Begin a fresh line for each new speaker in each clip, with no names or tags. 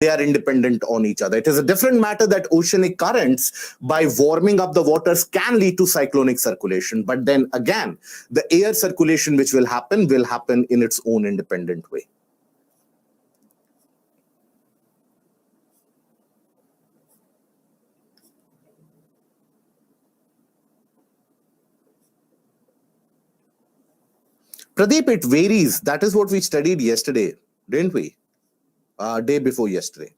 they are independent on each other. It is a different matter that oceanic currents, by warming up the waters, can lead to cyclonic circulation. But then again, the air circulation which will happen in its own independent way. Pradeep, it varies. That is what we studied yesterday, didn't we? Day before yesterday.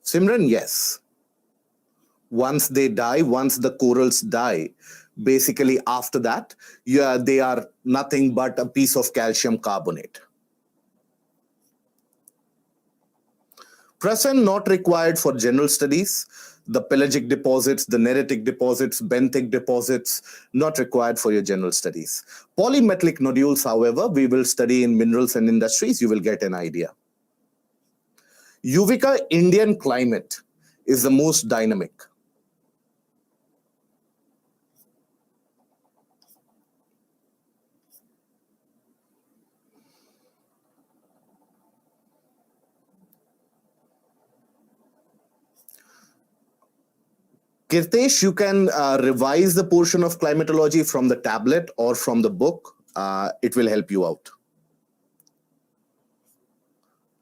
Simran, yes. Once they die, once the corals die, basically after that, they are nothing but a piece of calcium carbonate. Prasan, not required for general studies. The pelagic deposits, the neritic deposits, benthic deposits, not required for your general studies. Polymetallic nodules, however, we will study in minerals and industries. You will get an idea. Yuvika, Indian climate is the most dynamic. Kirtesh, you can revise the portion of climatology from the tablet or from the book. It will help you out.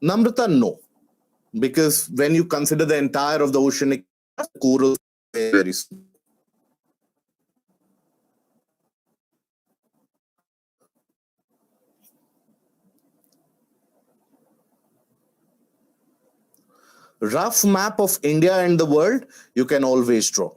Namrata, no. Because when you consider the entire of the oceanic corals, very small. Rough map of India and the world, you can always draw.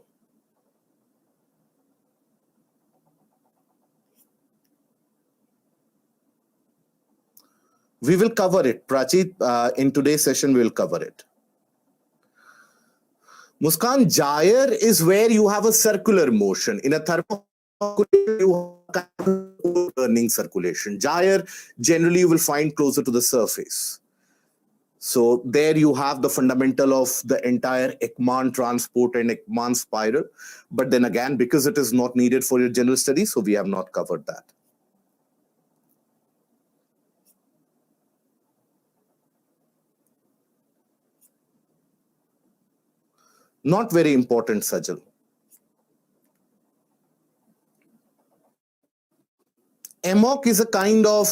We will cover it. Prachi, in today's session, we will cover it. Muskan, gyre is where you have a circular motion. In a thermal, you have turning circulation. Gyre, generally, you will find closer to the surface. So there you have the fundamental of the entire Ekman transport and Ekman spiral. But then again, because it is not needed for your general studies, so we have not covered that. Not very important, Sajal. EMOC is a kind of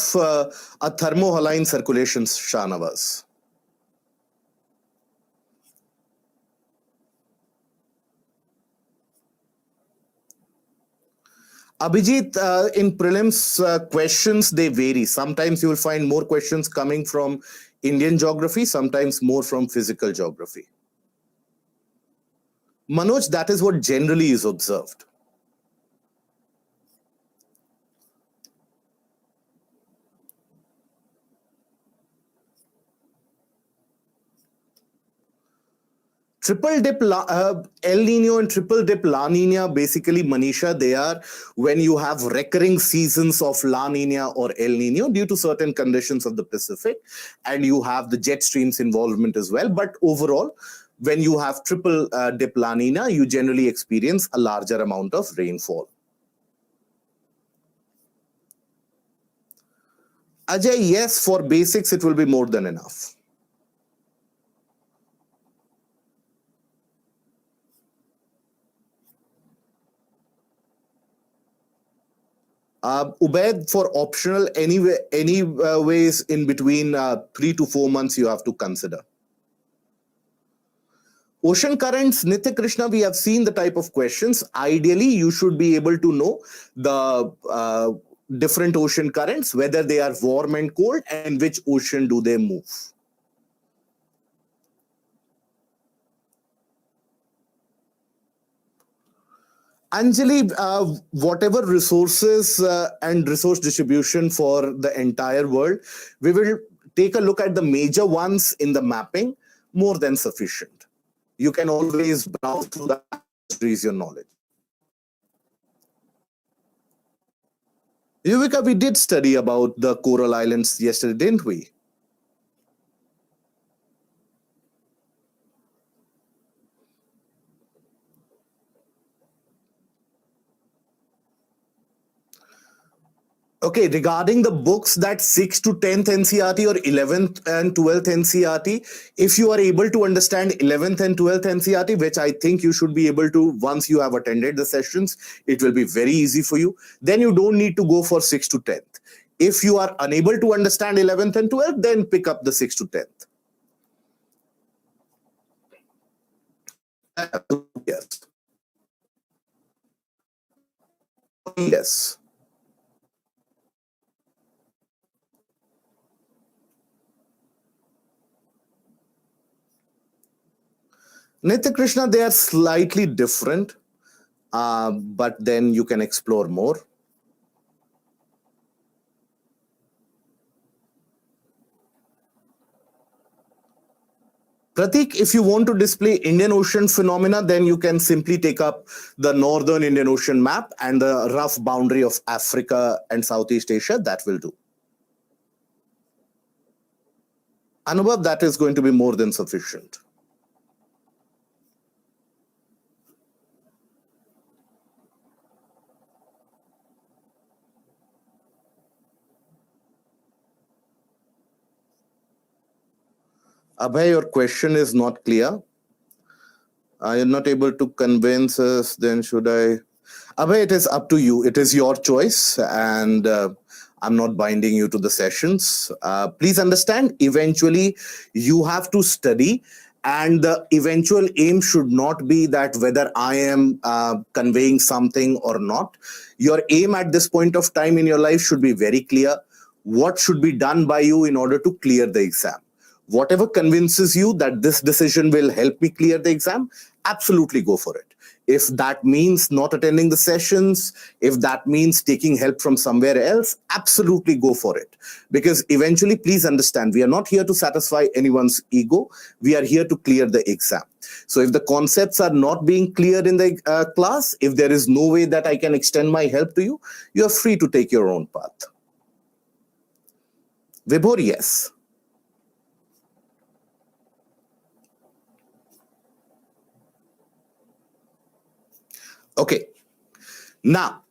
a thermohaline circulation, Shanavas. Abhijit, in prelims questions, they vary. Sometimes you will find more questions coming from Indian geography, sometimes more from physical geography. Manoj, that is what generally is observed. Triple dip El Nino and triple dip La Nina, basically, Manisha, they are when you have recurring seasons of La Nina or El Nino due to certain conditions of the Pacific, and you have the jet streams involvement as well. But overall, when you have triple dip La Nina, you generally experience a larger amount of rainfall. Ajay, yes, for basics, it will be more than enough. Ubaid, for optional, ways in between 3 to 4 months you have to consider. Ocean currents, Nitya Krishna, we have seen the type of questions. Ideally, you should be able to know the different ocean currents, whether they are warm and cold, and which ocean do they move. Anjali, whatever resources and resource distribution for the entire world, we will take a look at the major ones in the mapping, more than sufficient. You can always browse through that, increase your knowledge. Yuvika, we did study about the coral islands yesterday, didn't we? Okay, regarding the books that 6th to 10th NCRT or 11th and 12th NCRT, if you are able to understand 11th and 12th NCRT, which I think you should be able to once you have attended the sessions, it will be very easy for you. Then you don't need to go for 6th to 10th. If you are unable to understand 11th and 12th, then pick up the 6th to 10th. Yes. Yes. Nitya Krishna, they are slightly different, but then you can explore more. Pratik, if you want to display Indian Ocean phenomena, then you can simply take up the northern Indian Ocean map and the rough boundary of Africa and Southeast Asia. That will do. Anubhav, that is going to be more than sufficient. Abhay, your question is not clear. You're not able to convince us, then should I? Abhay, it is up to you. It is your choice, and I'm not binding you to the sessions. Please understand, eventually, you have to study, and the eventual aim should not be that whether I am conveying something or not. Your aim at this point of time in your life should be very clear. What should be done by you in order to clear the exam? Whatever convinces you that this decision will help me clear the exam, absolutely go for it. If that means not attending the sessions, if that means taking help from somewhere else, absolutely go for it. Because eventually, please understand, we are not here to satisfy anyone's ego. We are here to clear the exam. So if the concepts are not being cleared in the class, if there is no way that I can extend my help to you, you are free to take your own path. Vibhor, yes. Okay. Now,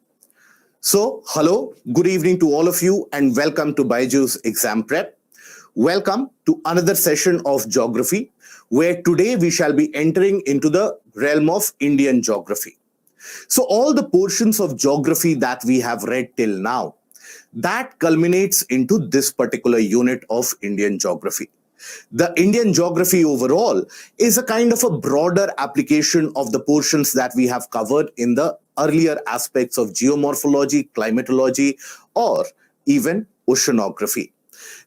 so hello, good evening to all of you, and welcome to Byju's Exam Prep. Welcome to another session of geography, where today we shall be entering into the realm of Indian geography. So all the portions of geography that we have read till now, that culminates into this particular unit of Indian geography. The Indian geography overall is a kind of a broader application of the portions that we have covered in the earlier aspects of geomorphology, climatology, or even oceanography.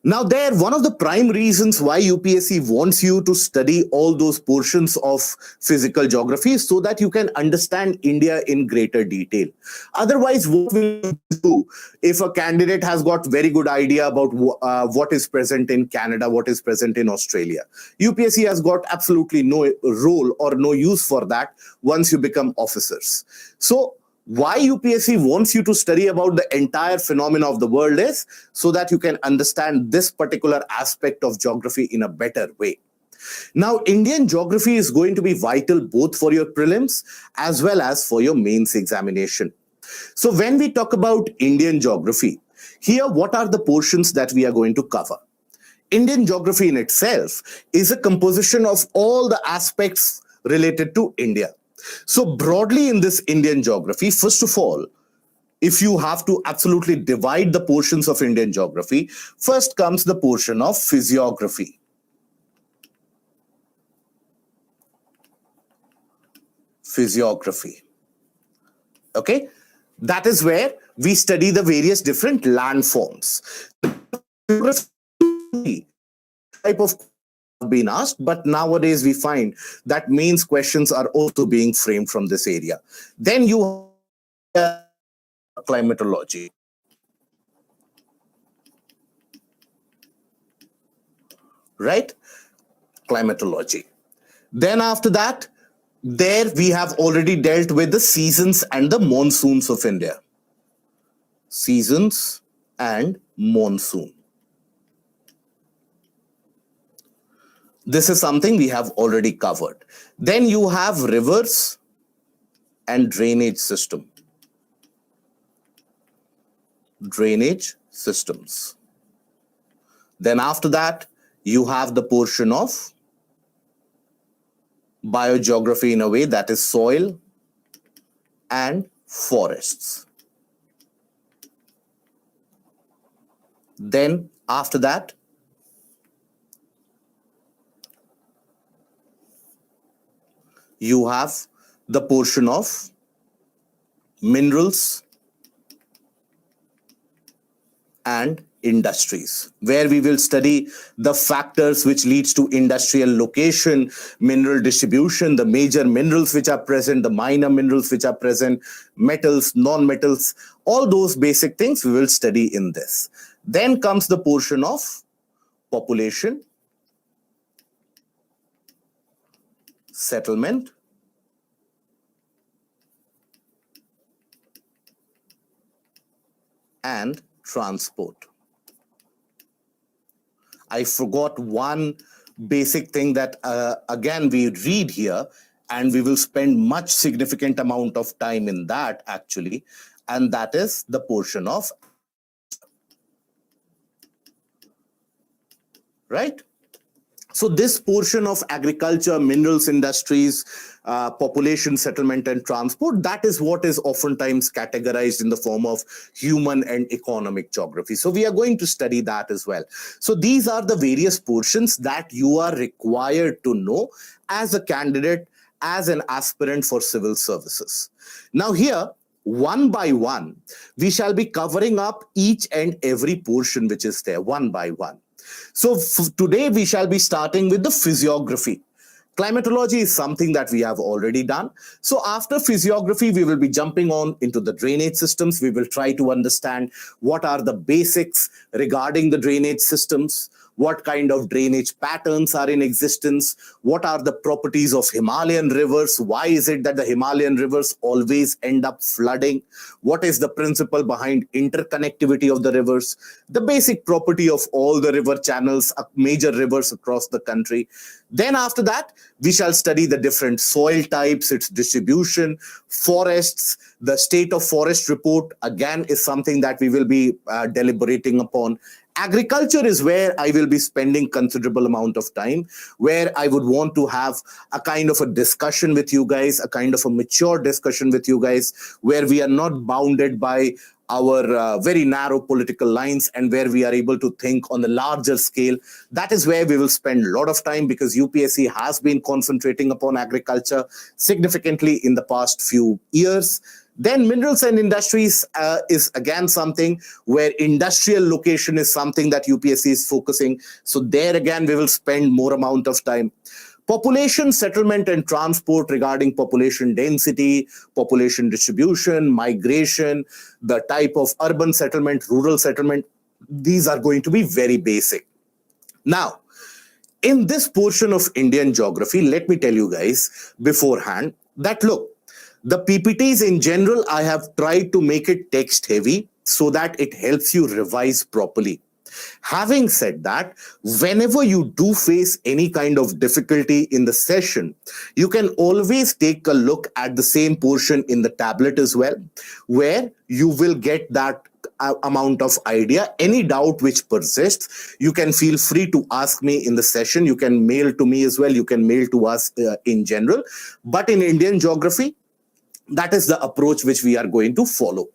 Now, there, one of the prime reasons why UPSC wants you to study all those portions of physical geography is so that you can understand India in greater detail. Otherwise, what will you do if a candidate has got very good idea about what is present in Canada, what is present in Australia? UPSC has got absolutely no role or no use for that once you become officers. So, why UPSC wants you to study about the entire phenomena of the world is so that you can understand this particular aspect of geography in a better way. Now, Indian geography is going to be vital both for your prelims as well as for your mains examination. So when we talk about Indian geography, here what are the portions that we are going to cover? Indian geography in itself is a composition of all the aspects related to India. So broadly in this Indian geography, first of all, if you have to absolutely divide the portions of Indian geography, first comes the portion of physiography. Physiography. Okay, that is where we study the various different landforms. Type of been asked, but nowadays we find that mains questions are also being framed from this area. Then you have climatology. Right? Climatology. Then after that, there we have already dealt with the seasons and the monsoons of India. Seasons and monsoon. This is something we have already covered. Then you have rivers and drainage system. drainage systems. Then after that, you have the portion of biogeography in a way, that is soil and forests. Then after that, you have the portion of minerals and industries, where we will study the factors which leads to industrial location, mineral distribution, the major minerals which are present, the minor minerals which are present, metals, non-metals, all those basic things we will study in this. Then comes the portion of population, settlement, and transport. I forgot one basic thing that again we read here, and we will spend much significant amount of time in that actually, and that is the portion of, right? So this portion of agriculture, minerals, industries, population, settlement, and transport, that is what is oftentimes categorized in the form of human and economic geography. So we are going to study that as well. So these are the various portions that you are required to know as a candidate, as an aspirant for civil services. Now here, one by one, we shall be covering up each and every portion which is there, one by one. So today we shall be starting with the physiography. Climatology is something that we have already done. So after physiography, we will be jumping on into the drainage systems. We will try to understand what are the basics regarding the drainage systems, what kind of drainage patterns are in existence, what are the properties of Himalayan rivers, why is it that the Himalayan rivers always end up flooding, what is the principle behind interconnectivity of the rivers, the basic property of all the river channels, major rivers across the country. Then after that, we shall study the different soil types, its distribution, forests. The state of forest report again is something that we will be deliberating upon. Agriculture is where I will be spending considerable amount of time, where I would want to have a kind of a discussion with you guys, a kind of a mature discussion with you guys, where we are not bounded by our very narrow political lines and where we are able to think on a larger scale. That is where we will spend a lot of time, because UPSC has been concentrating upon agriculture significantly in the past few years. Then minerals and industries is again something where industrial location is something that UPSC is focusing. So there again, we will spend more amount of time. Population, settlement, and transport regarding population density, population distribution, migration, the type of urban settlement, rural settlement, these are going to be very basic. Now, in this portion of Indian geography, let me tell you guys beforehand that look, the PPTs in general, I have tried to make it text heavy so that it helps you revise properly. Having said that, whenever you do face any kind of difficulty in the session, you can always take a look at the same portion in the tablet as well, where you will get that amount of idea. Any doubt which persists, you can feel free to ask me in the session. You can mail to me as well. You can mail to us in general. But in Indian geography, that is the approach which we are going to follow.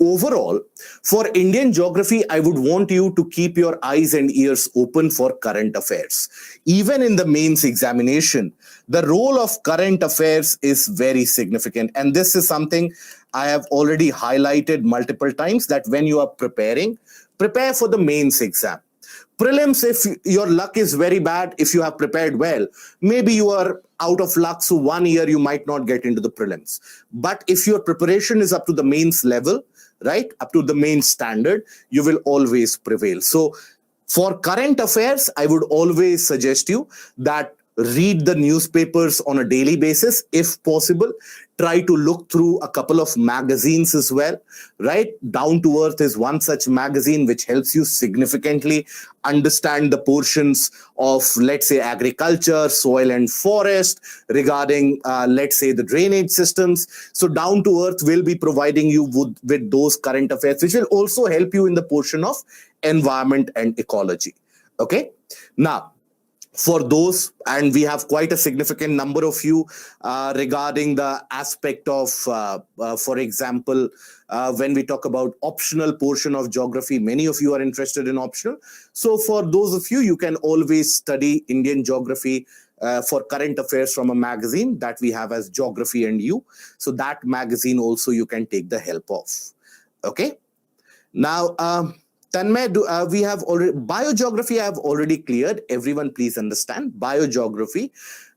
Overall, for Indian geography, I would want you to keep your eyes and ears open for current affairs. Even in the mains examination, the role of current affairs is very significant. And this is something I have already highlighted multiple times, that when you are preparing, prepare for the mains exam. Prelims, if your luck is very bad, if you have prepared well, maybe you are out of luck, so 1 year you might not get into the prelims. But if your preparation is up to the mains level, right, up to the main standard, you will always prevail. So for current affairs, I would always suggest you that read the newspapers on a daily basis, if possible. try to look through a couple of magazines as well, right? Down to Earth is one such magazine which helps you significantly understand the portions of, let's say, agriculture, soil and forest, regarding, let's say, the drainage systems. So Down to Earth will be providing you with those current affairs, which will also help you in the portion of environment and ecology. Okay. Now, for those, and we have quite a significant number of you regarding the aspect of, for example, when we talk about optional portion of geography, many of you are interested in optional. So for those of you, you can always study Indian geography for current affairs from a magazine that we have as Geography and You. So that magazine also you can take the help of. Okay. Now, Tanmay, we have already, biogeography I have already cleared. Everyone please understand, biogeography,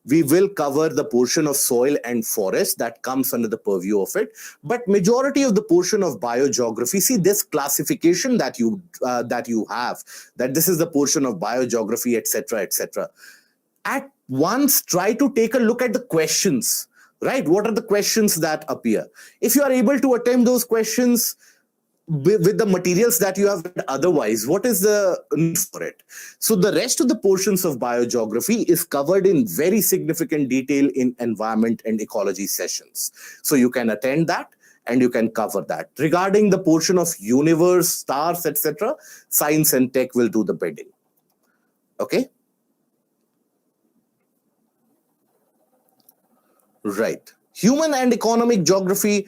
we will cover the portion of soil and forest that comes under the purview of it. But majority of the portion of biogeography, see this classification that you have, that this is the portion of biogeography, etc., etc. At once, try to take a look at the questions, right? What are the questions that appear? If you are able to attempt those questions with the materials that you have otherwise, what is the need for it? So the rest of the portions of biogeography is covered in very significant detail in environment and ecology sessions. So you can attend that and you can cover that. Regarding the portion of universe, stars, etc., science and tech will do the bidding. Okay? Right. Human and economic geography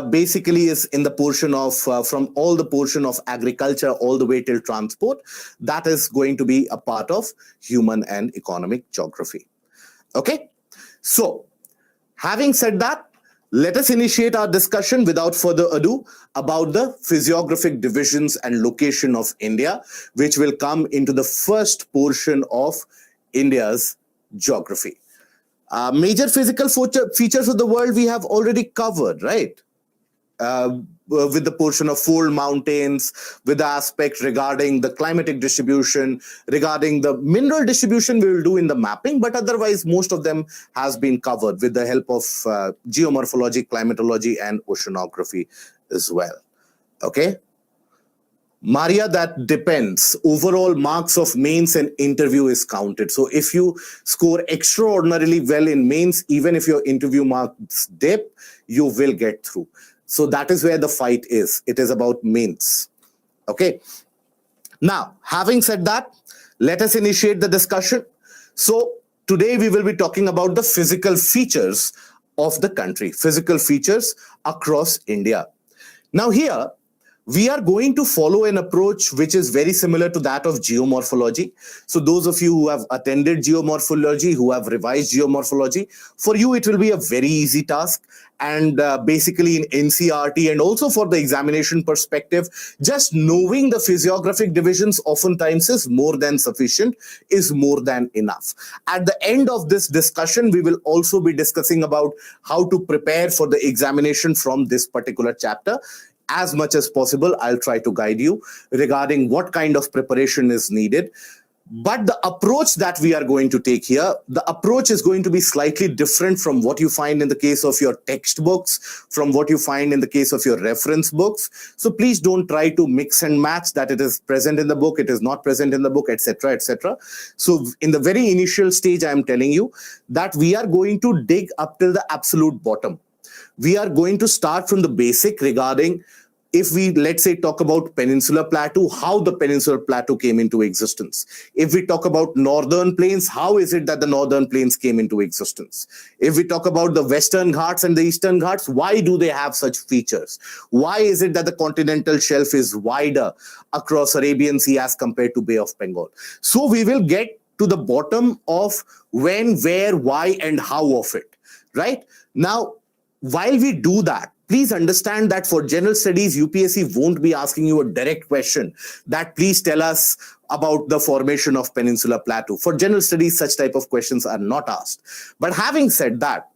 basically is in the portion of, from all the portion of agriculture all the way till transport. That is going to be a part of human and economic geography. Okay. So, having said that, let us initiate our discussion without further ado about the physiographic divisions and location of India, which will come into the first portion of India's geography. Major physical features of the world we have already covered, right? With the portion of fold mountains, with the aspect regarding the climatic distribution, regarding the mineral distribution we will do in the mapping, but otherwise most of them has been covered with the help of geomorphology, climatology and oceanography as well. Okay. Maria, that depends. Overall marks of mains and interview is counted. So if you score extraordinarily well in mains, even if your interview marks dip, you will get through. So that is where the fight is. It is about mains. Okay. Now, having said that, let us initiate the discussion. So today we will be talking about the physical features of the country, physical features across India. Now here, we are going to follow an approach which is very similar to that of geomorphology. So those of you who have attended geomorphology, who have revised geomorphology, for you it will be a very easy task. And basically in NCERT and also for the examination perspective, just knowing the physiographic divisions oftentimes is more than sufficient, is more than enough. At the end of this discussion, we will also be discussing about how to prepare for the examination from this particular chapter. As much as possible, I'll try to guide you regarding what kind of preparation is needed. But the approach that we are going to take here, the approach is going to be slightly different from what you find in the case of your textbooks, from what you find in the case of your reference books. So please don't try to mix and match that it is present in the book, it is not present in the book, etc., etc. So in the very initial stage, I am telling you that we are going to dig up till the absolute bottom. We are going to start from the basic regarding, if we, let's say, talk about Peninsular Plateau, how the Peninsular Plateau came into existence. If we talk about Northern Plains, how is it that the Northern Plains came into existence? If we talk about the Western Ghats and the Eastern Ghats, why do they have such features? Why is it that the continental shelf is wider across Arabian Sea as compared to Bay of Bengal? So we will get to the bottom of when, where, why, and how of it, right? Now, while we do that, please understand that for general studies, UPSC won't be asking you a direct question that please tell us about the formation of Peninsular Plateau. For general studies, such type of questions are not asked. But having said that,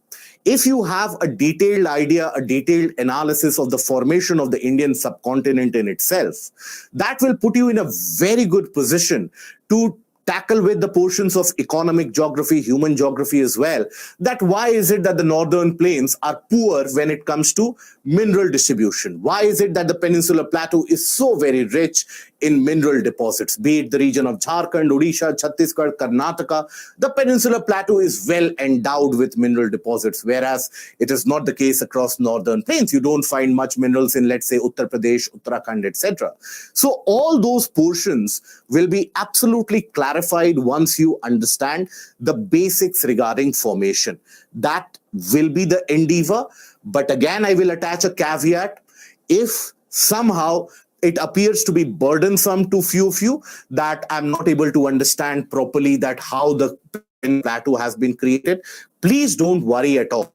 if you have a detailed idea, a detailed analysis of the formation of the Indian subcontinent in itself, that will put you in a very good position to tackle with the portions of economic geography, human geography as well, that why is it that the northern plains are poor when it comes to mineral distribution? Why is it that the Peninsular Plateau is so very rich in mineral deposits, be it the region of Jharkhand, Odisha, Chhattisgarh, Karnataka? The Peninsular Plateau is well endowed with mineral deposits, whereas it is not the case across northern plains. You don't find much minerals in, let's say, Uttar Pradesh, Uttarakhand, etc. So all those portions will be absolutely clarified once you understand the basics regarding formation. That will be the endeavor. But again, I will attach a caveat. If somehow it appears to be burdensome to few of you, that I'm not able to understand properly that how the plateau has been created, please don't worry at all,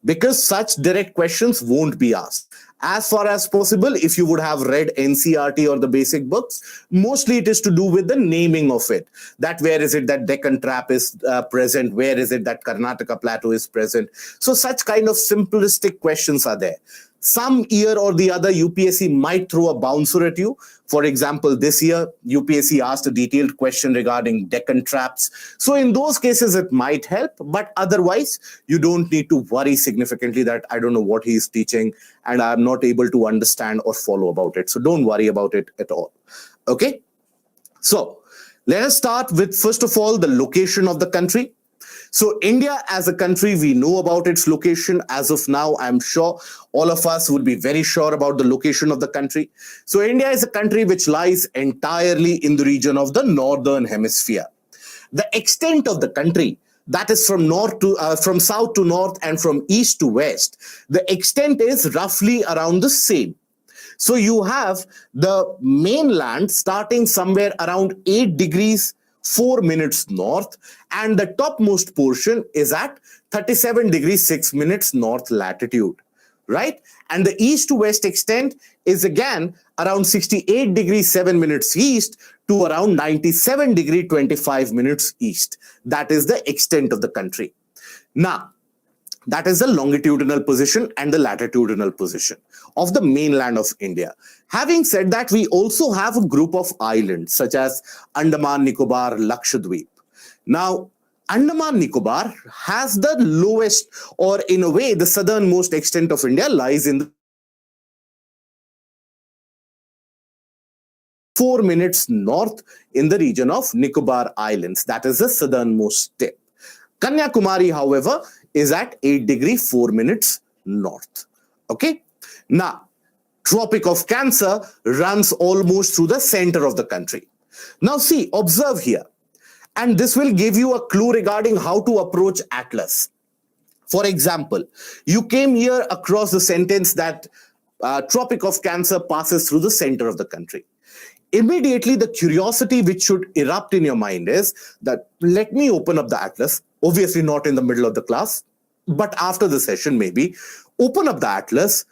because such direct questions won't be asked. As far as possible, if you would have read NCERT or the basic books, mostly it is to do with the naming of it. That where is it that Deccan Trap is present? Where is it that Karnataka Plateau is present? So such kind of simplistic questions are there. Some year or the other, UPSC might throw a bouncer at you. For example, this year, UPSC asked a detailed question regarding Deccan Traps. So in those cases, it might help. But otherwise, you don't need to worry significantly that I don't know what he is teaching and I'm not able to understand or follow about it. So don't worry about it at all. Okay? So let us start with, first of all, the location of the country. So India as a country, we know about its location. As of now, I'm sure all of us would be very sure about the location of the country. So India is a country which lies entirely in the region of the northern hemisphere. The extent of the country, that is from south to north and from east to west, the extent is roughly around the same. So you have the mainland starting somewhere around 8 degrees 4 minutes north, and the topmost portion is at 37 degrees 6 minutes north latitude, right? And the east to west extent is again around 68 degrees 7 minutes east to around 97 degree 25 minutes east. That is the extent of the country. Now, that is the longitudinal position and the latitudinal position of the mainland of India. Having said that, we also have a group of islands such as Andaman, Nicobar, Lakshadweep. Now, Andaman Nicobar has the lowest, or in a way, the southernmost extent of India lies in the 4 minutes north in the region of Nicobar Islands. That is the southernmost tip. Kanyakumari, however, is at 8 degree 4 minutes north. Okay. Now, Tropic of Cancer runs almost through the center of the country. Now see, observe here. And this will give you a clue regarding how to approach Atlas. For example, you came here across the sentence that Tropic of Cancer passes through the center of the country. Immediately, the curiosity which should erupt in your mind is that let me open up the Atlas, obviously not in the middle of the class, but after the session maybe, open up the Atlas,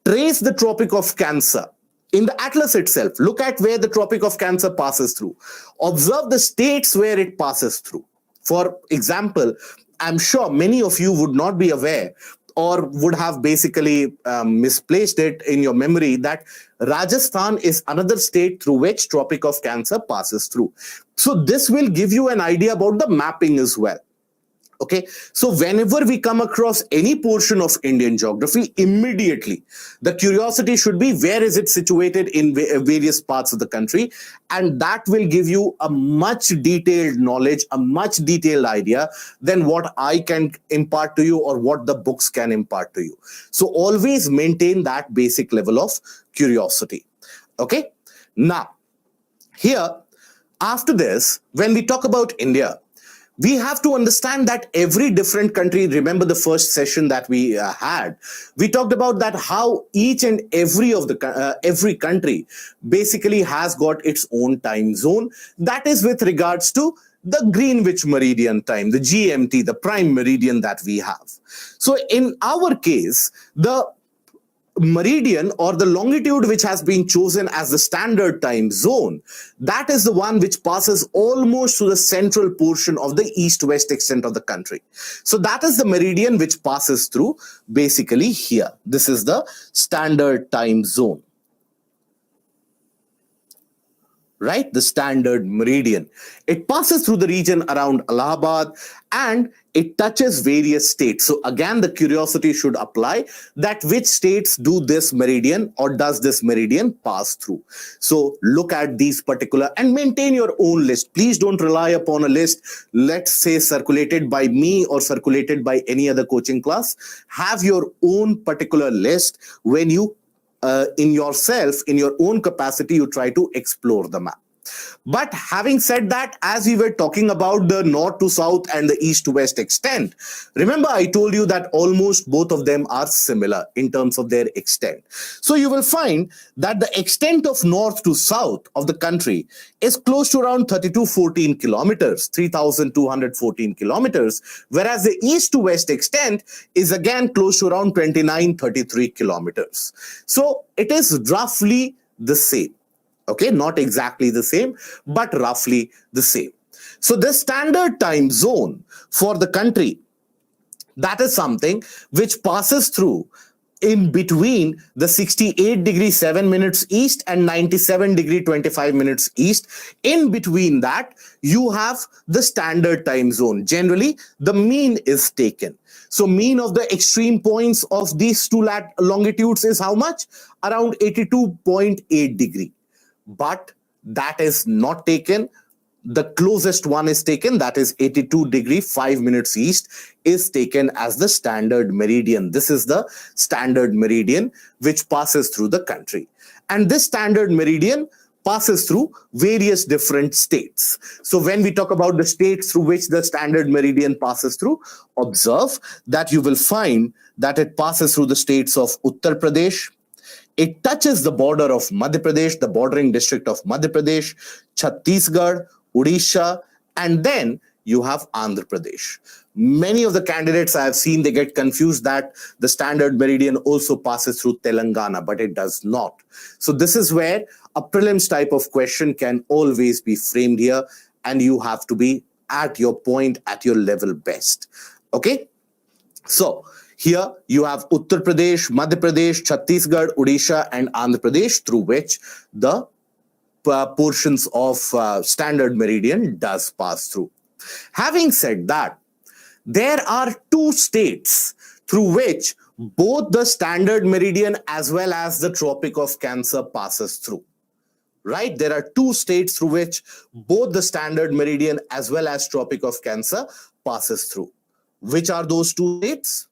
trace the Tropic of Cancer. In the Atlas itself, look at where the Tropic of Cancer passes through. Observe the states where it passes through. For example, I'm sure many of you would not be aware or would have basically misplaced it in your memory that Rajasthan is another state through which Tropic of Cancer passes through. So this will give you an idea about the mapping as well. Okay, so whenever we come across any portion of Indian geography, immediately the curiosity should be where is it situated in various parts of the country, and that will give you a much detailed knowledge, a much detailed idea than what I can impart to you or what the books can impart to you. So always maintain that basic level of curiosity. Okay, now here after this, when we talk about India, we have to understand that every different country, remember the first session that we had, we talked about that how each and every country basically has got its own time zone. That is with regards to the Greenwich Meridian time, the GMT, the prime meridian that we have. So in our case, the meridian or the longitude which has been chosen as the standard time zone, that is the one which passes almost to the central portion of the east-west extent of the country. So that is the meridian which passes through basically here. This is the standard time zone. right? The standard meridian. It passes through the region around Allahabad and it touches various states. So again, the curiosity should apply that which states do this meridian or does this meridian pass through. So look at these particular and maintain your own list. Please don't rely upon a list, let's say circulated by me or circulated by any other coaching class. Have your own particular list when you in yourself, in your own capacity, you try to explore the map. But having said that, as we were talking about the north to south and the east to west extent, remember I told you that almost both of them are similar in terms of their extent. So you will find that the extent of north to south of the country is close to around 3214 kilometers, 3214 kilometers, whereas the east to west extent is again close to around 2933 kilometers. So it is roughly the same. Okay, not exactly the same, but roughly the same. So the standard time zone for the country, that is something which passes through in between the 68 degree 7 minutes east and 97 degree 25 minutes east. In between that, you have the standard time zone. Generally, the mean is taken. So mean of the extreme points of these two longitudes is how much? Around 82.8 degree. But that is not taken. The closest one is taken, that is 82 degree 5 minutes east, is taken as the standard meridian. This is the standard meridian which passes through the country. And this standard meridian passes through various different states. So when we talk about the states through which the standard meridian passes through, observe that you will find that it passes through the states of Uttar Pradesh. It touches the border of Madhya Pradesh, the bordering district of Madhya Pradesh, Chhattisgarh, Odisha, and then you have Andhra Pradesh. Many of the candidates I have seen, they get confused that the standard meridian also passes through Telangana, but it does not. So this is where a prelims type of question can always be framed here, and you have to be at your point, at your level best. Okay? So here you have Uttar Pradesh, Madhya Pradesh, Chhattisgarh, Odisha, and Andhra Pradesh through which the portions of standard meridian does pass through. Having said that, there are two states through which both the standard meridian as well as the Tropic of Cancer passes through. Right? There are two states through which both the standard meridian as well as Tropic of Cancer passes through. Which are those two states?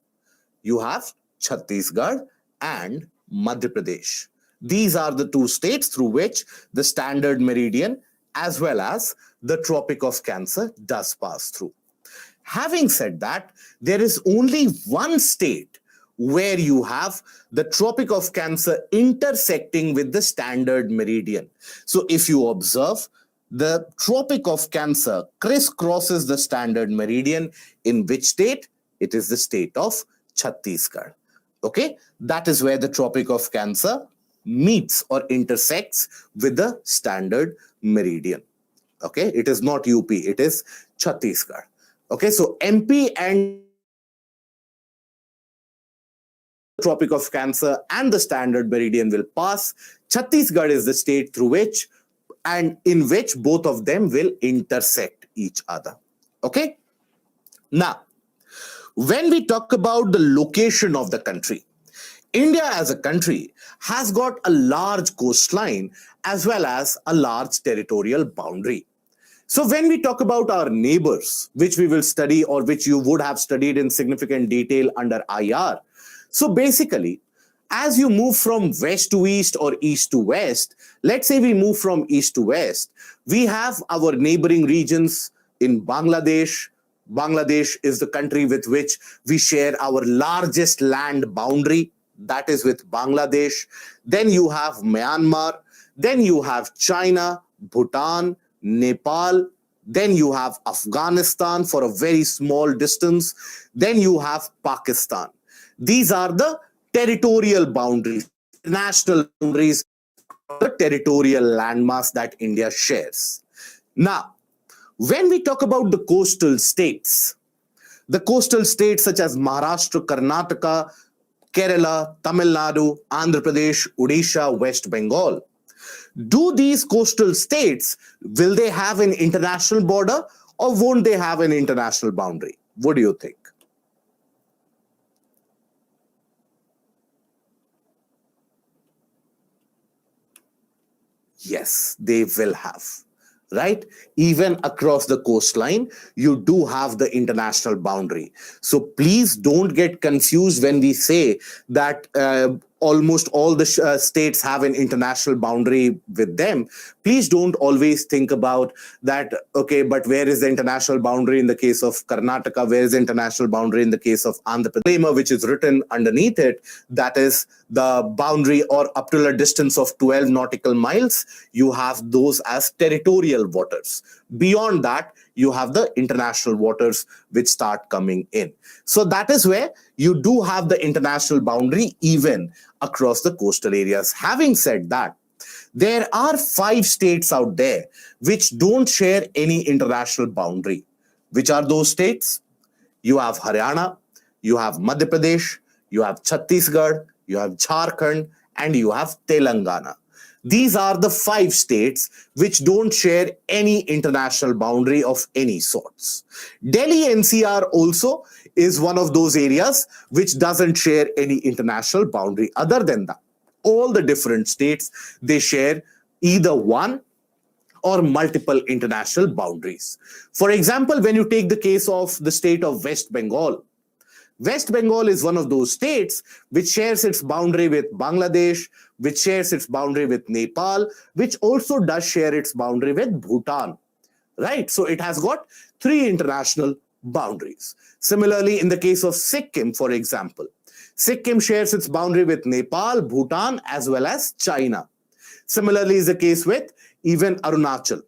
You have Chhattisgarh and Madhya Pradesh. These are the two states through which the standard meridian as well as the Tropic of Cancer does pass through. Having said that, there is only one state where you have the Tropic of Cancer intersecting with the standard meridian. So if you observe, the Tropic of Cancer crisscrosses the standard meridian. In which state? It is the state of Chhattisgarh. Okay, that is where the Tropic of Cancer meets or intersects with the standard meridian. Okay, it is not UP, it is Chhattisgarh. Okay, so MP and Tropic of Cancer and the standard meridian will pass. Chhattisgarh is the state through which and in which both of them will intersect each other. Okay, now when we talk about the location of the country, India as a country has got a large coastline as well as a large territorial boundary. So when we talk about our neighbors, which we will study or which you would have studied in significant detail under IR. So basically, as you move from west to east or east to west, let's say we move from east to west, we have our neighboring regions in Bangladesh. Bangladesh is the country with which we share our largest land boundary, that is with Bangladesh. Then you have Myanmar, then you have China, Bhutan, Nepal, then you have Afghanistan for a very small distance, then you have Pakistan. These are the territorial boundaries, national boundaries, the territorial landmass that India shares. Now, when we talk about the coastal states such as Maharashtra, Karnataka, Kerala, Tamil Nadu, Andhra Pradesh, Odisha, West Bengal, Do these coastal states, will they have an international border or won't they have an international boundary? What do you think? Yes, they will have, right? Even across the coastline, you do have the international boundary. So please don't get confused when we say that almost all the states have an international boundary with them. Please don't always think about that, okay, but where is the international boundary in the case of Karnataka? Where is the international boundary in the case of Andhra Pradesh? Which is written underneath it, that is the boundary or up to a distance of 12 nautical miles, you have those as territorial waters. Beyond that, you have the international waters which start coming in. So that is where you do have the international boundary even across the coastal areas. Having said that, there are 5 states out there which don't share any international boundary. Which are those states? You have Haryana, you have Madhya Pradesh, you have Chhattisgarh, you have Jharkhand, and you have Telangana. These are the 5 states which don't share any international boundary of any sorts. Delhi NCR also is one of those areas which doesn't share any international boundary. Other than that, all the different states, they share either one or multiple international boundaries. For example, when you take the case of the state of West Bengal, West Bengal is one of those states which shares its boundary with Bangladesh, which shares its boundary with Nepal, which also does share its boundary with Bhutan, right? So it has got 3 international boundaries. Similarly, in the case of Sikkim, for example, Sikkim shares its boundary with Nepal, Bhutan, as well as China. Similarly is the case with even Arunachal.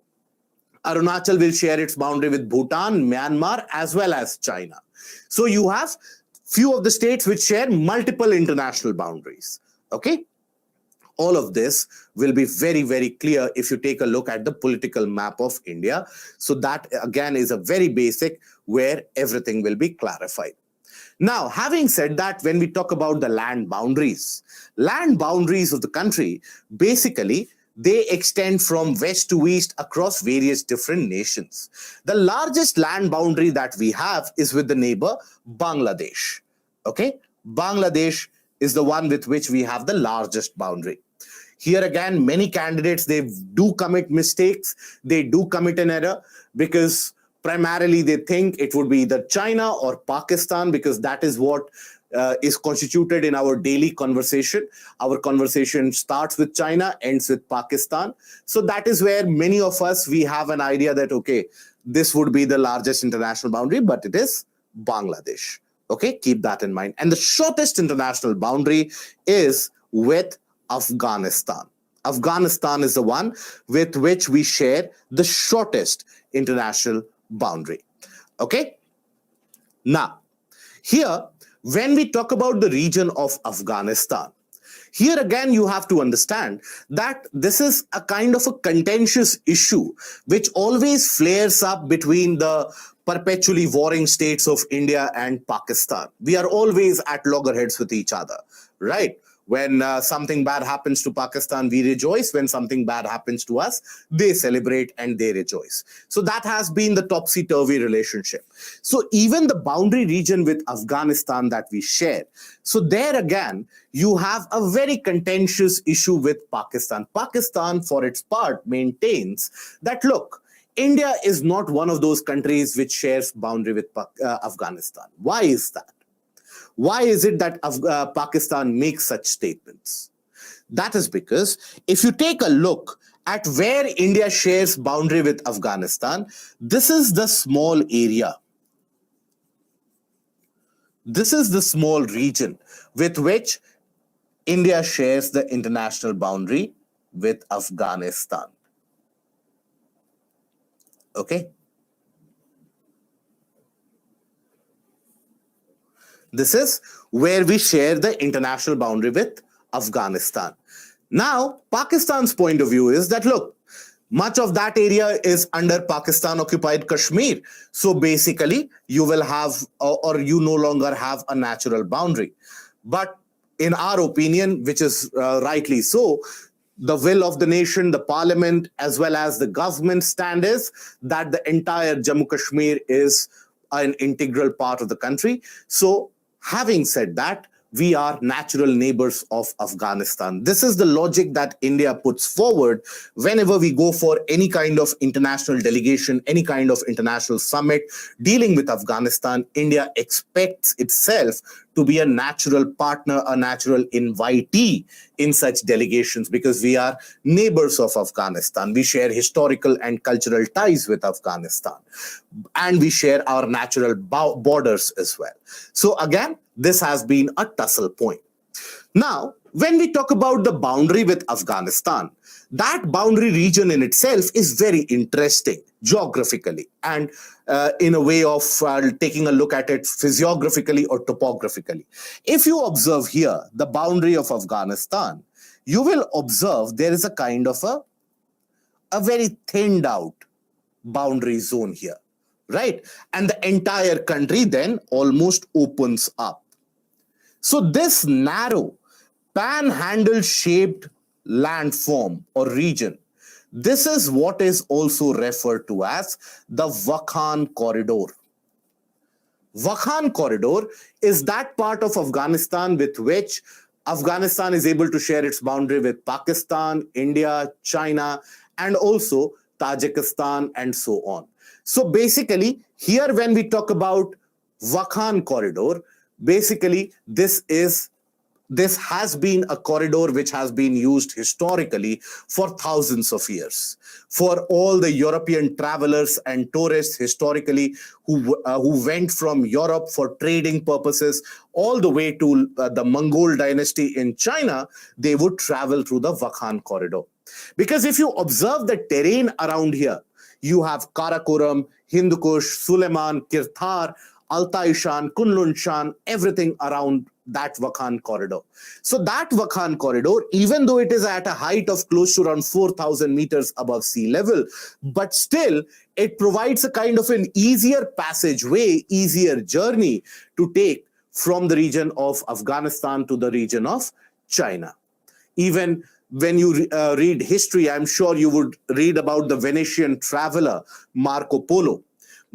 Arunachal will share its boundary with Bhutan, Myanmar, as well as China. So you have few of the states which share multiple international boundaries. Okay? All of this will be very, very clear if you take a look at the political map of India. So that again is a very basic where everything will be clarified. Now, having said that, when we talk about the land boundaries of the country, basically, they extend from west to east across various different nations. The largest land boundary that we have is with the neighbor Bangladesh. Okay? Bangladesh is the one with which we have the largest boundary. Here again, many candidates, they do commit mistakes. They do commit an error because primarily they think it would be either China or Pakistan because that is what is constituted in our daily conversation. Our conversation starts with China, ends with Pakistan. So that is where many of us, we have an idea that, okay, this would be the largest international boundary, but it is Bangladesh. Okay, keep that in mind. And the shortest international boundary is with Afghanistan. Afghanistan is the one with which we share the shortest international boundary. Okay? Now, here, when we talk about the region of Afghanistan, here again you have to understand that this is a kind of a contentious issue which always flares up between the perpetually warring states of India and Pakistan. We are always at loggerheads with each other, right? When something bad happens to Pakistan, we rejoice. When something bad happens to us, they celebrate and they rejoice. So that has been the topsy-turvy relationship. So even the boundary region with Afghanistan that we share, so there again, you have a very contentious issue with Pakistan. Pakistan, for its part, maintains that, look, India is not one of those countries which shares boundary with Afghanistan. Why is that? Why is it that Pakistan makes such statements? That is because if you take a look at where India shares boundary with Afghanistan, this is the small area. This is the small region with which India shares the international boundary with Afghanistan. Okay? This is where we share the international boundary with Afghanistan. Now, Pakistan's point of view is that, look, much of that area is under Pakistan-occupied Kashmir. So basically, you will have, or you no longer have a natural boundary. But in our opinion, which is rightly so, the will of the nation, the parliament, as well as the government stand is that the entire Jammu Kashmir is an integral part of the country. So, having said that, we are natural neighbors of Afghanistan. This is the logic that India puts forward whenever we go for any kind of international delegation, any kind of international summit dealing with Afghanistan. India expects itself to be a natural partner, a natural invitee in such delegations because we are neighbors of Afghanistan. We share historical and cultural ties with Afghanistan, and we share our natural borders as well. So again, this has been a tussle point. Now, when we talk about the boundary with Afghanistan, that boundary region in itself is very interesting geographically and in a way of taking a look at it physiographically or topographically. If you observe here the boundary of Afghanistan, you will observe there is a kind of a very thinned out boundary zone here, right? And the entire country then almost opens up. So this narrow panhandle shaped landform or region, this is what is also referred to as the Wakhan Corridor. Wakhan Corridor is that part of Afghanistan with which Afghanistan is able to share its boundary with Pakistan, India, China, and also Tajikistan and so on. So basically, here when we talk about Wakhan Corridor, basically this has been a corridor which has been used historically for thousands of years. For all the European travelers and tourists historically who went from Europe for trading purposes all the way to the Mongol dynasty in China, they would travel through the Wakhan Corridor. Because if you observe the terrain around here, you have Karakoram, Hindu Kush, Suleiman, Kirthar, Altai Shan, Kunlun Shan, everything around that Wakhan Corridor. So that Wakhan Corridor, even though it is at a height of close to around 4,000 meters above sea level, but still it provides a kind of an easier passageway, easier journey to take from the region of Afghanistan to the region of China. Even when you read history, I'm sure you would read about the Venetian traveler Marco Polo.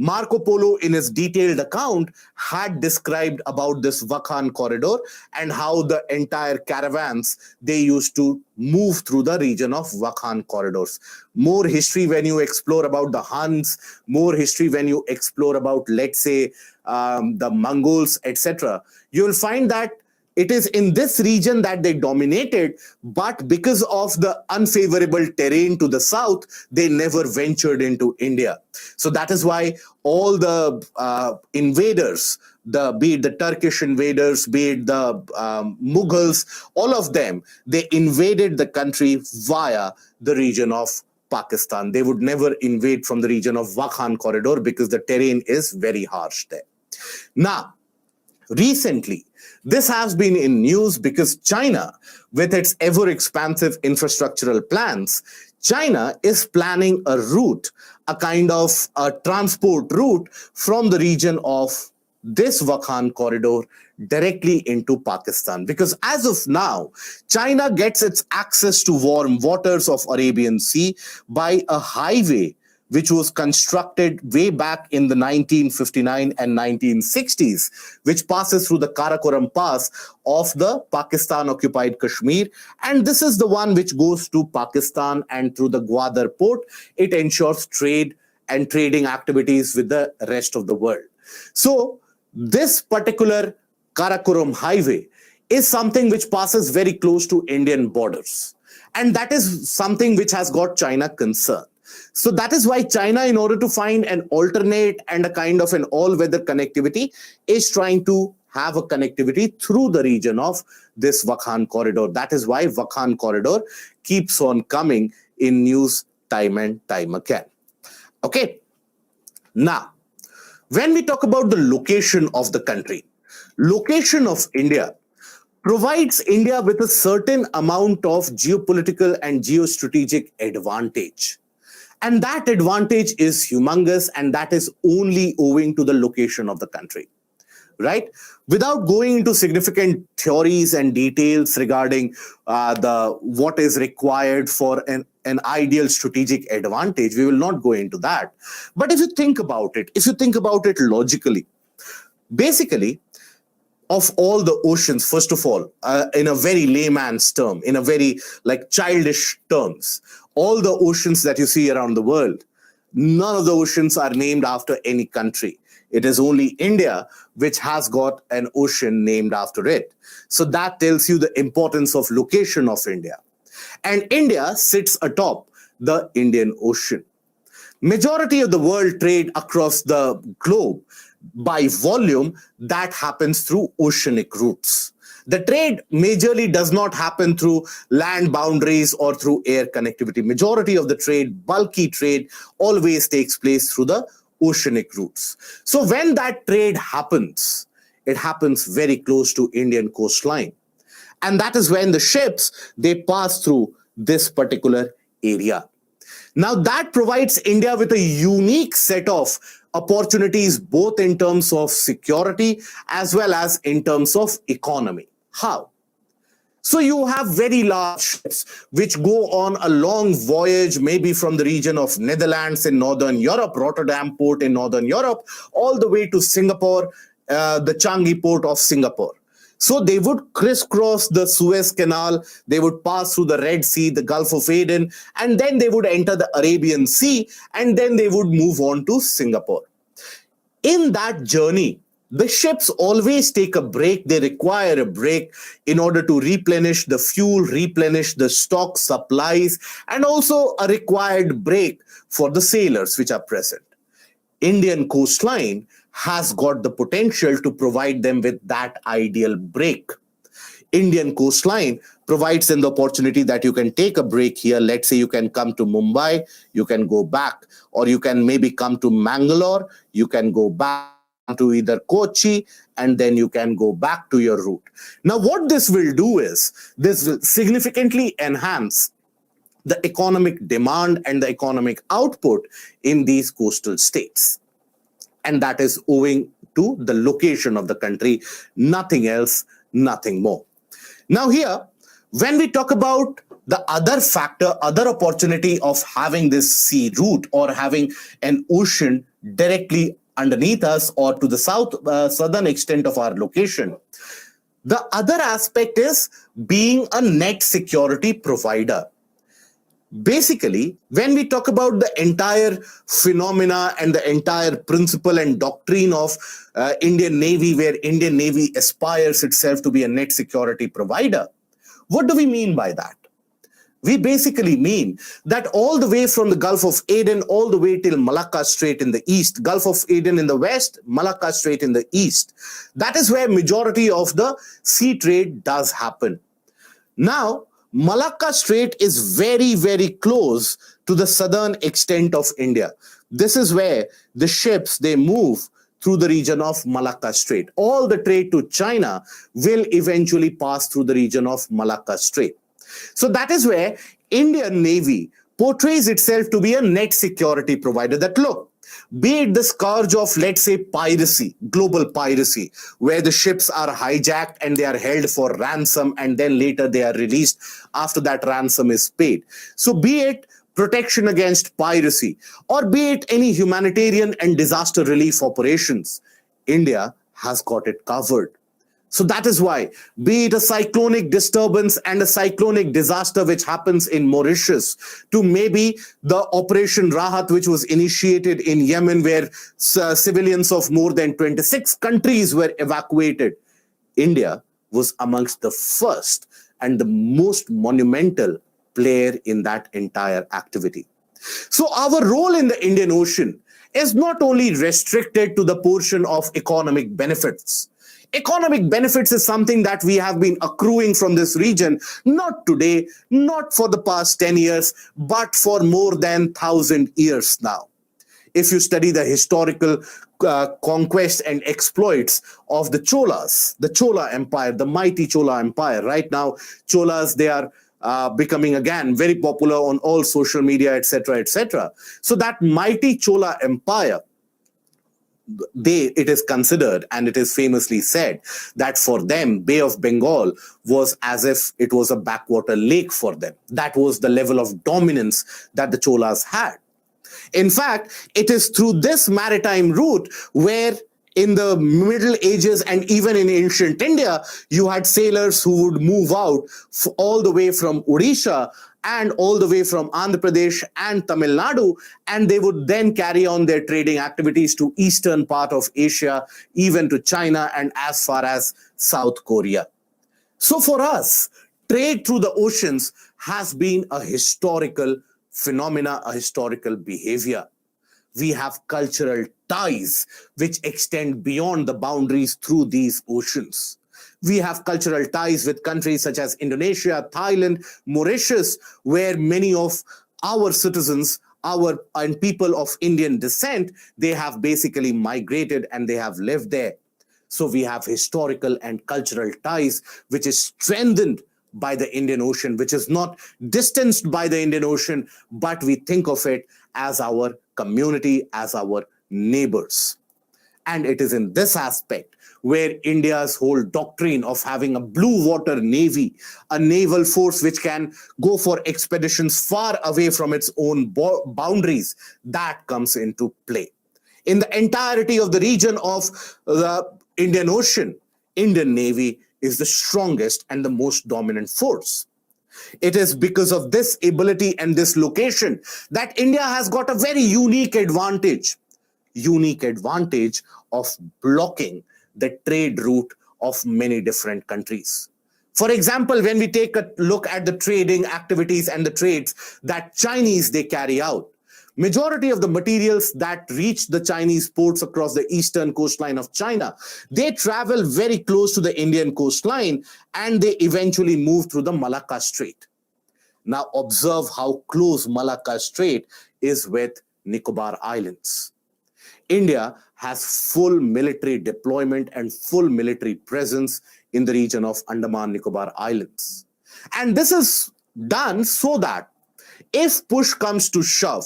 Marco Polo, in his detailed account, had described about this Wakhan Corridor and how the entire caravans, they used to move through the region of Wakhan corridors. More history when you explore about the Huns, more history when you explore about, let's say, the Mongols, etc. You'll find that it is in this region that they dominated, but because of the unfavorable terrain to the south, they never ventured into India. So that is why all the invaders, be it the Turkish invaders, be it the Mughals, all of them, they invaded the country via the region of Pakistan. They would never invade from the region of Wakhan Corridor because the terrain is very harsh there. Now, recently, this has been in news because China, with its ever-expansive infrastructural plans, China is planning a route, a kind of a transport route from the region of this Wakhan Corridor directly into Pakistan. Because as of now, China gets its access to warm waters of Arabian Sea by a highway which was constructed way back in the 1959 and 1960s, which passes through the Karakoram Pass of the Pakistan-occupied Kashmir. And this is the one which goes to Pakistan and through the Gwadar port. It ensures trade and trading activities with the rest of the world. So this particular Karakoram highway is something which passes very close to Indian borders. And that is something which has got China concerned. So that is why China, in order to find an alternate and a kind of an all-weather connectivity, is trying to have a connectivity through the region of this Wakhan Corridor. That is why Wakhan Corridor keeps on coming in news time and time again. Okay. Now, when we talk about the location of the country, location of India provides India with a certain amount of geopolitical and geostrategic advantage. And that advantage is humongous, and that is only owing to the location of the country. right? Without going into significant theories and details regarding the what is required for an ideal strategic advantage, we will not go into that. But if you think about it, logically, basically, of all the oceans, first of all, in a very layman's term, in a very like childish terms, all the oceans that you see around the world, none of the oceans are named after any country. It is only India which has got an ocean named after it. So that tells you the importance of location of India. And India sits atop the Indian Ocean. Majority of the world trade across the globe by volume, that happens through oceanic routes. The trade majorly does not happen through land boundaries or through air connectivity. Majority of the trade, bulky trade, always takes place through the oceanic routes. So when that trade happens, it happens very close to Indian coastline. And that is when the ships, they pass through this particular area. Now that provides India with a unique set of opportunities, both in terms of security as well as in terms of economy. How? So you have very large ships which go on a long voyage, maybe from the region of Netherlands in Northern Europe, Rotterdam port in Northern Europe, all the way to Singapore, the Changi port of Singapore. So they would crisscross the Suez Canal, they would pass through the Red Sea, the Gulf of Aden, and then they would enter the Arabian Sea, and then they would move on to Singapore. In that journey, the ships always take a break. They require a break in order to replenish the fuel, replenish the stock supplies, and also a required break for the sailors which are present. Indian coastline has got the potential to provide them with that ideal break. Indian coastline provides them the opportunity that you can take a break here. Let's say you can come to Mumbai, you can go back, or you can maybe come to Mangalore, you can go back to either Kochi, and then you can go back to your route. Now, what this will do is, this will significantly enhance the economic demand and the economic output in these coastal states. And that is owing to the location of the country, nothing else, nothing more. Now here, when we talk about the other factor, other opportunity of having this sea route or having an ocean directly underneath us or to the southern extent of our location, the other aspect is being a net security provider. Basically, when we talk about the entire phenomena and the entire principle and doctrine of Indian Navy, where Indian Navy aspires itself to be a net security provider, what do we mean by that? We basically mean that all the way from the Gulf of Aden all the way till Malacca Strait in the east, Gulf of Aden in the west, Malacca Strait in the east, that is where majority of the sea trade does happen. Now, Malacca Strait is very, very close to the southern extent of India. This is where the ships, they move through the region of Malacca Strait. All the trade to China will eventually pass through the region of Malacca Strait. So that is where Indian Navy portrays itself to be a net security provider. That look, be it the scourge of, let's say, piracy, global piracy, where the ships are hijacked and they are held for ransom and then later they are released after that ransom is paid. So be it protection against piracy or be it any humanitarian and disaster relief operations, India has got it covered. So that is why, be it a cyclonic disturbance and a cyclonic disaster which happens in Mauritius, to maybe the Operation Rahat which was initiated in Yemen where civilians of more than 26 countries were evacuated, India was amongst the first and the most monumental player in that entire activity. So our role in the Indian Ocean is not only restricted to the portion of economic benefits. Economic benefits is something that we have been accruing from this region, not today, not for the past 10 years, but for more than 1,000 years now. If you study the historical conquest and exploits of the Cholas, the Chola Empire, the mighty Chola Empire, right now, Cholas, they are becoming again very popular on all social media, etc., etc. So that mighty Chola Empire, it is considered, and it is famously said, that for them, Bay of Bengal was as if it was a backwater lake for them. That was the level of dominance that the Cholas had. In fact, it is through this maritime route where in the Middle Ages and even in ancient India, you had sailors who would move out all the way from Odisha and all the way from Andhra Pradesh and Tamil Nadu, and they would then carry on their trading activities to eastern part of Asia, even to China and as far as South Korea. So for us, trade through the oceans has been a historical phenomena, a historical behavior. We have cultural ties which extend beyond the boundaries through these oceans. We have cultural ties with countries such as Indonesia, Thailand, Mauritius, where many of our citizens, and people of Indian descent, they have basically migrated and they have lived there. So we have historical and cultural ties, which is strengthened by the Indian Ocean, which is not distanced by the Indian Ocean, but we think of it as our community, as our neighbors. And it is in this aspect where India's whole doctrine of having a blue water navy, a naval force which can go for expeditions far away from its own boundaries, that comes into play. In the entirety of the region of the Indian Ocean, Indian Navy is the strongest and the most dominant force. It is because of this ability and this location that India has got a very unique advantage of blocking the trade route of many different countries. For example, when we take a look at the trading activities and the trades that Chinese they carry out, majority of the materials that reach the Chinese ports across the eastern coastline of China, they travel very close to the Indian coastline and they eventually move through the Malacca Strait. Now observe how close Malacca Strait is with Nicobar Islands. India has full military deployment and full military presence in the region of Andaman Nicobar Islands. And this is done so that if push comes to shove,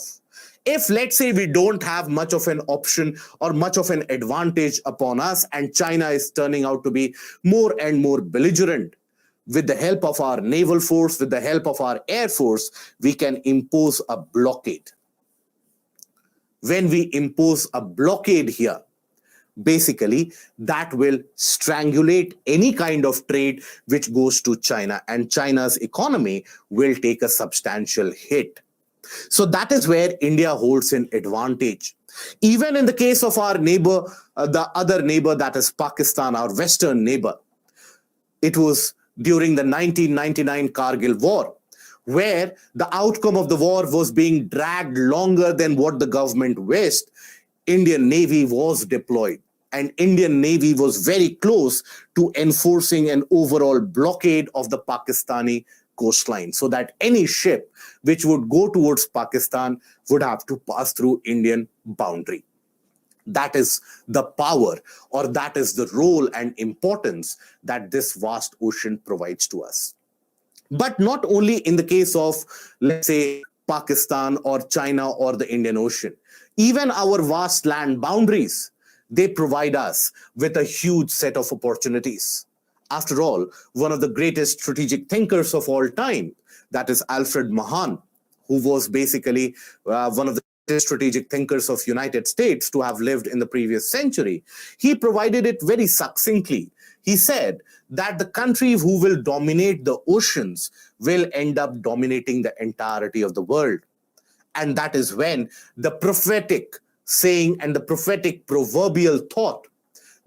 if let's say we don't have much of an option or much of an advantage upon us and China is turning out to be more and more belligerent, with the help of our naval force, with the help of our air force, we can impose a blockade. When we impose a blockade here, basically that will strangulate any kind of trade which goes to China, and China's economy will take a substantial hit. So that is where India holds an advantage. Even in the case of our neighbor, the other neighbor, that is Pakistan, our western neighbor, it was during the 1999 Kargil war, where the outcome of the war was being dragged longer than what the government wished. Indian Navy was deployed, and Indian Navy was very close to enforcing an overall blockade of the Pakistani coastline, so that any ship which would go towards Pakistan would have to pass through Indian boundary. That is the power, or that is the role and importance that this vast ocean provides to us. But not only in the case of, let's say, Pakistan or China or the Indian Ocean, even our vast land boundaries, they provide us with a huge set of opportunities. After all, one of the greatest strategic thinkers of all time, that is Alfred Mahan, who was basically one of the strategic thinkers of United States to have lived in the previous century. He provided it very succinctly. He said that the country who will dominate the oceans will end up dominating the entirety of the world. And that is when the prophetic saying and the prophetic proverbial thought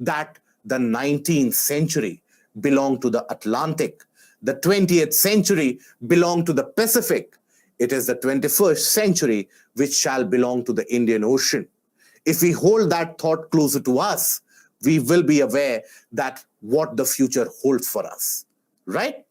that the 19th century belonged to the Atlantic, the 20th century belonged to the Pacific, it is the 21st century which shall belong to the Indian Ocean. If we hold that thought closer to us, we will be aware that what the future holds for us, right?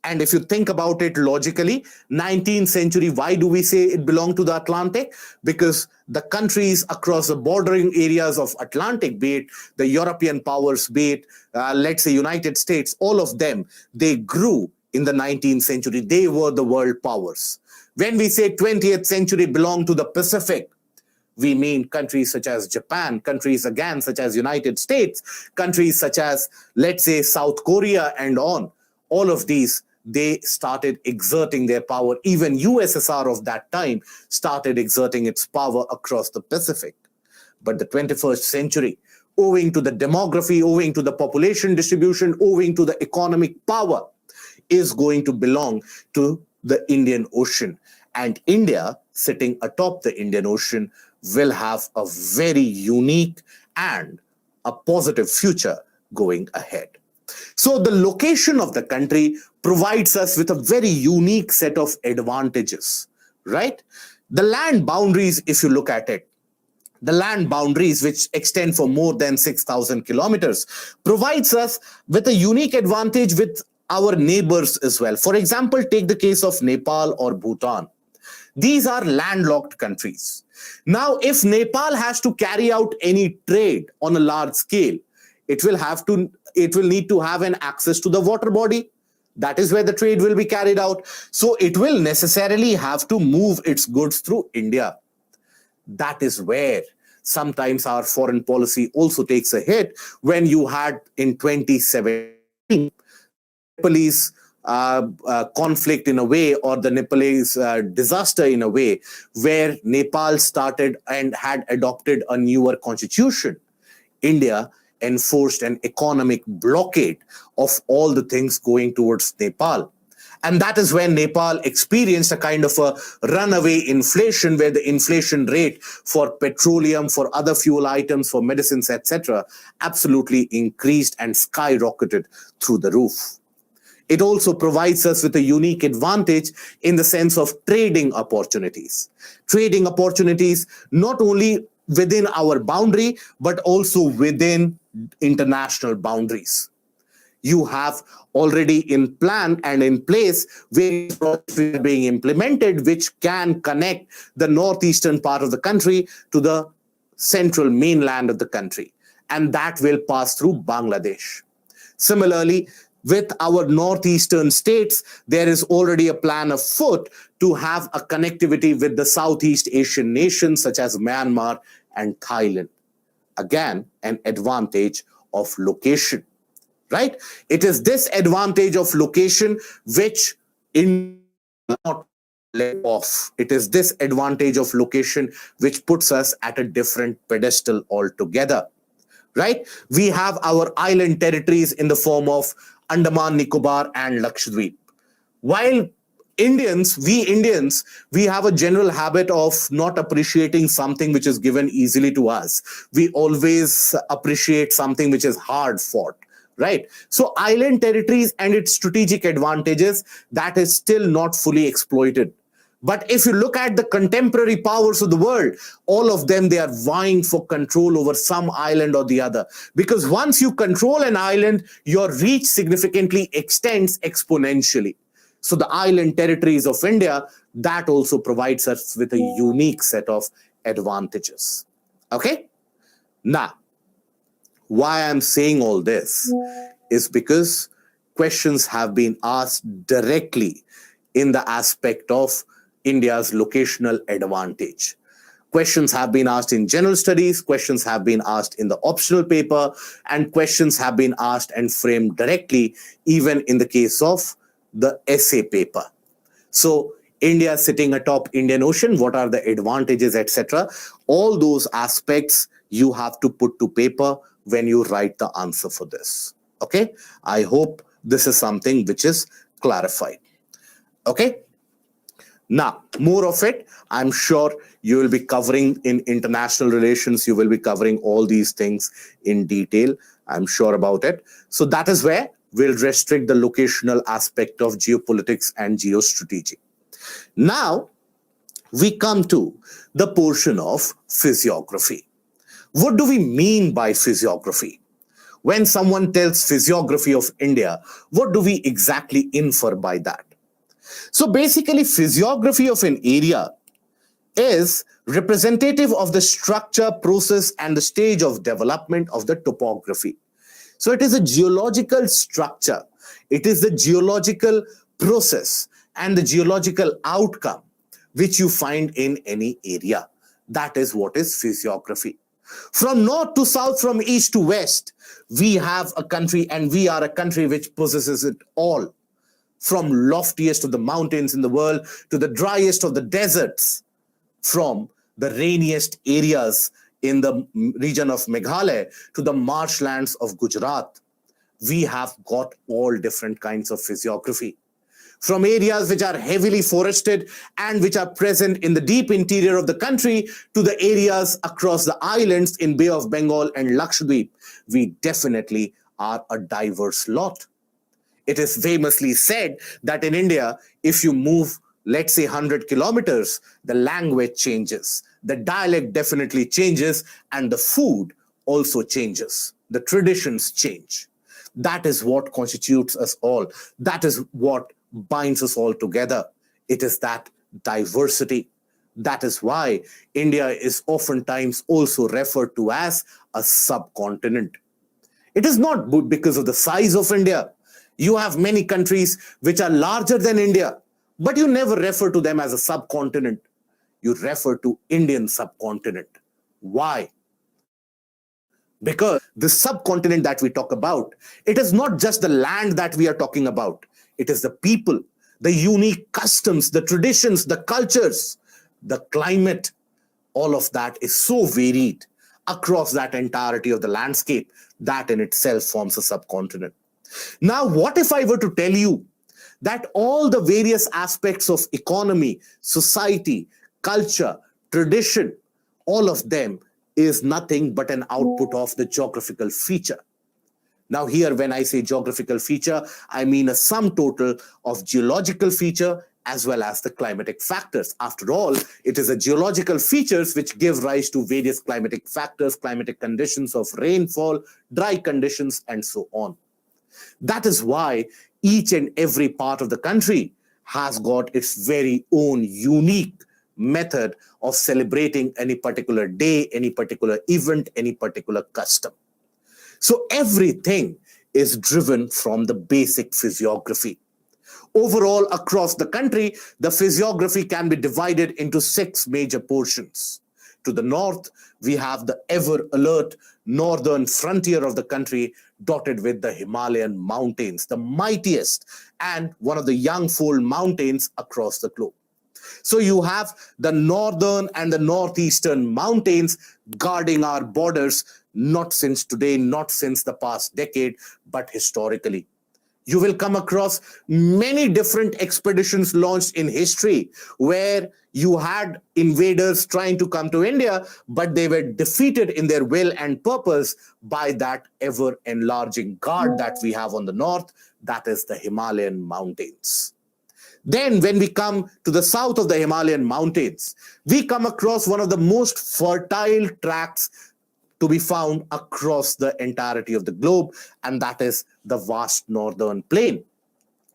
And if you think about it logically, 19th century, why do we say it belonged to the Atlantic? Because the countries across the bordering areas of Atlantic, be it the European powers, be it, let's say, United States, all of them, they grew in the 19th century. They were the world powers. When we say 20th century belonged to the Pacific, We mean countries such as Japan, countries again such as United States, countries such as, let's say, South Korea and on. All of these, they started exerting their power. Even USSR of that time started exerting its power across the Pacific. But the 21st century, owing to the demography, owing to the population distribution, owing to the economic power, is going to belong to the Indian Ocean. And India, sitting atop the Indian Ocean, will have a very unique and a positive future going ahead. So the location of the country provides us with a very unique set of advantages, right? The land boundaries, if you look at it, the land boundaries, which extend for more than 6,000 kilometers, provides us with a unique advantage with our neighbors as well. For example, take the case of Nepal or Bhutan. These are landlocked countries. Now, if Nepal has to carry out any trade on a large scale, it will need to have an access to the water body. That is where the trade will be carried out. So it will necessarily have to move its goods through India. That is where sometimes our foreign policy also takes a hit when you had in 2017 Nepalese conflict in a way, or the Nepalese disaster in a way, where Nepal started and had adopted a newer constitution. India enforced an economic blockade of all the things going towards Nepal. And that is when Nepal experienced a kind of a runaway inflation, where the inflation rate for petroleum, for other fuel items, for medicines, etc., absolutely increased and skyrocketed through the roof. It also provides us with a unique advantage in the sense of trading opportunities. Trading opportunities not only within our boundary, but also within international boundaries. You have already in plan and in place various projects being implemented which can connect the northeastern part of the country to the central mainland of the country, and that will pass through Bangladesh. Similarly, with our northeastern states, there is already a plan afoot to have a connectivity with the Southeast Asian nations such as Myanmar and Thailand. Again, an advantage of location, right? It is this advantage of location which in not let off. It is this advantage of location which puts us at a different pedestal altogether, right? We have our island territories in the form of Andaman, Nicobar, and Lakshadweep. While we have a general habit of not appreciating something which is given easily to us. We always appreciate something which is hard fought, right? So island territories and its strategic advantages, that is still not fully exploited. But if you look at the contemporary powers of the world, all of them, they are vying for control over some island or the other. Because once you control an island, your reach significantly extends exponentially. So the island territories of India, that also provides us with a unique set of advantages. Okay? Now, why I'm saying all this is because questions have been asked directly in the aspect of India's locational advantage. Questions have been asked in general studies, questions have been asked in the optional paper, and questions have been asked and framed directly even in the case of the essay paper. So India sitting atop Indian Ocean, what are the advantages, etc. All those aspects you have to put to paper when you write the answer for this. Okay? I hope this is something which is clarified. Okay? Now, more of it, I'm sure you will be covering in international relations. You will be covering all these things in detail. I'm sure about it. So that is where we'll restrict the locational aspect of geopolitics and geostrategy. Now, we come to the portion of physiography. What do we mean by physiography? When someone tells physiography of India, what do we exactly infer by that? So basically, physiography of an area is representative of the structure, process, and the stage of development of the topography. So it is a geological structure. It is the geological process and the geological outcome which you find in any area. That is what is physiography. From north to south, from east to west, we have a country, and we are a country which possesses it all. From loftiest of the mountains in the world to the driest of the deserts, from the rainiest areas in the region of Meghalaya to the marshlands of Gujarat, we have got all different kinds of physiography. From areas which are heavily forested and which are present in the deep interior of the country to the areas across the islands in Bay of Bengal and Lakshadweep, we definitely are a diverse lot. It is famously said that in India, if you move, let's say, 100 kilometers, the language changes, the dialect definitely changes, and the food also changes. The traditions change. That is what constitutes us all. That is what binds us all together. It is that diversity. That is why India is oftentimes also referred to as a subcontinent. It is not because of the size of India. You have many countries which are larger than India, but you never refer to them as a subcontinent. You refer to Indian subcontinent. Why? Because the subcontinent that we talk about, it is not just the land that we are talking about. It is the people, the unique customs, the traditions, the cultures, the climate. All of that is so varied across that entirety of the landscape that in itself forms a subcontinent. Now, what if I were to tell you that all the various aspects of economy, society, culture, tradition, all of them is nothing but an output of the geographical feature? Now here, when I say geographical feature, I mean a sum total of geological feature as well as the climatic factors. After all, it is the geological features which give rise to various climatic factors, climatic conditions of rainfall, dry conditions, and so on. That is why each and every part of the country has got its very own unique method of celebrating any particular day, any particular event, any particular custom. So everything is driven from the basic physiography. Overall, across the country, the physiography can be divided into 6 major portions. To the north, we have the ever-alert northern frontier of the country, dotted with the Himalayan mountains, the mightiest and one of the young-fold mountains across the globe. So you have the northern and the northeastern mountains guarding our borders, not since today, not since the past decade, but historically. You will come across many different expeditions launched in history where you had invaders trying to come to India, but they were defeated in their will and purpose by that ever-enlarging guard that we have on the north, that is the Himalayan mountains. Then when we come to the south of the Himalayan mountains, we come across one of the most fertile tracts to be found across the entirety of the globe, and that is the vast northern plain,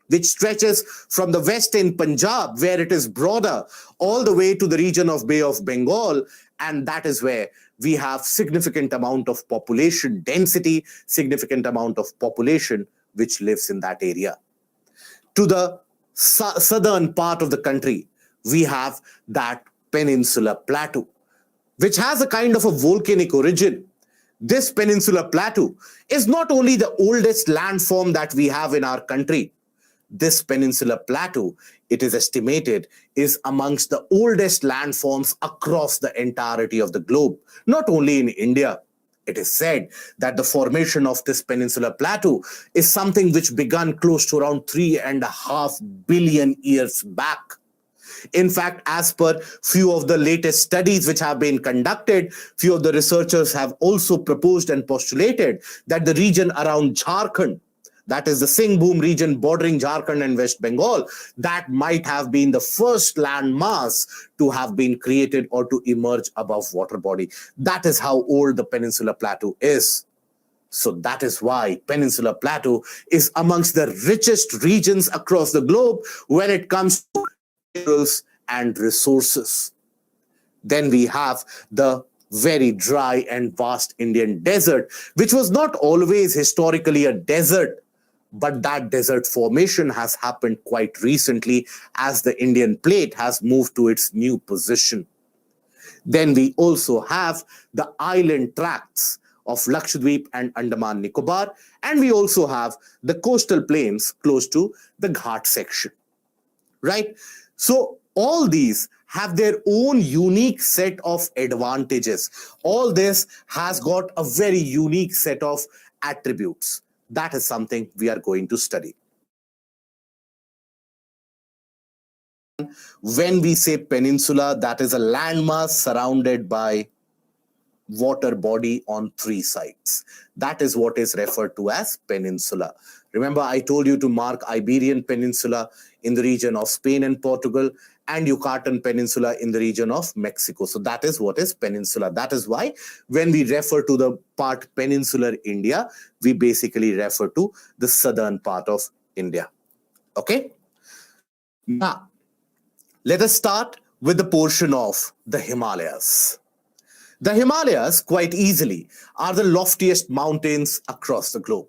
which stretches from the west in Punjab, where it is broader, all the way to the region of Bay of Bengal, and that is where we have significant amount of population density, significant amount of population which lives in that area. To the southern part of the country, we have that Peninsular Plateau, which has a kind of a volcanic origin. This Peninsular Plateau is not only the oldest landform that we have in our country. This Peninsular Plateau, it is estimated, is amongst the oldest landforms across the entirety of the globe, not only in India. It is said that the formation of this Peninsular Plateau is something which began close to around 3.5 billion years back. In fact, as per few of the latest studies which have been conducted, few of the researchers have also proposed and postulated that the region around Jharkhand, that is the Singhbhum region bordering Jharkhand and West Bengal, that might have been the first land mass to have been created or to emerge above water body. That is how old the Peninsular Plateau is. So that is why Peninsular Plateau is amongst the richest regions across the globe when it comes to minerals and resources. Then we have the very dry and vast Indian desert, which was not always historically a desert, but that desert formation has happened quite recently as the Indian plate has moved to its new position. Then we also have the island tracts of Lakshadweep and Andaman Nicobar, and we also have the coastal plains close to the Ghat section, right? So all these have their own unique set of advantages. All this has got a very unique set of attributes. That is something we are going to study. When we say peninsula, that is a landmass surrounded by water body on three sides. That is what is referred to as peninsula. Remember, I told you to mark Iberian Peninsula in the region of Spain and Portugal, and Yucatan Peninsula in the region of Mexico. So that is what is peninsula. That is why when we refer to the part peninsular India, we basically refer to the southern part of India. Okay? Now, let us start with the portion of the Himalayas. The Himalayas, quite easily, are the loftiest mountains across the globe.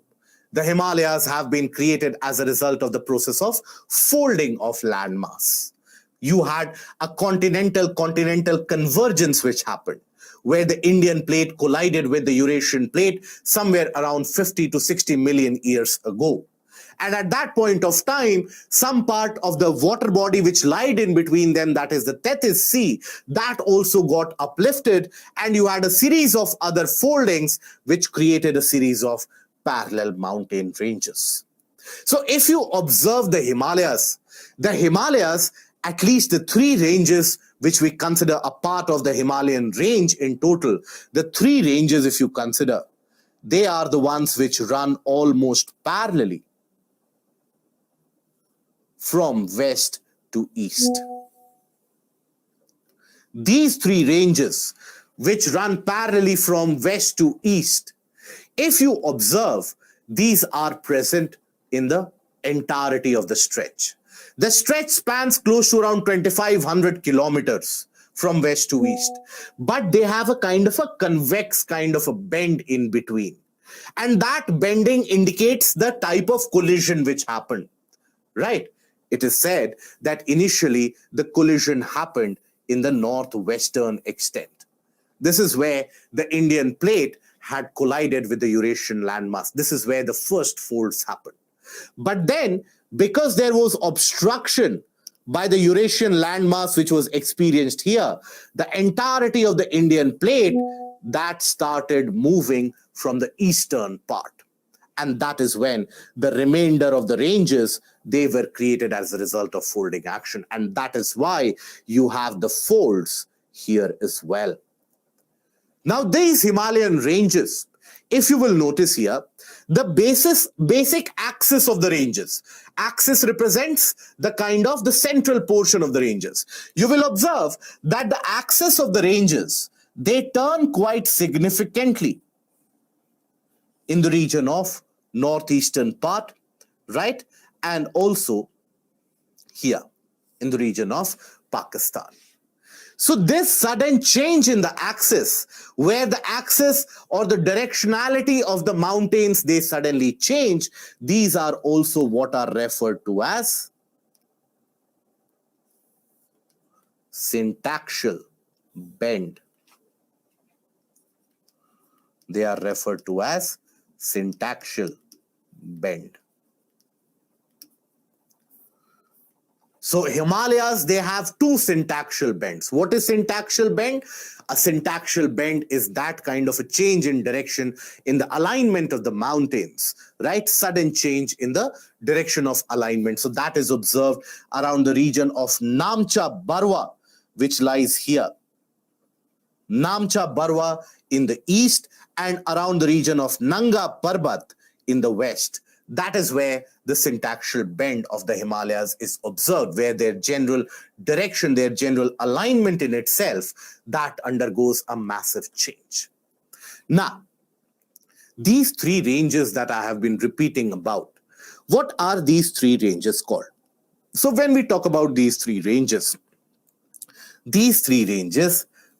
The Himalayas have been created as a result of the process of folding of landmass. You had a continental convergence which happened, where the Indian plate collided with the Eurasian plate somewhere around 50 to 60 million years ago. And at that point of time, some part of the water body which lied in between them, that is the Tethys Sea, that also got uplifted, and you had a series of other foldings which created a series of parallel mountain ranges. So if you observe the Himalayas, at least the three ranges which we consider a part of the Himalayan range in total, the three ranges, if you consider, they are the ones which run almost parallelly from west to east. These three ranges, which run parallelly from west to east, if you observe, these are present in the entirety of the stretch. The stretch spans close to around 2,500 kilometers from west to east, but they have a kind of a convex kind of a bend in between. And that bending indicates the type of collision which happened, right? It is said that initially the collision happened in the northwestern extent. This is where the Indian plate had collided with the Eurasian landmass. This is where the first folds happened. But then, because there was obstruction by the Eurasian landmass which was experienced here, the entirety of the Indian plate that started moving from the eastern part. And that is when the remainder of the ranges, they were created as a result of folding action. And that is why you have the folds here as well. Now, these Himalayan ranges, if you will notice here, the basic axis of the ranges. Axis represents the kind of the central portion of the ranges. You will observe that the axis of the ranges, they turn quite significantly in the region of northeastern part, right? And also here in the region of Pakistan. So this sudden change in the axis, where the axis or the directionality of the mountains, they suddenly change, these are also what are referred to as syntaxial bend. They are referred to as syntaxial bend. So Himalayas, they have two syntaxial bends. What is syntaxial bend? A syntaxial bend is that kind of a change in direction in the alignment of the mountains, right? Sudden change in the direction of alignment. So that is observed around the region of Namcha Barwa, which lies here. Namcha Barwa in the east, and around the region of Nanga Parbat in the west. That is where the syntaxial bend of the Himalayas is observed, where their general direction, their general alignment in itself, that undergoes a massive change. Now, these three ranges that I have been repeating about, what are these three ranges called? So when we talk about these three ranges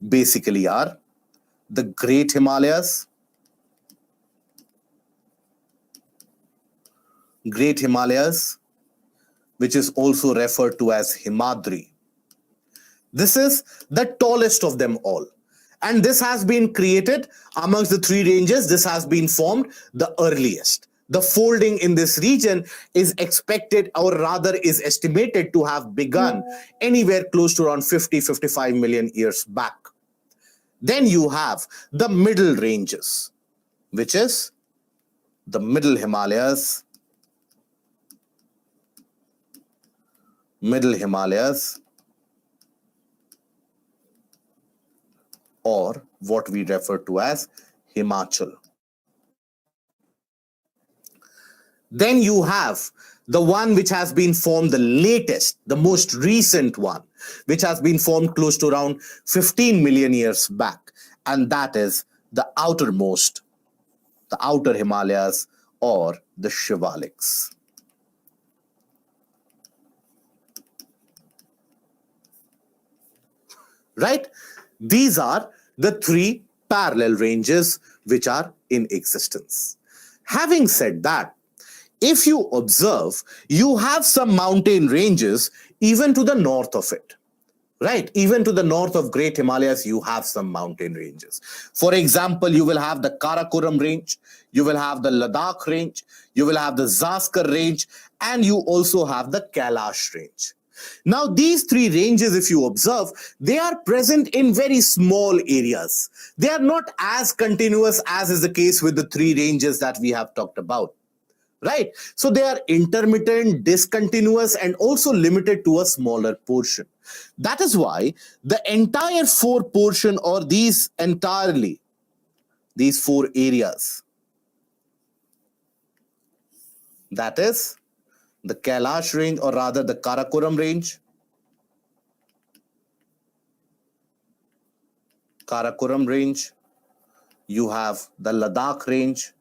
basically are the Great Himalayas, which is also referred to as Himadri. This is the tallest of them all. And this has been created amongst the three ranges. This has been formed the earliest. The folding in this region is expected, or rather is estimated to have begun anywhere close to around 50-55 million years back. Then you have the middle ranges, which is the middle Himalayas, or what we refer to as Himachal. Then you have the one which has been formed the latest, the most recent one, which has been formed close to around 15 million years back, and that is the outermost, the outer Himalayas, or the Shivaliks. Right? These are the three parallel ranges which are in existence. Having said that, if you observe, you have some mountain ranges even to the north of it. Right? Even to the north of Great Himalayas, you have some mountain ranges. For example, you will have the Karakoram range, you will have the Ladakh range, you will have the Zaskar range, and you also have the Kailash range. Now, these three ranges, if you observe, they are present in very small areas. They are not as continuous as is the case with the three ranges that we have talked about. Right? So they are intermittent, discontinuous, and also limited to a smaller portion. That is why the entire four portion, or these four areas, that is the Kailash range, or rather the Karakoram range, you have the Ladakh range,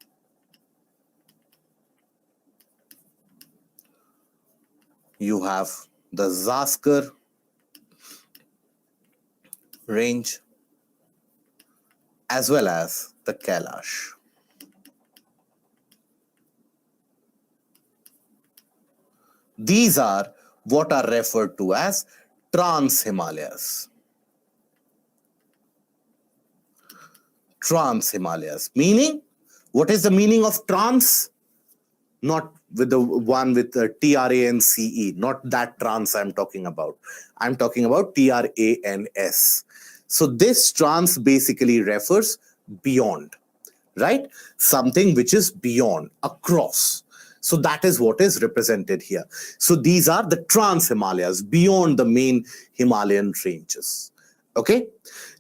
you have the Zaskar range, as well as the Kailash. These are what are referred to as Trans-Himalayas. Trans-Himalayas. Meaning, what is the meaning of trans? Not with the one with TRANCE, not that trans I'm talking about. I'm talking about TRANS. So this trans basically refers beyond, right? Something which is beyond, across. So that is what is represented here. So these are the Trans-Himalayas, beyond the main Himalayan ranges. Okay?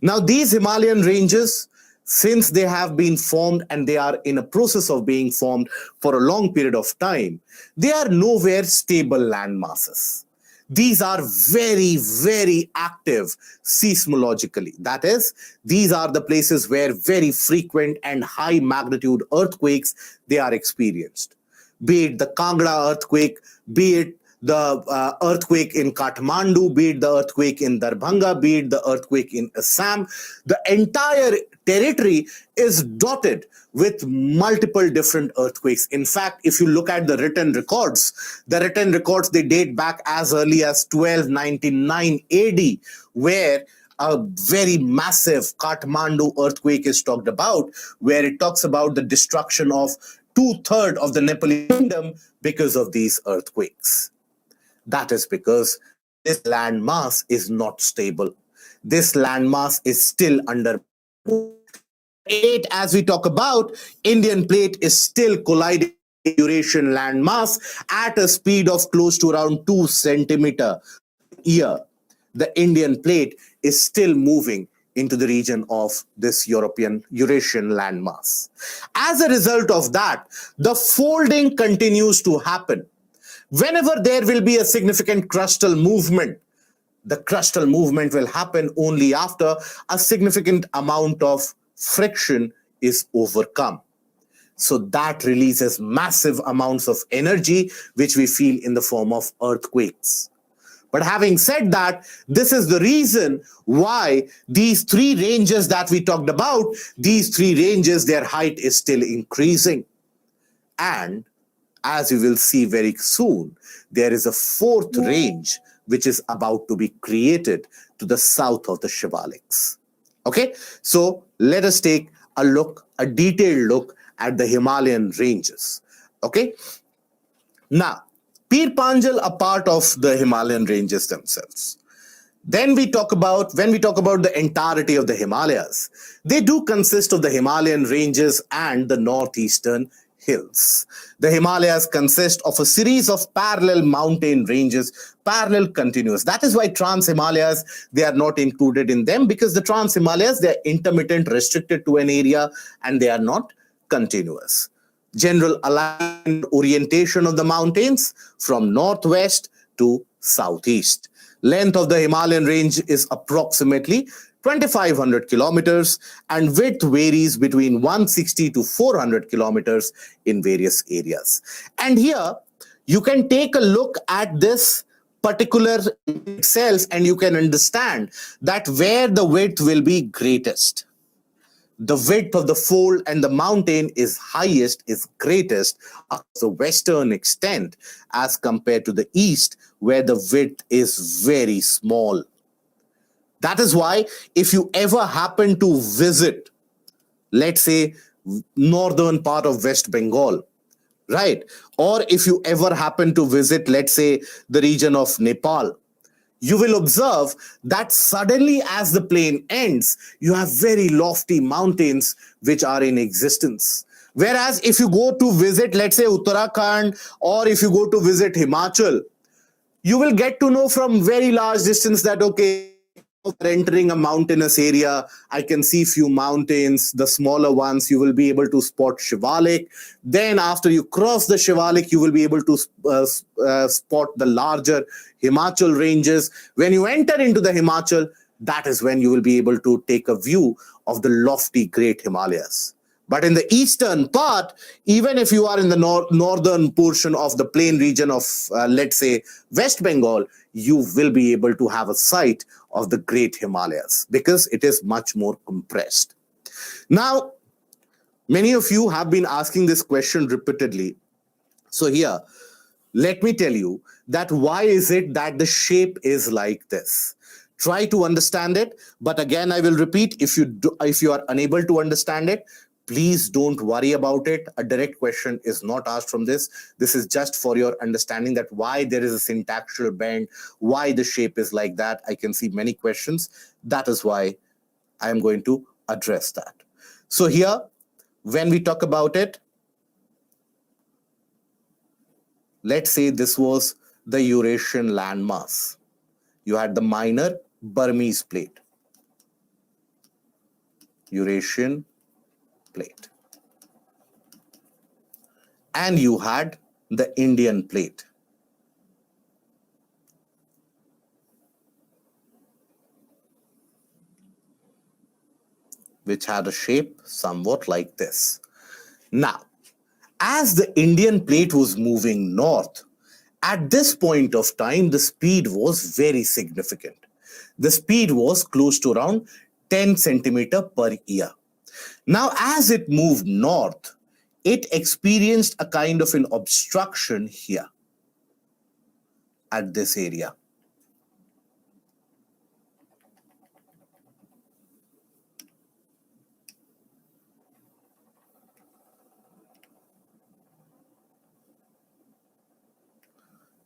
Now these Himalayan ranges, since they have been formed and they are in a process of being formed for a long period of time, they are nowhere stable land masses. These are very, very active seismologically. That is, these are the places where very frequent and high magnitude earthquakes, they are experienced. Be it the Kangra earthquake, be it the earthquake in Kathmandu, be it the earthquake in Darbhanga, be it the earthquake in Assam, the entire territory is dotted with multiple different earthquakes. In fact, if you look at the written records, they date back as early as 1299 AD, where a very massive Kathmandu earthquake is talked about, where it talks about the destruction of 2/3 of the Nepali kingdom because of these earthquakes. That is because this landmass is not stable. This landmass is still under plate. As we talk about, Indian plate is still colliding with Eurasian landmass at a speed of close to around 2 centimeters a year. The Indian plate is still moving into the region of this Eurasian landmass. As a result of that, the folding continues to happen. Whenever there will be a significant crustal movement, the crustal movement will happen only after a significant amount of friction is overcome. So that releases massive amounts of energy, which we feel in the form of earthquakes. But having said that, this is the reason why these three ranges that we talked about, these three ranges, their height is still increasing. And as we will see very soon, there is a fourth range which is about to be created to the south of the Shivaliks. Okay, so let us take a detailed look at the Himalayan ranges. Okay, now Pir Panjal are part of the Himalayan ranges themselves. Then when we talk about the entirety of the Himalayas, they do consist of the Himalayan ranges and the northeastern hills. The Himalayas consist of a series of parallel mountain ranges, parallel continuous. That is why Trans-Himalayas, they are not included in them, because the Trans-Himalayas, they are intermittent, restricted to an area, and they are not continuous. General alignment orientation of the mountains from northwest to southeast. Length of the Himalayan range is approximately 2,500 kilometers, and width varies between 160 to 400 kilometers in various areas. And here you can take a look at this particular itself, and you can understand that where the width will be greatest. The width of the fold and the mountain is greatest across the western extent as compared to the east, where the width is very small. That is why if you ever happen to visit, let's say, northern part of West Bengal, right? Or if you ever happen to visit, let's say, the region of Nepal, you will observe that suddenly as the plain ends, you have very lofty mountains which are in existence. Whereas if you go to visit, let's say, Uttarakhand, or if you go to visit Himachal, you will get to know from very large distance that, okay, entering a mountainous area, I can see few mountains, the smaller ones, you will be able to spot Shivalik. Then after you cross the Shivalik, you will be able to spot the larger Himachal ranges. When you enter into the Himachal, that is when you will be able to take a view of the lofty great Himalayas. But in the eastern part, even if you are in the northern portion of the plain region of, let's say, West Bengal, you will be able to have a sight of the great Himalayas because it is much more compressed. Now, many of you have been asking this question repeatedly. So here, let me tell you that why is it that the shape is like this? Try to understand it. But again, I will repeat, if you are unable to understand it, please don't worry about it. A direct question is not asked from this. This is just for your understanding that why there is a syntactical bend, why the shape is like that. I can see many questions. That is why I am going to address that. So here, when we talk about it, let's say this was the Eurasian landmass. You had the minor Burmese plate, Eurasian plate, and you had the Indian plate. Which had a shape somewhat like this. Now, as the Indian plate was moving north, at this point of time, the speed was very significant. The speed was close to around 10 centimeter per year. Now, as it moved north, it experienced a kind of an obstruction here at this area.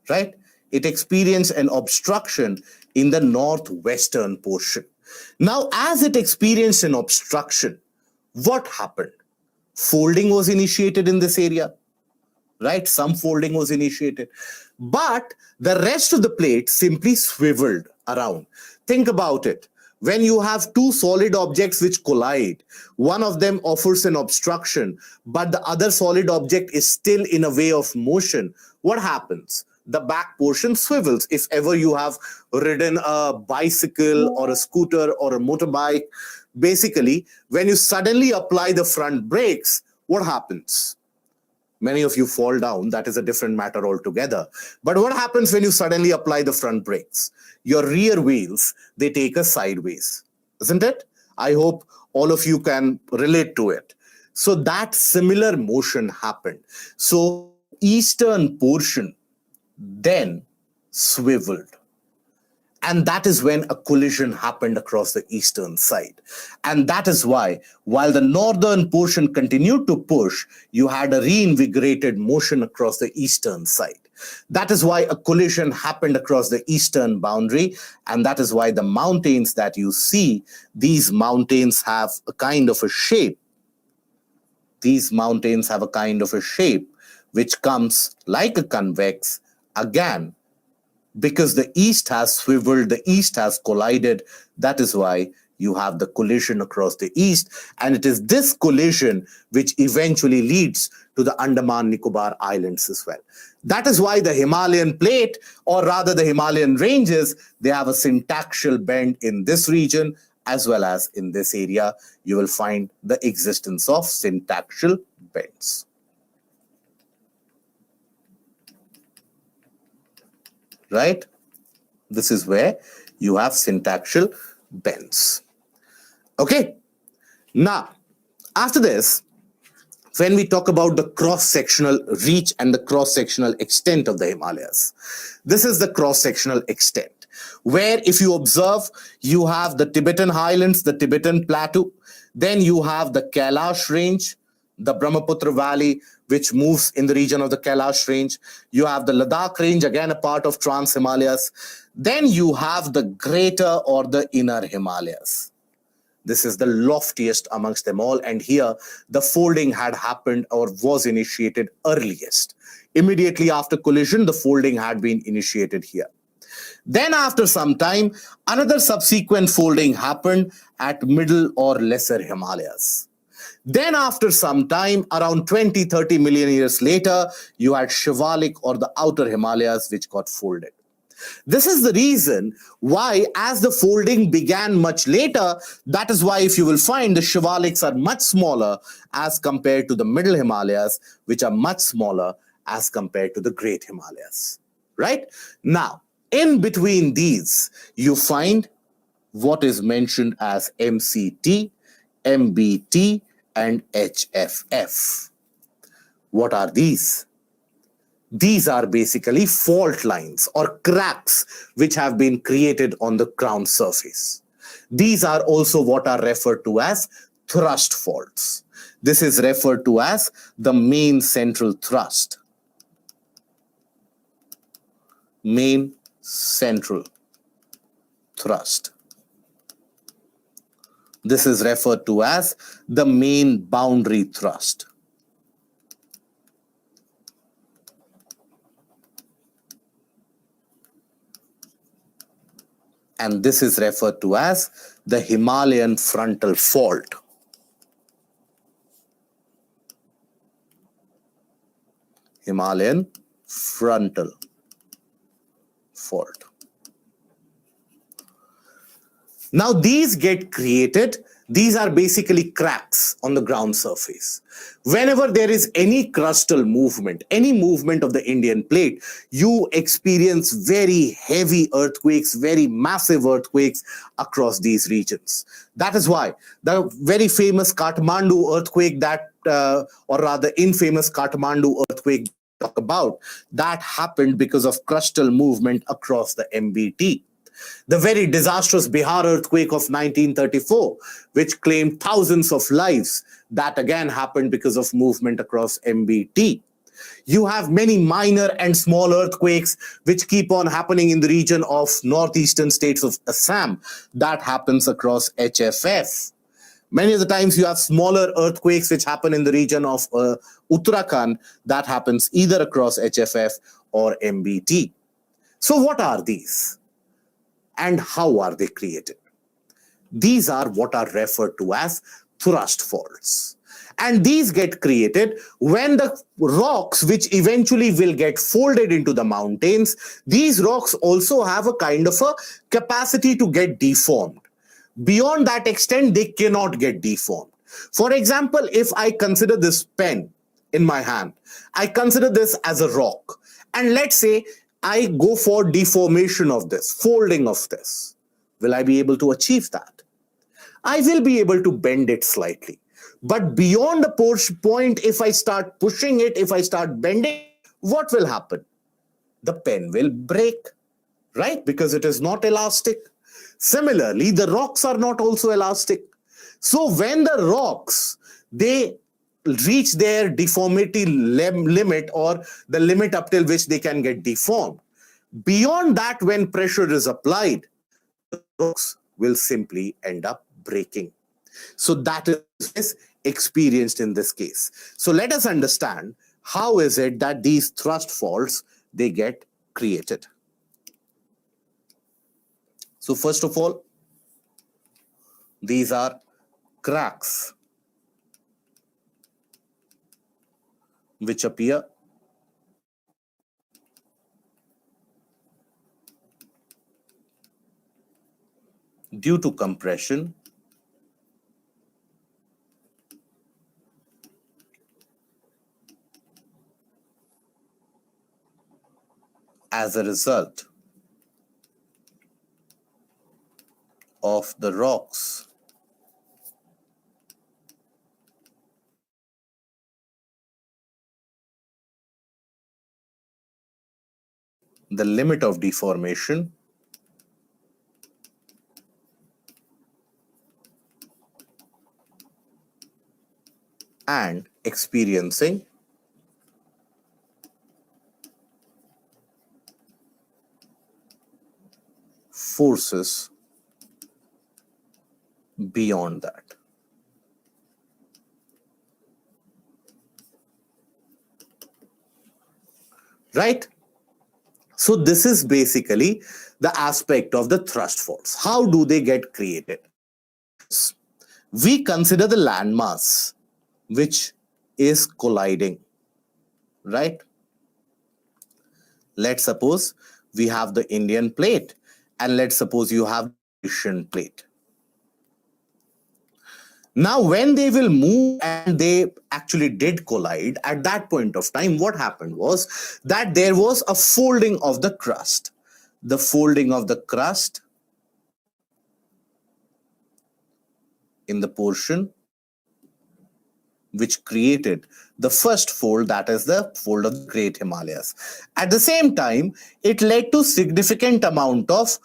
Right? It experienced an obstruction in the northwestern portion. Now, as it experienced an obstruction, what happened? Folding was initiated in this area, right? Some folding was initiated, but the rest of the plate simply swiveled around. Think about it. When you have two solid objects which collide, one of them offers an obstruction, but the other solid object is still in a way of motion, what happens? The back portion swivels. If ever you have ridden a bicycle or a scooter or a motorbike, basically, when you suddenly apply the front brakes, what happens? Many of you fall down. That is a different matter altogether. But what happens when you suddenly apply the front brakes? Your rear wheels, they take a sideways, isn't it? I hope all of you can relate to it. So that similar motion happened. So eastern portion then swiveled. And that is when a collision happened across the eastern side. And that is why, while the northern portion continued to push, you had a reinvigorated motion across the eastern side. That is why a collision happened across the eastern boundary. And that is why the mountains that you see, these mountains have a kind of a shape. These mountains have a kind of a shape which comes like a convex, again, because the east has swiveled, the east has collided. That is why you have the collision across the east. And it is this collision which eventually leads to the Andaman Nicobar Islands as well. That is why the Himalayan plate, or rather the Himalayan ranges, they have a syntaxial bend in this region as well as in this area. You will find the existence of syntaxial bends. Right? This is where you have syntaxial bends. Okay. Now, after this, when we talk about the cross-sectional reach and the cross-sectional extent of the Himalayas, this is the cross-sectional extent, where if you observe, you have the Tibetan highlands, the Tibetan plateau, then you have the Kailash range, the Brahmaputra Valley, which moves in the region of the Kailash range. You have the Ladakh range, again a part of Trans-Himalayas. Then you have the greater or the inner Himalayas. This is the loftiest amongst them all. And here the folding had happened or was initiated earliest. Immediately after collision, the folding had been initiated here. Then after some time, another subsequent folding happened at middle or lesser Himalayas. Then after some time, around 20-30 million years later, you had Shivalik or the outer Himalayas which got folded. This is the reason why, as the folding began much later, that is why if you will find the Shivaliks are much smaller as compared to the middle Himalayas, which are much smaller as compared to the great Himalayas. Right? Now, in between these, you find what is mentioned as MCT, MBT, and HFF. What are these? These are basically fault lines or cracks which have been created on the ground surface. These are also what are referred to as thrust faults. This is referred to as the main central thrust. Main central thrust. This is referred to as the main boundary thrust. And this is referred to as the Himalayan frontal fault. Himalayan frontal fault. Now these get created. These are basically cracks on the ground surface. Whenever there is any crustal movement, any movement of the Indian plate, you experience very heavy earthquakes, very massive earthquakes across these regions. That is why the very famous Kathmandu earthquake or rather infamous Kathmandu earthquake talk about, that happened because of crustal movement across the MBT. The very disastrous Bihar earthquake of 1934, which claimed thousands of lives, that again happened because of movement across MBT. You have many minor and small earthquakes which keep on happening in the region of northeastern states of Assam. That happens across HFF. Many of the times you have smaller earthquakes which happen in the region of Uttarakhand. That happens either across HFF or MBT. So what are these? And how are they created? These are what are referred to as thrust faults. And these get created when the rocks, which eventually will get folded into the mountains, these rocks also have a kind of a capacity to get deformed. Beyond that extent, they cannot get deformed. For example, if I consider this pen in my hand, I consider this as a rock. And let's say I go for deformation of this, folding of this. Will I be able to achieve that? I will be able to bend it slightly. But beyond a point, if I start pushing it, if I start bending, what will happen? The pen will break, right? Because it is not elastic. Similarly, the rocks are not also elastic. So when the rocks, they reach their deformity limit, or the limit up till which they can get deformed, beyond that, when pressure is applied, the rocks will simply end up breaking. So that is experienced in this case. So let us understand how is it that these thrust faults, they get created. So first of all, these are cracks which appear due to compression as a result of the rocks the limit of deformation and experiencing forces beyond that. Right? So this is basically the aspect of the thrust force. How do they get created? We consider the landmass which is colliding, right? Let's suppose we have the Indian plate, and let's suppose you have the Asian plate. Now, when they will move and they actually did collide, at that point of time, what happened was that there was a folding of the crust. The folding of the crust in the portion which created the first fold, that is the fold of the Great Himalayas. At the same time, it led to significant amount of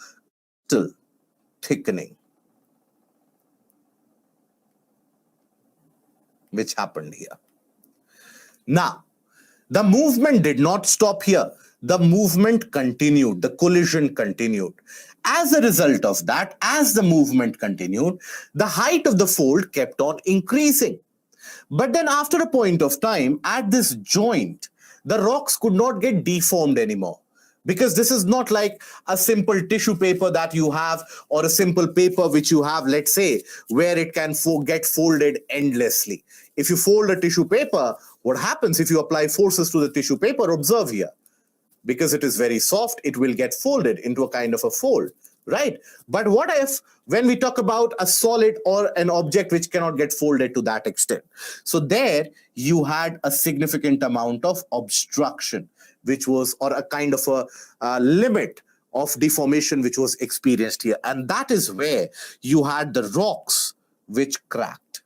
crystal thickening, which happened here. Now, the movement did not stop here. The movement continued, the collision continued. As a result of that, as the movement continued, the height of the fold kept on increasing. But then after a point of time, at this joint, the rocks could not get deformed anymore. Because this is not like a simple tissue paper that you have, or a simple paper which you have, let's say, where it can get folded endlessly. If you fold a tissue paper, what happens if you apply forces to the tissue paper? Observe here. Because it is very soft, it will get folded into a kind of a fold, right? But what if when we talk about a solid or an object which cannot get folded to that extent? So there you had a significant amount of obstruction, which was, or a kind of a limit of deformation which was experienced here. And that is where you had the rocks which cracked.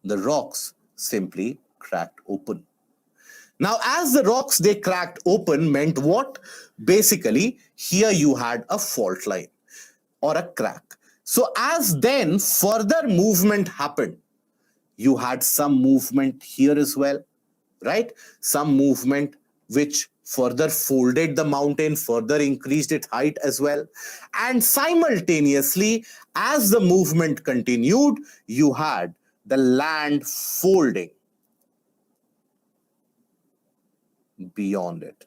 The rocks simply cracked open. Now, as the rocks, they cracked open meant what? Basically, here you had a fault line or a crack. So as then further movement happened, you had some movement here as well, right? Some movement which further folded the mountain, further increased its height as well. And simultaneously, as the movement continued, you had the land folding beyond it.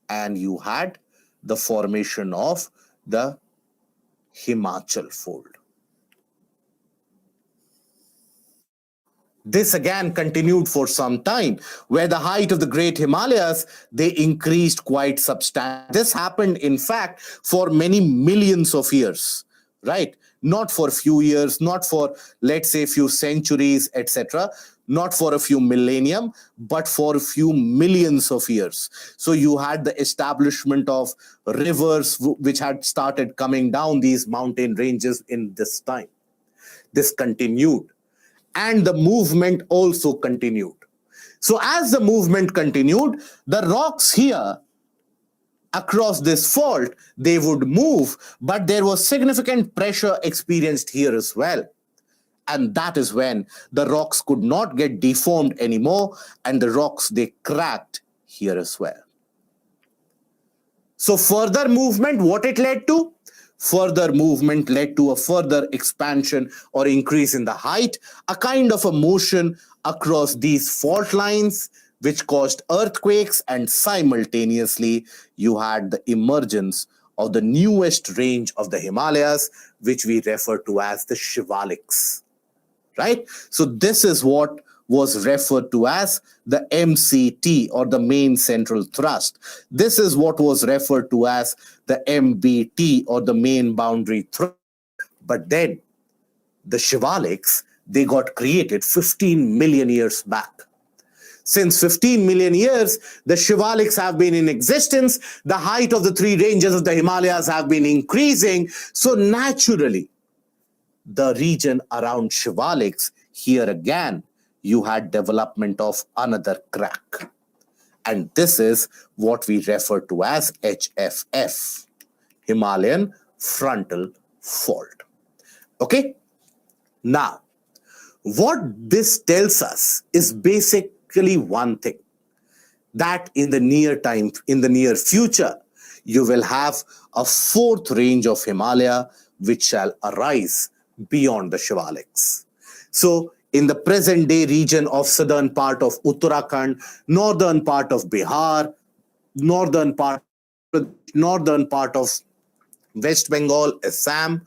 And you had the formation of the Himachal fold. This again continued for some time, where the height of the Great Himalayas, they increased quite substantially. This happened, in fact, for many millions of years, right? Not for a few years, not for, let's say, a few centuries, etc., not for a few millennium, but for a few millions of years. So you had the establishment of rivers which had started coming down these mountain ranges in this time. This continued, and the movement also continued. So as the movement continued, the rocks here across this fault, they would move, but there was significant pressure experienced here as well. And that is when the rocks could not get deformed anymore, and the rocks, they cracked here as well. So further movement, what it led to? Further movement led to a further expansion or increase in the height, a kind of a motion across these fault lines, which caused earthquakes, and simultaneously you had the emergence of the newest range of the Himalayas, which we refer to as the Shivaliks. Right? So this is what was referred to as the MCT, or the main central thrust. This is what was referred to as the MBT, or the main boundary thrust. But then the Shivaliks, they got created 15 million years back. Since 15 million years, the Shivaliks have been in existence. The height of the three ranges of the Himalayas have been increasing. So naturally, the region around Shivaliks, here again, you had development of another crack. And this is what we refer to as HFF, Himalayan Frontal Fault. Okay? Now, what this tells us is basically one thing, that in the near future, you will have a fourth range of Himalaya which shall arise beyond the Shivaliks. So in the present day region of southern part of Uttarakhand, northern part of Bihar, northern part of West Bengal, Assam,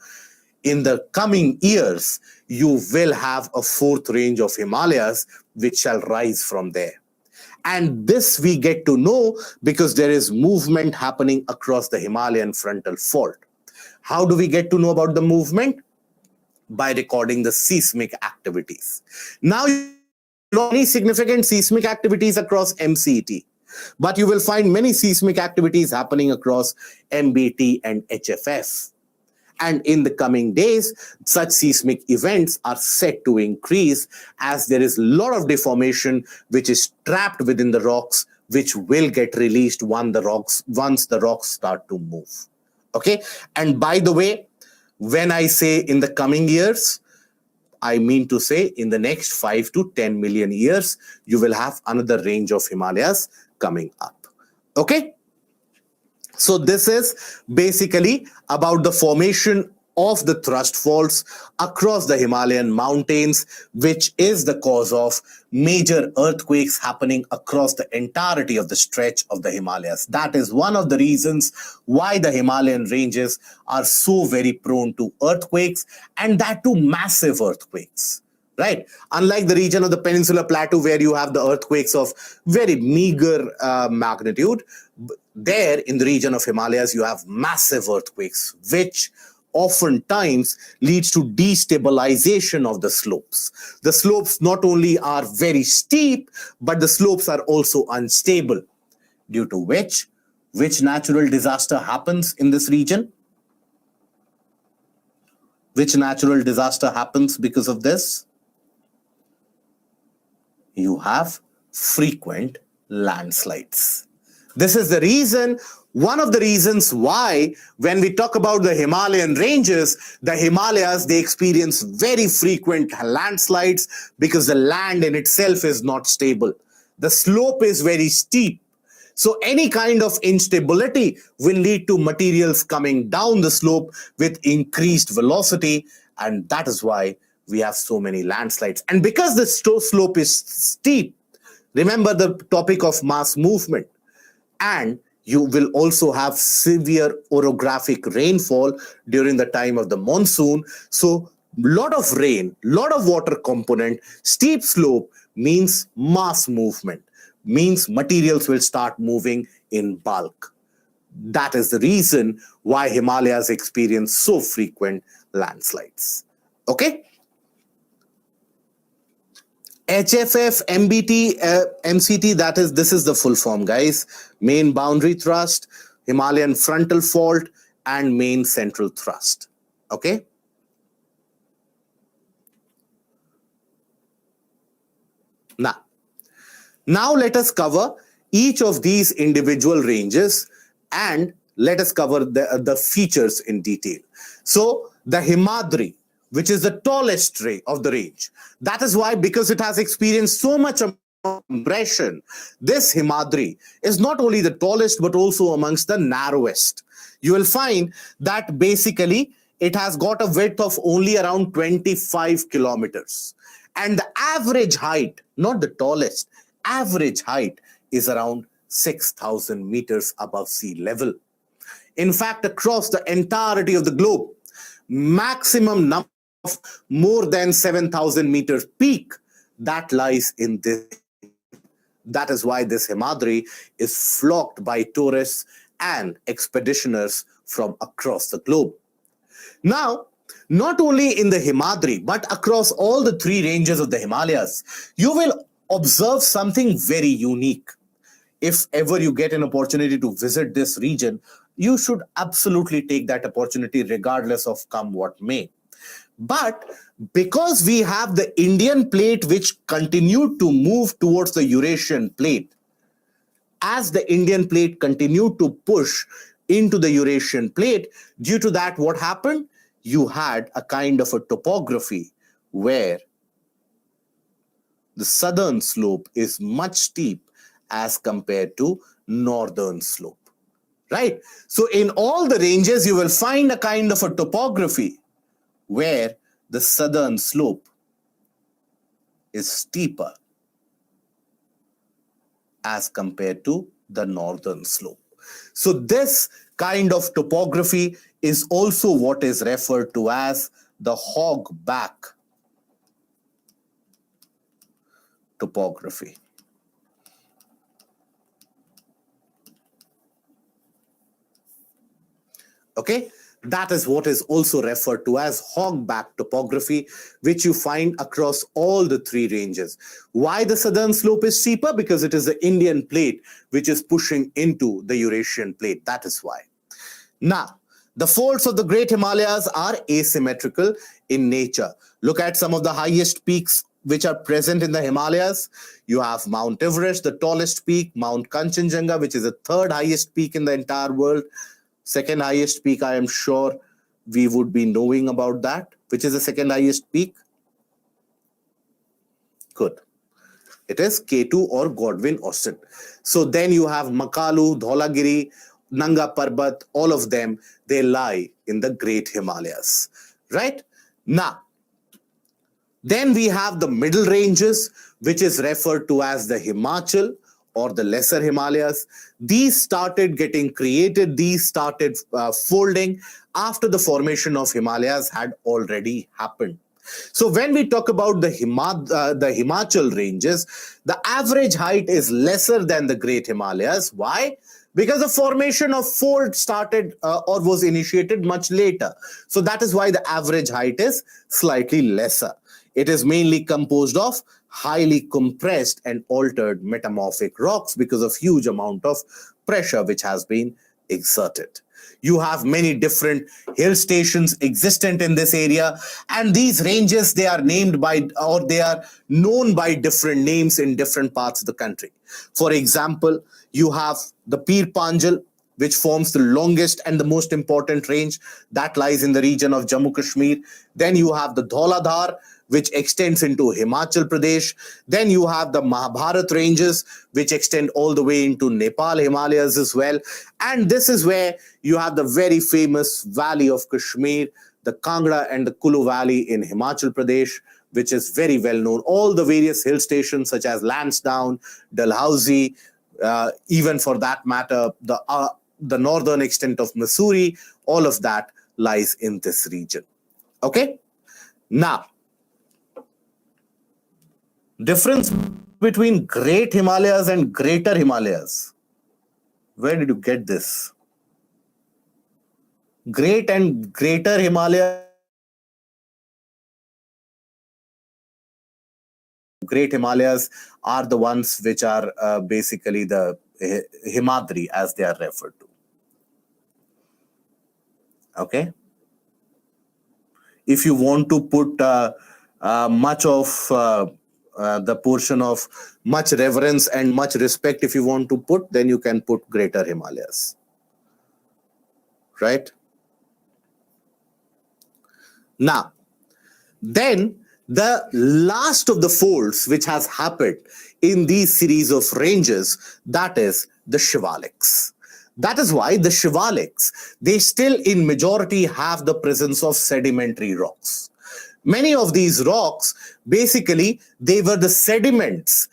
in the coming years, you will have a fourth range of Himalayas which shall rise from there. And this we get to know because there is movement happening across the Himalayan frontal fault. How do we get to know about the movement? By recording the seismic activities. Now, you don't have any significant seismic activities across MCT, but you will find many seismic activities happening across MBT and HFF. And in the coming days, such seismic events are set to increase as there is a lot of deformation which is trapped within the rocks, which will get released once the rocks start to move. Okay? And by the way, when I say in the coming years, I mean to say in the next 5 to 10 million years, you will have another range of Himalayas coming up. Okay? So this is basically about the formation of the thrust faults across the Himalayan mountains, which is the cause of major earthquakes happening across the entirety of the stretch of the Himalayas. That is one of the reasons why the Himalayan ranges are so very prone to earthquakes, and that to massive earthquakes. Right? Unlike the region of the Peninsular Plateau where you have the earthquakes of very meager magnitude, there in the region of Himalayas you have massive earthquakes, which oftentimes leads to destabilization of the slopes. The slopes not only are very steep, but the slopes are also unstable, due to which natural disaster happens in this region? Which natural disaster happens because of this? You have frequent landslides. This is the reason, one of the reasons why when we talk about the Himalayan ranges, the Himalayas, they experience very frequent landslides because the land in itself is not stable. The slope is very steep. So any kind of instability will lead to materials coming down the slope with increased velocity, and that is why we have so many landslides. And because the slope is steep, remember the topic of mass movement, and you will also have severe orographic rainfall during the time of the monsoon. So lot of rain, lot of water component, steep slope means mass movement, means materials will start moving in bulk. That is the reason why Himalayas experience so frequent landslides. Okay? HFF, MBT, MCT, this is the full form, guys. Main boundary thrust, Himalayan frontal fault, and main central thrust. Okay? Now, Now let us cover each of these individual ranges and let us cover the features in detail. So the Himadri, which is the tallest of the range, that is why, because it has experienced so much compression, this Himadri is not only the tallest but also amongst the narrowest. You will find that basically it has got a width of only around 25 kilometers. And the average height, not the tallest, average height is around 6,000 meters above sea level. In fact, across the entirety of the globe, maximum number of more than 7,000 meters peak that lies in this. That is why this Himadri is flocked by tourists and expeditioners from across the globe. Now, not only in the Himadri, but across all the three ranges of the Himalayas, you will observe something very unique. If ever you get an opportunity to visit this region, you should absolutely take that opportunity regardless of come what may. But because we have the Indian plate which continued to move towards the Eurasian plate, as the Indian plate continued to push into the Eurasian plate, due to that, what happened? You had a kind of a topography where the southern slope is much steep as compared to northern slope, right? So in all the ranges, you will find a kind of a topography where the southern slope is steeper as compared to the northern slope. So this kind of topography is also what is referred to as the hog back topography. Okay, that is what is also referred to as hogback topography, which you find across all the three ranges. Why the southern slope is steeper? Because it is the Indian plate which is pushing into the Eurasian plate. That is why. Now, the folds of the Great Himalayas are asymmetrical in nature. Look at some of the highest peaks which are present in the Himalayas. You have Mount Everest, the tallest peak, Mount Kanchenjunga, which is the third highest peak in the entire world. Second highest peak, I am sure we would be knowing about that. Which is the second highest peak? Good. It is K2 or Godwin Austen. So then you have Makalu, Dholagiri, Nanga Parbat, all of them, they lie in the Great Himalayas, right? Now, then we have the middle ranges, which is referred to as the Himachal or the Lesser Himalayas. These started getting created, these started folding after the formation of Himalayas had already happened. So when we talk about the Himachal ranges, the average height is lesser than the Great Himalayas. Why? Because the formation of fold started or was initiated much later. So that is why the average height is slightly lesser. It is mainly composed of highly compressed and altered metamorphic rocks because of huge amount of pressure which has been exerted. You have many different hill stations existent in this area, and these ranges, they are named by, or they are known by different names in different parts of the country. For example, you have the Pir Panjal, which forms the longest and the most important range that lies in the region of Jammu Kashmir. Then you have the Dhauladhar, which extends into Himachal Pradesh. Then you have the Mahabharat ranges, which extend all the way into Nepal Himalayas as well. And this is where you have the very famous Valley of Kashmir, the Kangra and the Kulu Valley in Himachal Pradesh, which is very well known. All the various hill stations such as Lansdowne, Dalhousie, even for that matter, the northern extent of Missouri, all of that lies in this region. Okay? Now, difference between Great Himalayas and Greater Himalayas. Where did you get this? Great and Greater Himalayas. Great Himalayas are the ones which are basically the Himadri as they are referred to. Okay? If you want to put much of the portion of much reverence and much respect, if you want to put, then you can put Greater Himalayas. Right? Now, then the last of the folds which has happened in these series of ranges, that is the Shivaliks. That is why the Shivaliks, they still in majority have the presence of sedimentary rocks. Many of these rocks, basically, they were the sediments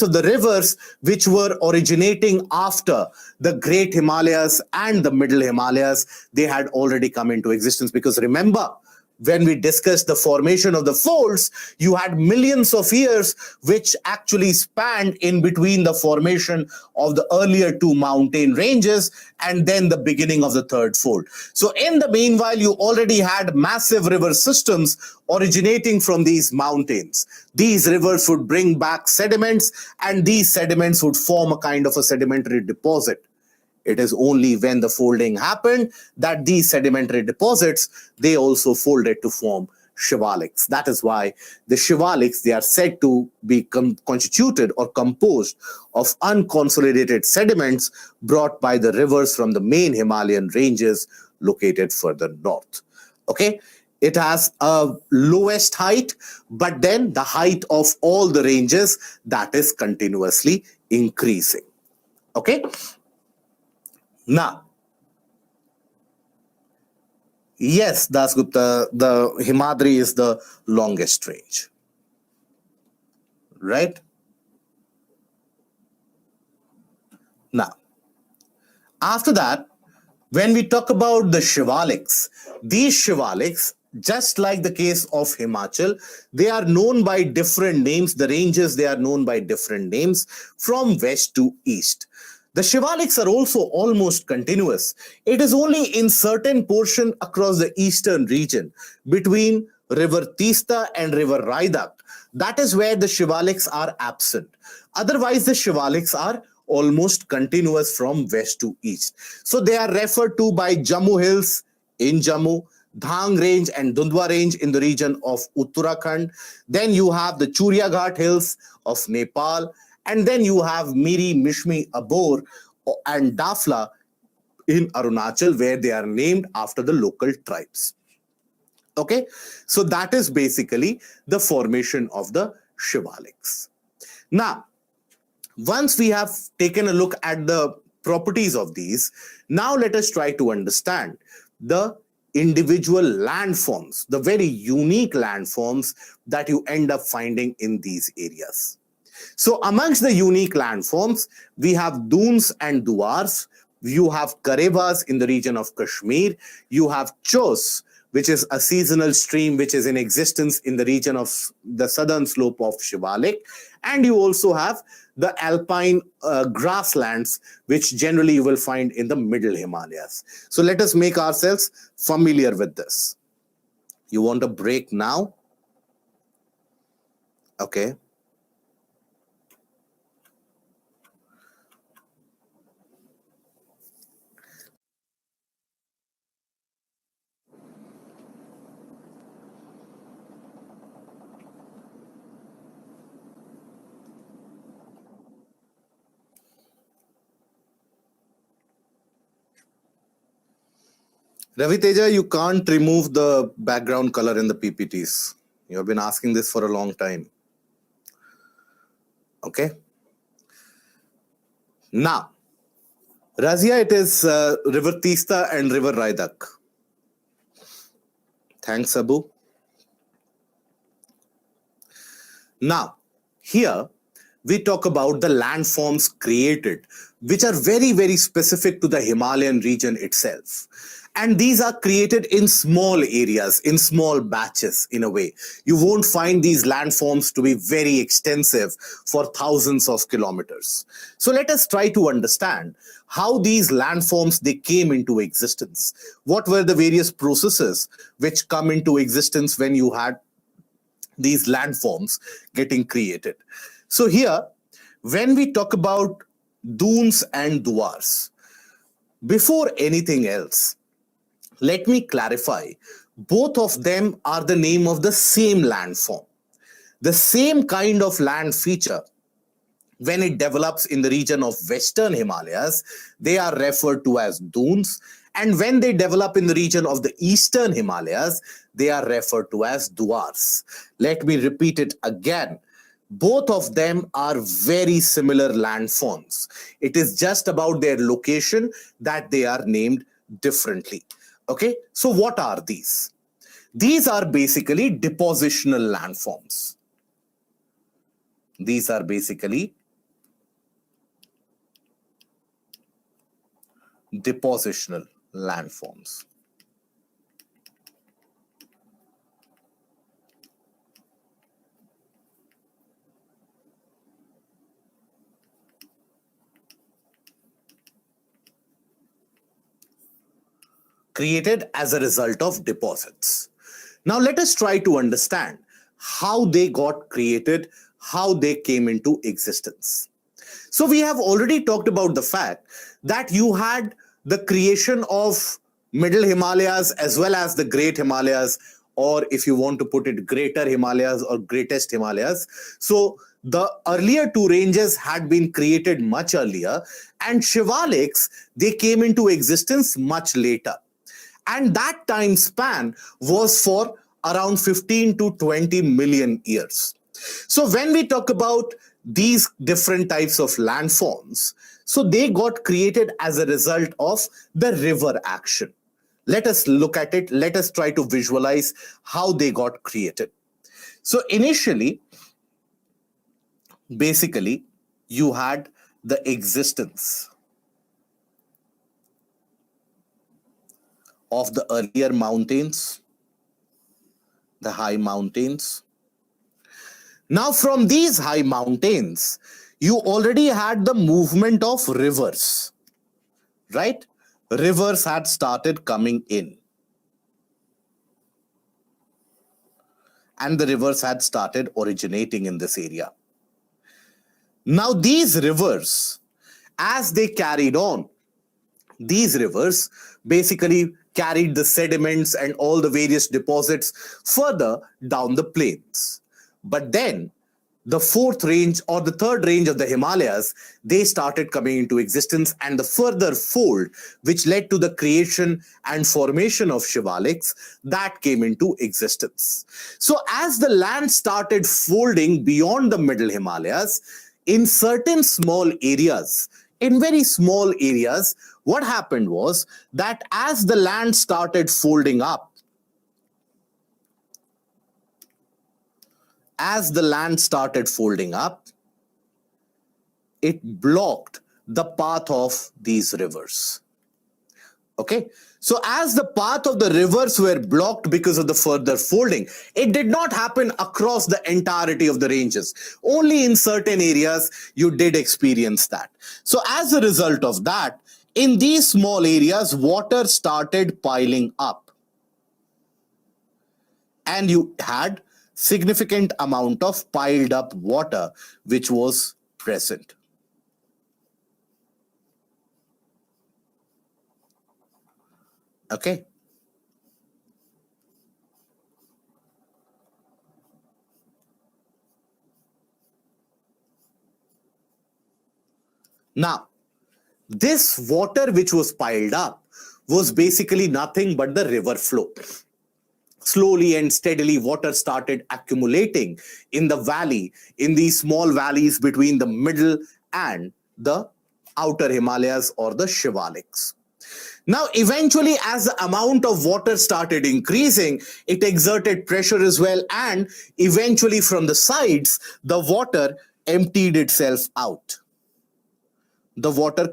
of the rivers which were originating after the Great Himalayas and the Middle Himalayas. They had already come into existence, because remember, when we discussed the formation of the folds, you had millions of years which actually spanned in between the formation of the earlier two mountain ranges and then the beginning of the third fold. So in the meanwhile, you already had massive river systems originating from these mountains. These rivers would bring back sediments, and these sediments would form a kind of a sedimentary deposit. It is only when the folding happened that these sedimentary deposits, they also folded to form Shivaliks. That is why the Shivaliks, they are said to be constituted or composed of unconsolidated sediments brought by the rivers from the main Himalayan ranges located further north. Okay? It has a lowest height, but then the height of all the ranges, that is continuously increasing. Okay? Now, yes, Dasgupta, the Himadri is the longest range, right? Now, after that, when we talk about the Shivaliks, these Shivaliks, just like the case of Himachal, they are known by different names. The ranges, they are known by different names from west to east. The Shivaliks are also almost continuous. It is only in certain portion across the eastern region between River Tista and River Raidak. That is where the Shivaliks are absent. Otherwise, the Shivaliks are almost continuous from west to east. So they are referred to by Jammu Hills in Jammu, Dhang Range and Dundwa Range in the region of Uttarakhand. Then you have the Churya Ghat Hills of Nepal. And then you have Miri, Mishmi, Abor and Dafla in Arunachal, where they are named after the local tribes. Okay, so that is basically the formation of the Shivaliks. Now, once we have taken a look at the properties of these, now let us try to understand the individual landforms, the very unique landforms that you end up finding in these areas. So amongst the unique landforms, we have dunes and duars, you have Karevas in the region of Kashmir, you have Chos, which is a seasonal stream which is in existence in the region of the southern slope of Shivalik, and you also have the alpine grasslands, which generally you will find in the middle Himalayas. So let us make ourselves familiar with this. You want a break now? Okay. Ravi Teja, you can't remove the background color in the PPTs. You have been asking this for a long time. Okay. Now, Razia, it is River Tista and River Raidak. Thanks, Abu. Now, here we talk about the landforms created, which are very, very specific to the Himalayan region itself. And these are created in small areas, in small batches in a way. You won't find these landforms to be very extensive for thousands of kilometers. So let us try to understand how these landforms, they came into existence. What were the various processes which come into existence when you had these landforms getting created? So here, when we talk about dunes and duars, before anything else, let me clarify, both of them are the name of the same landform. The same kind of land feature, when it develops in the region of Western Himalayas, they are referred to as dunes. And when they develop in the region of the Eastern Himalayas, they are referred to as duars. Let me repeat it again. Both of them are very similar landforms. It is just about their location that they are named differently. Okay, so what are these? These are basically depositional landforms. These are basically depositional landforms. Created as a result of deposits. Now let us try to understand how they got created, how they came into existence. So we have already talked about the fact that you had the creation of Middle Himalayas as well as the Great Himalayas, or if you want to put it, Greater Himalayas or Greatest Himalayas. So the earlier two ranges had been created much earlier, and Shivaliks, they came into existence much later. And that time span was for around 15 to 20 million years. So when we talk about these different types of landforms, so they got created as a result of the river action. Let us look at it. Let us try to visualize how they got created. So initially, basically, you had the existence of the earlier mountains, the high mountains. Now, from these high mountains, you already had the movement of rivers, right? Rivers had started coming in. And the rivers had started originating in this area. Now, these rivers, as they carried on, these rivers basically carried the sediments and all the various deposits further down the plains. But then the fourth range or the third range of the Himalayas, they started coming into existence, and the further fold, which led to the creation and formation of Shivaliks, that came into existence. So as the land started folding beyond the Middle Himalayas, in certain small areas, in very small areas, what happened was that as the land started folding up, it blocked the path of these rivers. Okay, so as the path of the rivers were blocked because of the further folding, it did not happen across the entirety of the ranges. Only in certain areas you did experience that. So as a result of that, in these small areas, water started piling up. And you had significant amount of piled up water which was present. Okay. Now, this water which was piled up was basically nothing but the river flow. Slowly and steadily, water started accumulating in the valley, in these small valleys between the middle and the outer Himalayas or the Shivaliks. Now, eventually, as the amount of water started increasing, it exerted pressure as well, and eventually from the sides, the water emptied itself out. The water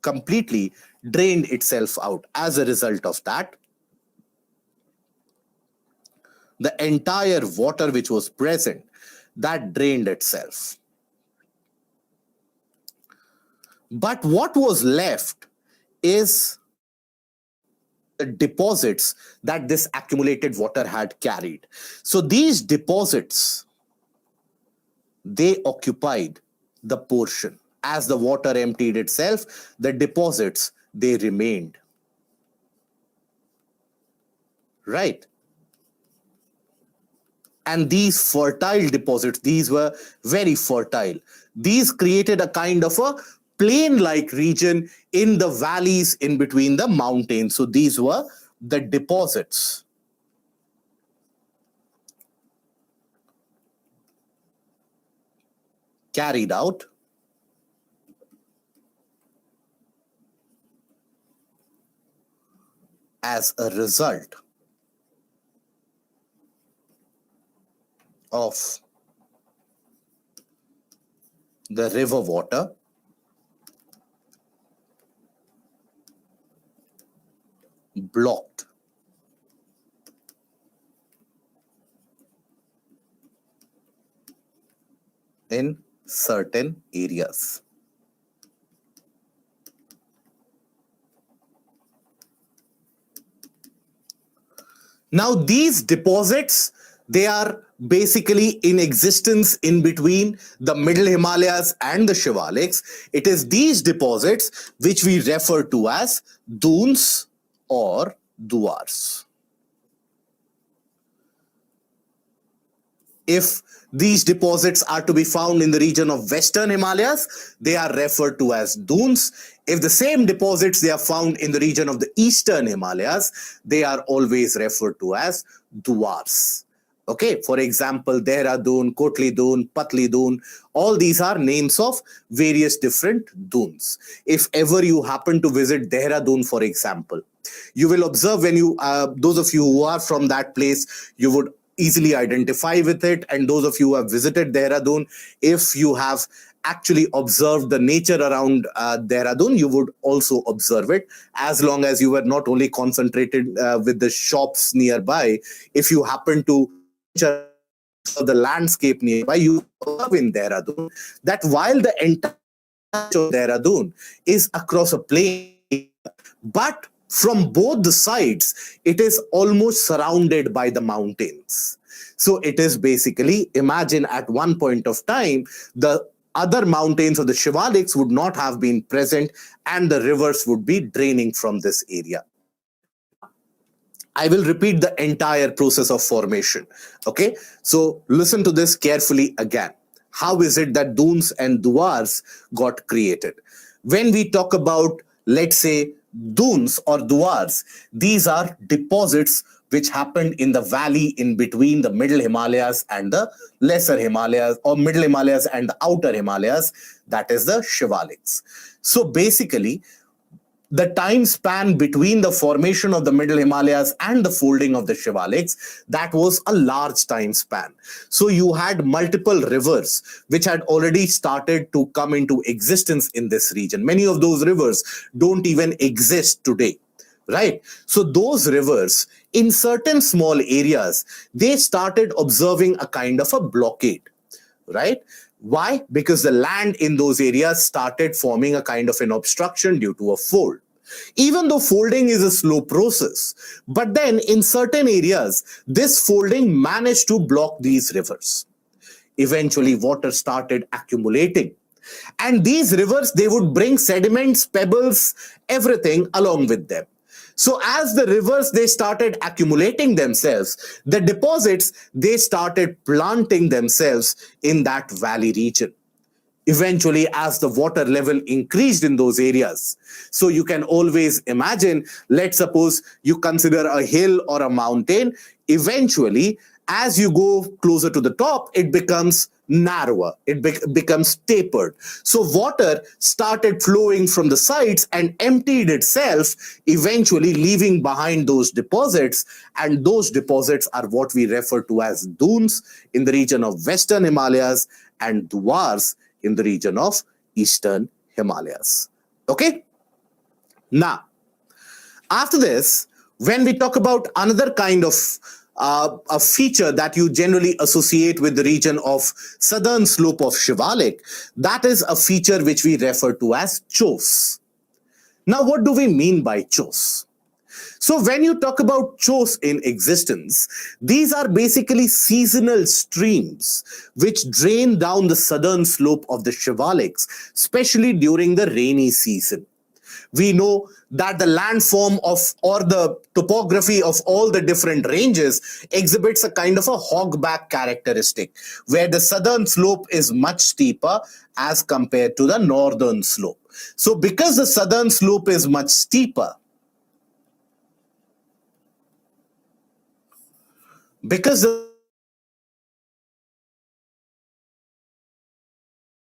completely drained itself out. As a result of that, the entire water which was present, that drained itself. But what was left is the deposits that this accumulated water had carried. So these deposits, they occupied the portion. As the water emptied itself, the deposits, they remained. Right? And these fertile deposits, these were very fertile. These created a kind of a plain-like region in the valleys in between the mountains. So these were the deposits. Carried out as a result of the river water blocked in certain areas. Now, these deposits, they are basically in existence in between the Middle Himalayas and the Shivaliks. It is these deposits which we refer to as dunes or duars. If these deposits are to be found in the region of Western Himalayas, they are referred to as dunes. If the same deposits they are found in the region of the Eastern Himalayas, they are always referred to as duars. Okay, for example, Dehradun, Kotli Dun, Patli Dun, all these are names of various different dunes. If ever you happen to visit Dehradun, for example, you will observe when you, those of you who are from that place, you would easily identify with it. And those of you who have visited Dehradun, if you have actually observed the nature around Dehradun, you would also observe it, as long as you were not only concentrated with the shops nearby. If you happen to the landscape nearby, you observe in Dehradun that while the entire of Dehradun is across a plain, but from both the sides, it is almost surrounded by the mountains. So it is basically, imagine at one point of time, the other mountains of the Shivaliks would not have been present and the rivers would be draining from this area. I will repeat the entire process of formation. Okay, so listen to this carefully again. How is it that dunes and duars got created? When we talk about, let's say, dunes or duars, these are deposits which happened in the valley in between the Middle Himalayas and the Lesser Himalayas, or Middle Himalayas and the Outer Himalayas, that is the Shivaliks. So basically, the time span between the formation of the Middle Himalayas and the folding of the Shivaliks, that was a large time span. So you had multiple rivers which had already started to come into existence in this region. Many of those rivers don't even exist today, right? So those rivers, in certain small areas, they started observing a kind of a blockade, right? Why? Because the land in those areas started forming a kind of an obstruction due to a fold. Even though folding is a slow process, but then in certain areas, this folding managed to block these rivers. Eventually, water started accumulating. And these rivers, they would bring sediments, pebbles, everything along with them. So as the rivers, they started accumulating themselves, the deposits, they started planting themselves in that valley region. Eventually, as the water level increased in those areas, so you can always imagine, let's suppose you consider a hill or a mountain, eventually, as you go closer to the top, it becomes narrower, it becomes tapered. So water started flowing from the sides and emptied itself, eventually leaving behind those deposits, and those deposits are what we refer to as dunes in the region of Western Himalayas and duars in the region of Eastern Himalayas. Okay? Now, after this, when we talk about another kind of a feature that you generally associate with the region of southern slope of Shivalik, that is a feature which we refer to as chos. Now, what do we mean by chos? So when you talk about chos in existence, these are basically seasonal streams which drain down the southern slope of the Shivaliks, especially during the rainy season. we know that the landform of or the topography of all the different ranges exhibits a kind of a hogback characteristic, where the southern slope is much steeper as compared to the northern slope. So because the southern slope is much steeper, because the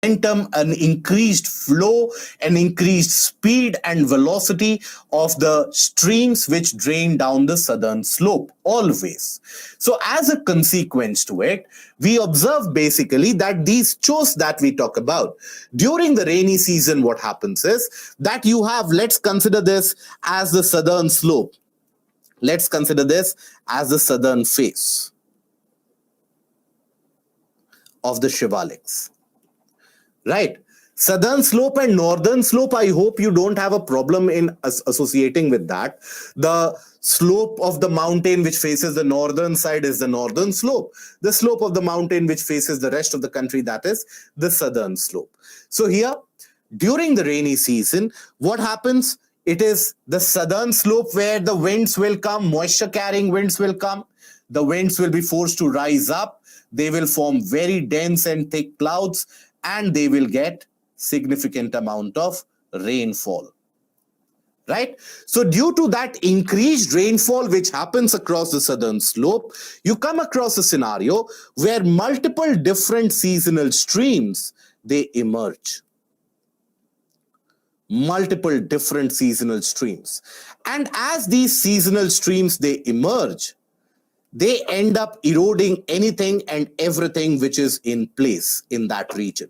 momentum, an increased flow, an increased speed and velocity of the streams which drain down the southern slope always. So as a consequence to it, we observe basically that these chos that we talk about during the rainy season, what happens is that you have, let's consider this as the southern slope. Let's consider this as the southern face of the Shivaliks. Right? Southern slope and northern slope, I hope you don't have a problem in associating with that. The slope of the mountain which faces the northern side is the northern slope. The slope of the mountain which faces the rest of the country, that is the southern slope. So here, during the rainy season, what happens? It is the southern slope where the winds will come, moisture-carrying winds will come. The winds will be forced to rise up. They will form very dense and thick clouds, and they will get significant amount of rainfall. Right? So due to that increased rainfall which happens across the southern slope, you come across a scenario where multiple different seasonal streams, they emerge. Multiple different seasonal streams. And as these seasonal streams, they emerge, they end up eroding anything and everything which is in place in that region.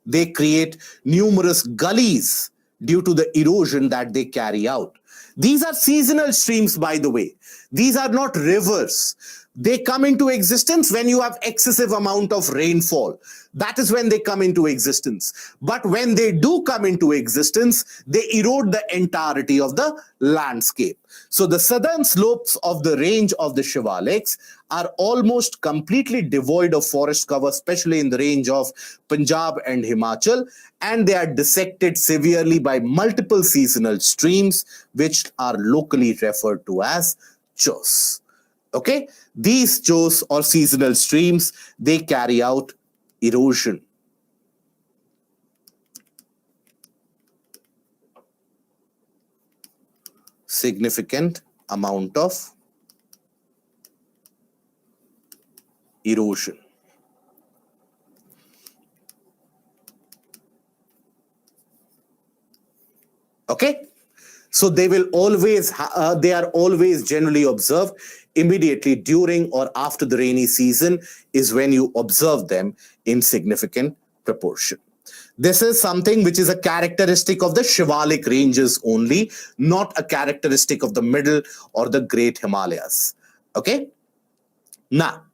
They create numerous gullies due to the erosion that they carry out. These are seasonal streams, by the way. These are not rivers. They come into existence when you have excessive amount of rainfall. That is when they come into existence. But when they do come into existence, they erode the entirety of the landscape. So the southern slopes of the range of the Shivaliks are almost completely devoid of forest cover, especially in the range of Punjab and Himachal, and they are dissected severely by multiple seasonal streams, which are locally referred to as chos. Okay, these chos or seasonal streams, they carry out erosion. Significant amount of erosion. Okay, so they will always they are always generally observed immediately during or after the rainy season is when you observe them in significant proportion. This is something which is a characteristic of the Shivalik ranges only, not a characteristic of the middle or the Great Himalayas. Okay, now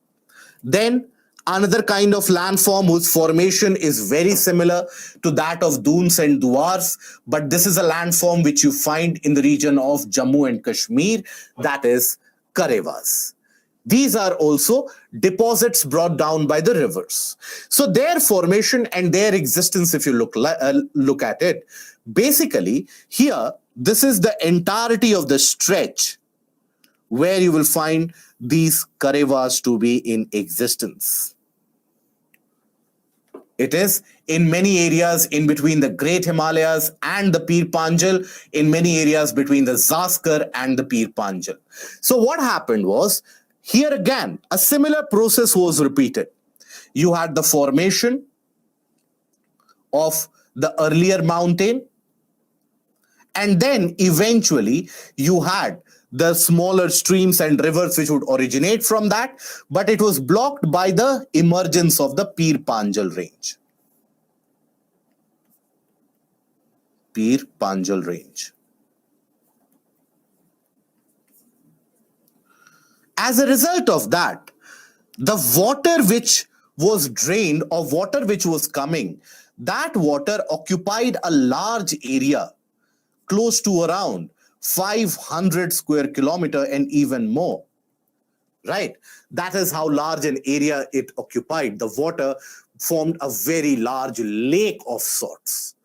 then another kind of landform whose formation is very similar to that of dunes and duars, but this is a landform which you find in the region of Jammu and Kashmir, that is Karevas. These are also deposits brought down by the rivers. So their formation and their existence, if you look at it, basically here, this is the entirety of the stretch where you will find these Karevas to be in existence. It is in many areas in between the Great Himalayas and the Pir Panjal, in many areas between the Zaskar and the Pir Panjal. So what happened was, here again, a similar process was repeated. You had the formation of the earlier mountain, and then eventually you had the smaller streams and rivers which would originate from that, but it was blocked by the emergence of the Pir Panjal range. Pir Panjal range. As a result of that, the water which was drained or water which was coming, that water occupied a large area, close to around 500 square kilometer and even more. Right? That is how large an area it occupied. The water formed a very large lake of sorts.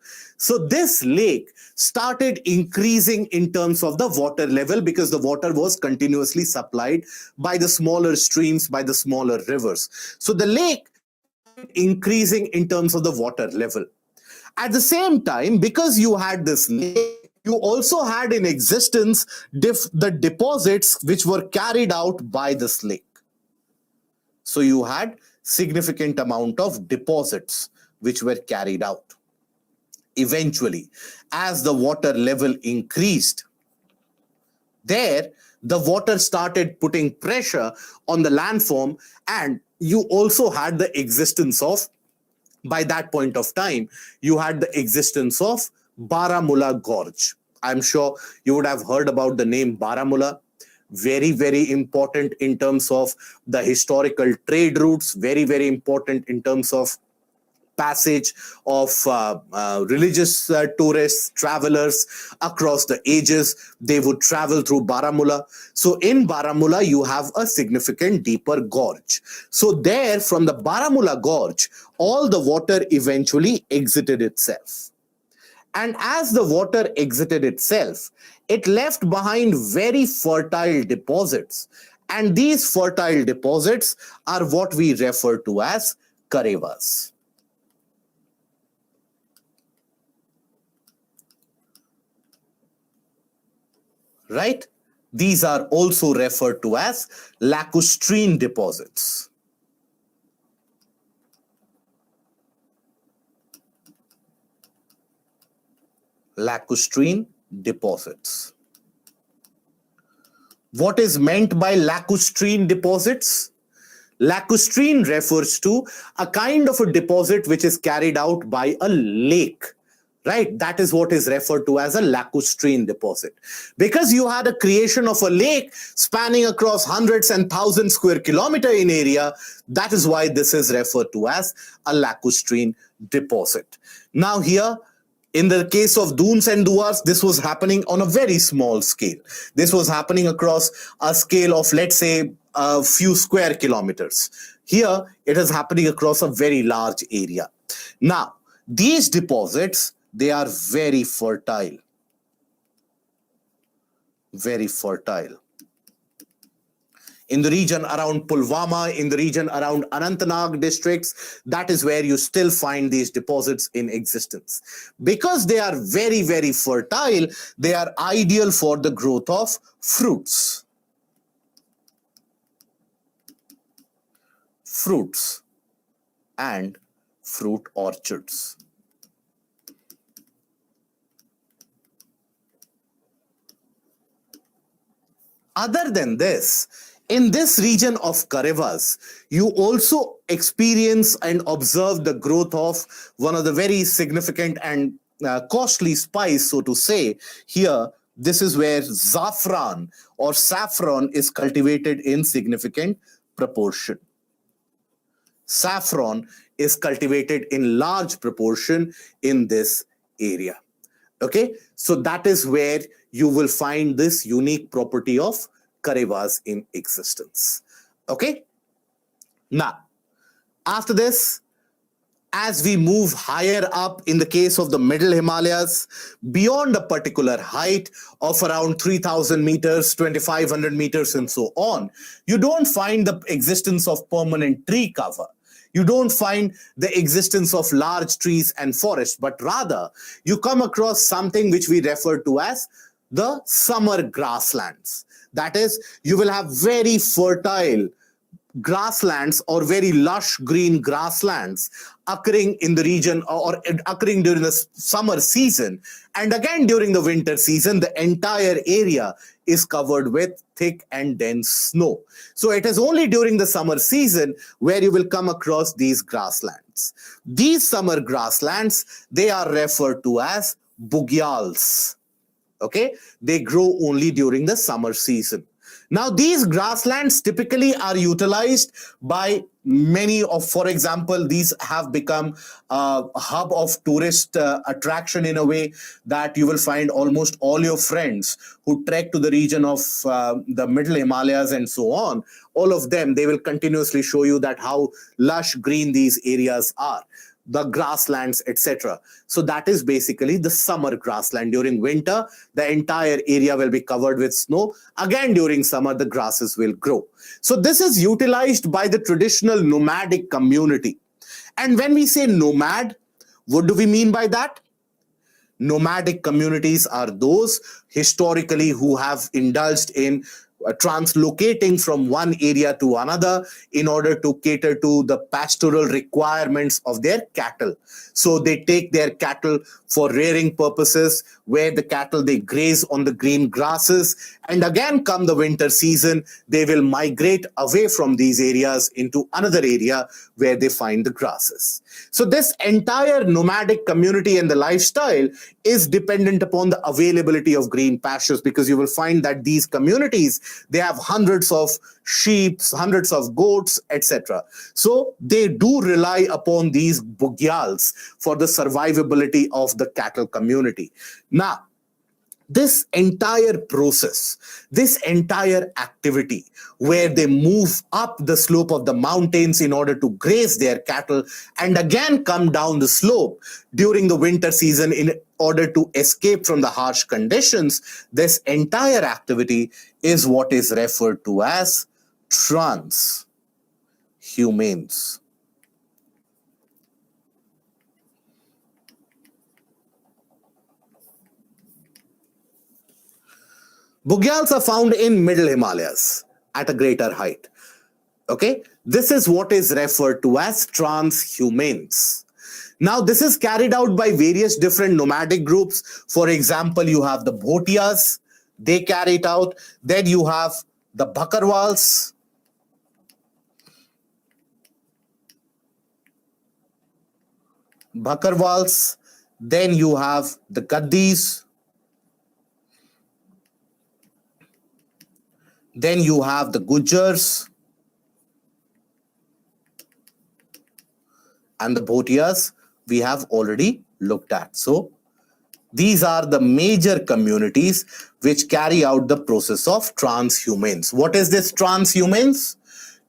So this lake started increasing in terms of the water level because the water was continuously supplied by the smaller streams, by the smaller rivers. So the lake increasing in terms of the water level. At the same time, because you had this lake, you also had in existence the deposits which were carried out by this lake. So you had significant amount of deposits which were carried out. Eventually, as the water level increased, there the water started putting pressure on the landform, and you also had the existence of, by that point of time, you had the existence of Baramulla Gorge. I'm sure you would have heard about the name Baramulla. Very, very important in terms of the historical trade routes, very, very important in terms of passage of religious tourists, travelers across the ages. They would travel through Baramulla. So in Baramulla, you have a significant deeper gorge. So there, from the Baramulla Gorge, all the water eventually exited itself. And as the water exited itself, it left behind very fertile deposits. And these fertile deposits are what we refer to as karevas. Right? These are also referred to as lacustrine deposits. Lacustrine deposits. What is meant by lacustrine deposits? Lacustrine refers to a kind of a deposit which is carried out by a lake. Right, that is what is referred to as a lacustrine deposit. Because you had a creation of a lake spanning across hundreds and thousands square kilometer in area, that is why this is referred to as a lacustrine deposit. Now here, in the case of dunes and duars, this was happening on a very small scale. This was happening across a scale of, let's say, a few square kilometers. Here, it is happening across a very large area. Now, these deposits, they are very fertile. Very fertile. In the region around Pulwama, in the region around Anantnag districts, that is where you still find these deposits in existence. Because they are very, very fertile, they are ideal for the growth of fruits. Fruits and fruit orchards. Other than this, in this region of Karevas, you also experience and observe the growth of one of the very significant and costly spice, so to say. Here, this is where saffron or saffron is cultivated in significant proportion. Saffron is cultivated in large proportion in this area. Okay, so that is where you will find this unique property of Karevas in existence. Okay, now after this, as we move higher up in the case of the middle Himalayas, beyond a particular height of around 3,000 meters, 2,500 meters and so on, you don't find the existence of permanent tree cover. You don't find the existence of large trees and forests, but rather you come across something which we refer to as the summer grasslands. That is, you will have very fertile grasslands or very lush green grasslands occurring in the region or occurring during the summer season. And again, during the winter season, the entire area is covered with thick and dense snow. So it is only during the summer season where you will come across these grasslands. These summer grasslands, they are referred to as bugyals. Okay, they grow only during the summer season. Now, these grasslands typically are utilized by many of, for example, these have become a hub of tourist attraction in a way that you will find almost all your friends who trek to the region of the middle Himalayas and so on. All of them, they will continuously show you that how lush green these areas are. the grasslands, etc. So that is basically the summer grassland. During winter, the entire area will be covered with snow. Again, during summer, the grasses will grow. So this is utilized by the traditional nomadic community. And when we say nomad, what do we mean by that? Nomadic communities are those historically who have indulged in translocating from one area to another in order to cater to the pastoral requirements of their cattle. So they take their cattle for rearing purposes, where the cattle, they graze on the green grasses, and again come the winter season, they will migrate away from these areas into another area where they find the grasses. So this entire nomadic community and the lifestyle is dependent upon the availability of green pastures, because you will find that these communities, they have hundreds of sheep, hundreds of goats, etc. So they do rely upon these bugyals for the survivability of the cattle community. Now, this entire process, this entire activity where they move up the slope of the mountains in order to graze their cattle and again come down the slope during the winter season in order to escape from the harsh conditions, this entire activity is what is referred to as transhumanes. Bugyals are found in middle Himalayas at a greater height. Okay, this is what is referred to as transhumanes. Now, this is carried out by various different nomadic groups. For example, you have the Bhotias, they carry it out. Then you have the Bakarwals. Then you have the Gaddis. Then you have the Gujars and the Bhotias we have already looked at. So these are the major communities which carry out the process of transhumanes. What is this transhumanes?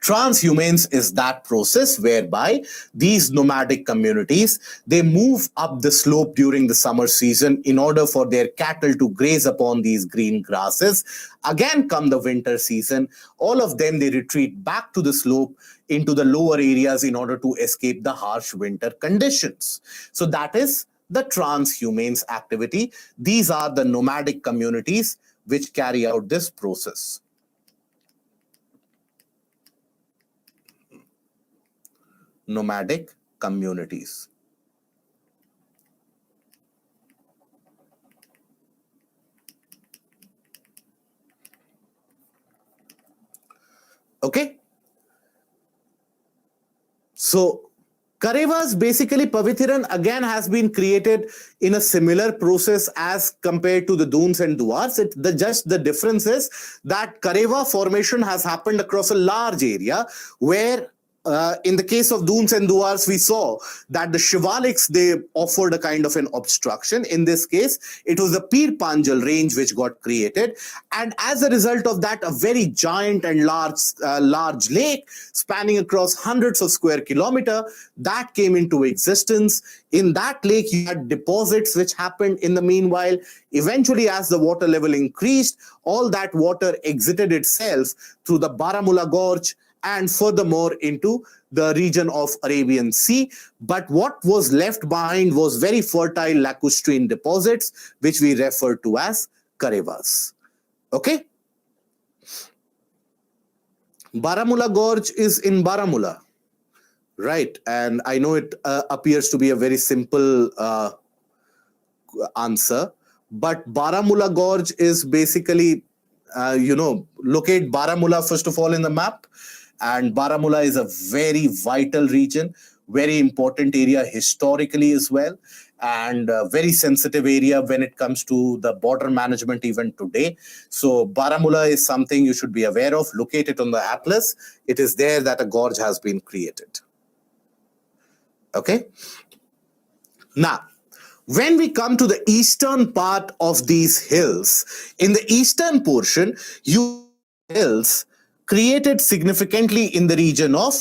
Transhumanes is that process whereby these nomadic communities, they move up the slope during the summer season in order for their cattle to graze upon these green grasses. Again come the winter season, all of them, they retreat back to the slope into the lower areas in order to escape the harsh winter conditions. So that is the transhumanes activity. These are the nomadic communities which carry out this process. Nomadic communities. Okay. So Karevas, basically Pavithiran again has been created in a similar process as compared to the Doons and Duars. Just the difference is that Kareva formation has happened across a large area, where in the case of Doons and Duars, we saw that the Shivaliks, they offered a kind of an obstruction. In this case, it was the Pir Panjal range which got created. And as a result of that, a very giant and large lake spanning across hundreds of square kilometers, that came into existence. In that lake, you had deposits which happened in the meanwhile. Eventually, as the water level increased, all that water exited itself through the Baramulla Gorge and furthermore into the region of Arabian Sea. But what was left behind was very fertile lacustrine deposits, which we refer to as Karevas. Okay? Baramulla Gorge is in Baramulla, right? And I know it appears to be a very simple answer, but Baramulla Gorge is basically, locate Baramulla first of all in the map. And Baramulla is a very vital region, very important area historically as well, and a very sensitive area when it comes to the border management even today. So Baramulla is something you should be aware of. Locate it on the atlas. It is there that a gorge has been created. Okay. Now, when we come to the eastern part of these hills, in the eastern portion, you hills created significantly in the region of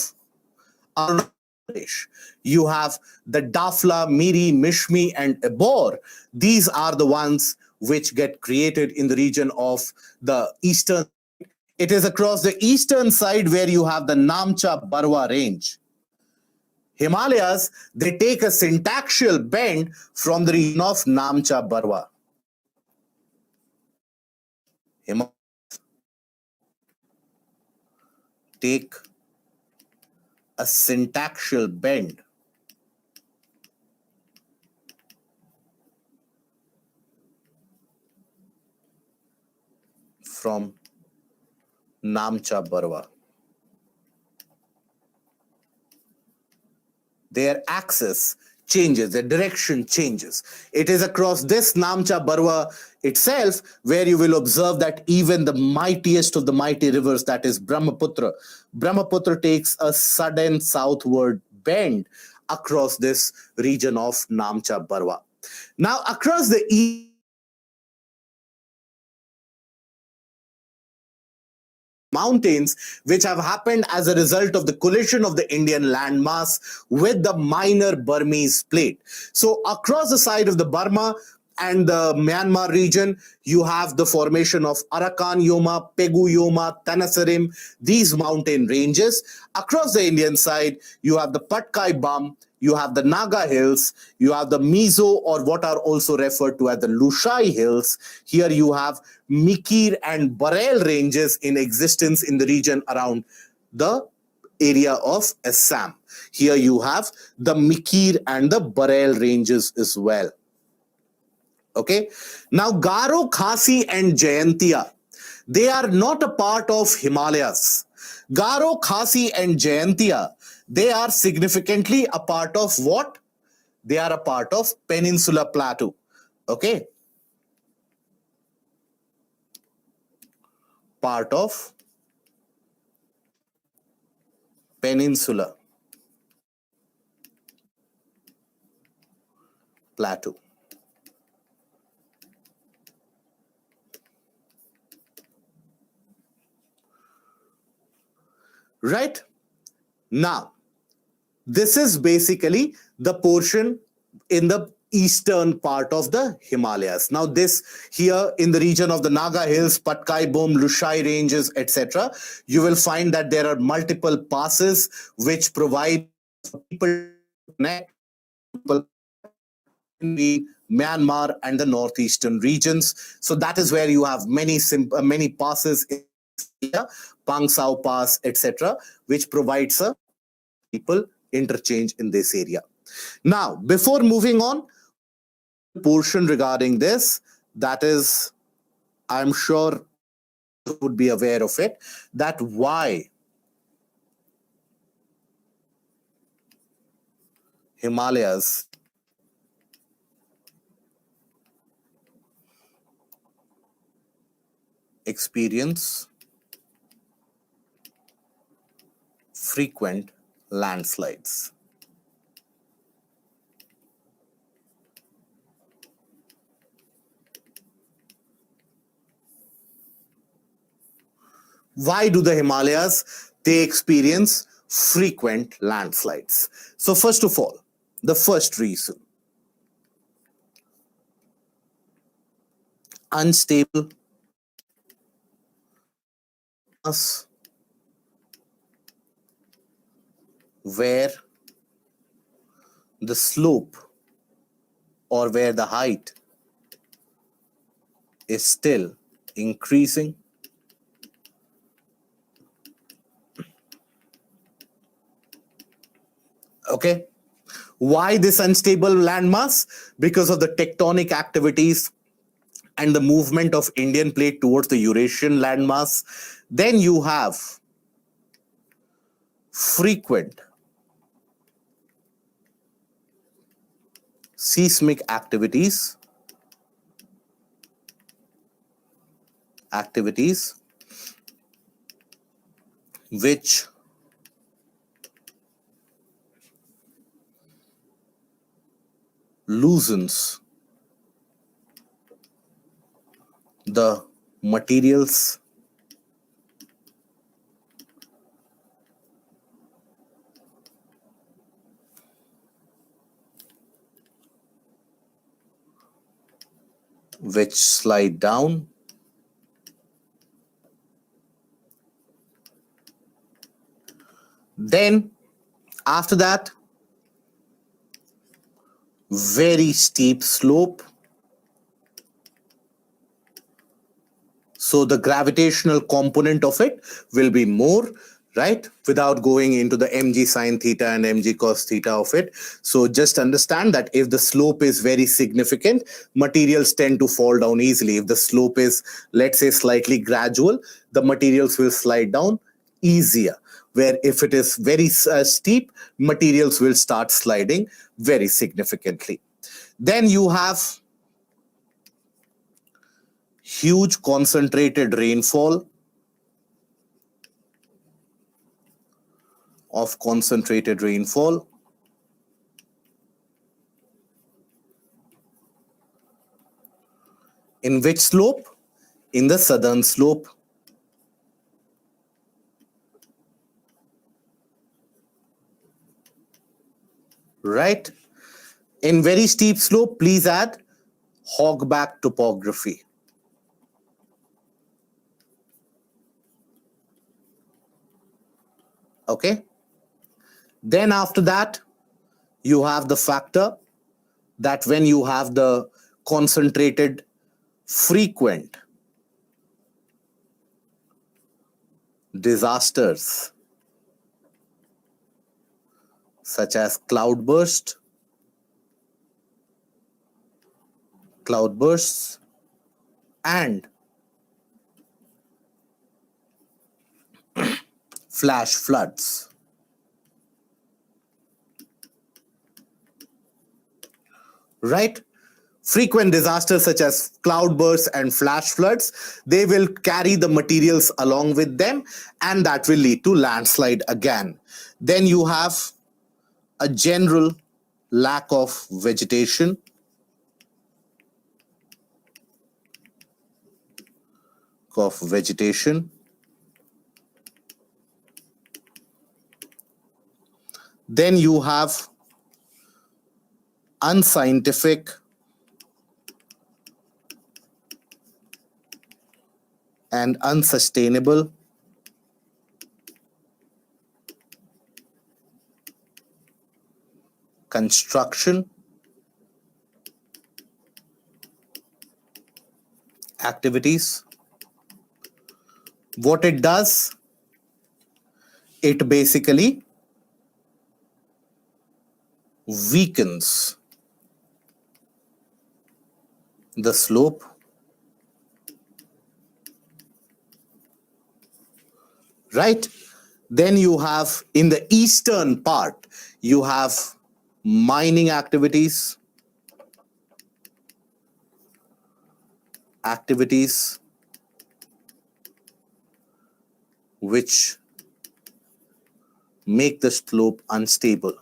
Arunachal Bangladesh. You have the Dafla, Miri, Mishmi, and Ebor. These are the ones which get created in the region of the eastern. It is across the eastern side where you have the Namcha Barwa range. Himalayas, they take a syntaxial bend from the region of Namcha Barwa. Himalayas take a syntaxial bend from Namcha Barwa. Their axis changes, their direction changes. It is across this Namcha Barwa itself where you will observe that even the mightiest of the mighty rivers, that is Brahmaputra, Brahmaputra takes a sudden southward bend across this region of Namcha Barwa. Now, across the east, mountains which have happened as a result of the collision of the Indian landmass with the minor Burmese plate. So across the side of the Burma and the Myanmar region, you have the formation of Arakan Yoma, Pegu Yoma, Tanasarim, these mountain ranges. Across the Indian side, you have the Patkai Bum, you have the Naga Hills, you have the Mizo, or what are also referred to as the Lushai Hills. Here you have Mikir and Bareil ranges in existence in the region around the area of Assam. Here you have the Mikir and the Bareil ranges as well. Okay. Now, Garo, Khasi and Jayantia, they are not a part of Himalayas. Garo, Khasi and Jayantia, they are significantly a part of what? They are a part of Peninsula Plateau. Okay. Part of Peninsula Plateau. Right? Now, this is basically the portion in the eastern part of the Himalayas. Now, this here in the region of the Naga Hills, Patkai Bum, Lushai ranges, etc., you will find that there are multiple passes which provide people to connect between Myanmar and the northeastern regions. So that is where you have many passes in India, Pangsau Pass, etc., which provides a people interchange in this area. Now, before moving on, portion regarding this, that is, I'm sure you would be aware of it, that why Himalayas experience frequent landslides. Why do the Himalayas, they experience frequent landslides? So first of all, the first reason, unstable mass where the slope or where the height is still increasing. Okay. Why this unstable landmass? Because of the tectonic activities and the movement of Indian plate towards the Eurasian landmass. Then you have frequent seismic activities which loosens the materials which slide down. Then after that, very steep slope. So the gravitational component of it will be more, right? Without going into the mg sine theta and mg cos theta of it. So just understand that if the slope is very significant, materials tend to fall down easily. If the slope is, let's say, slightly gradual, the materials will slide down easier. Where if it is very steep, materials will start sliding very significantly. Then you have huge concentrated rainfall in which slope? In the southern slope. Right? In very steep slope, please add hogback topography. Okay? Then after that, you have the factor that when you have the concentrated frequent disasters such as cloudbursts, and flash floods. Right? Frequent disasters such as cloudbursts and flash floods, they will carry the materials along with them, and that will lead to landslide again. Then you have a general lack of vegetation. Then you have unscientific and unsustainable construction activities. What it does, it basically weakens the slope, right? Then you have in the eastern part, you have mining activities which make the slope unstable.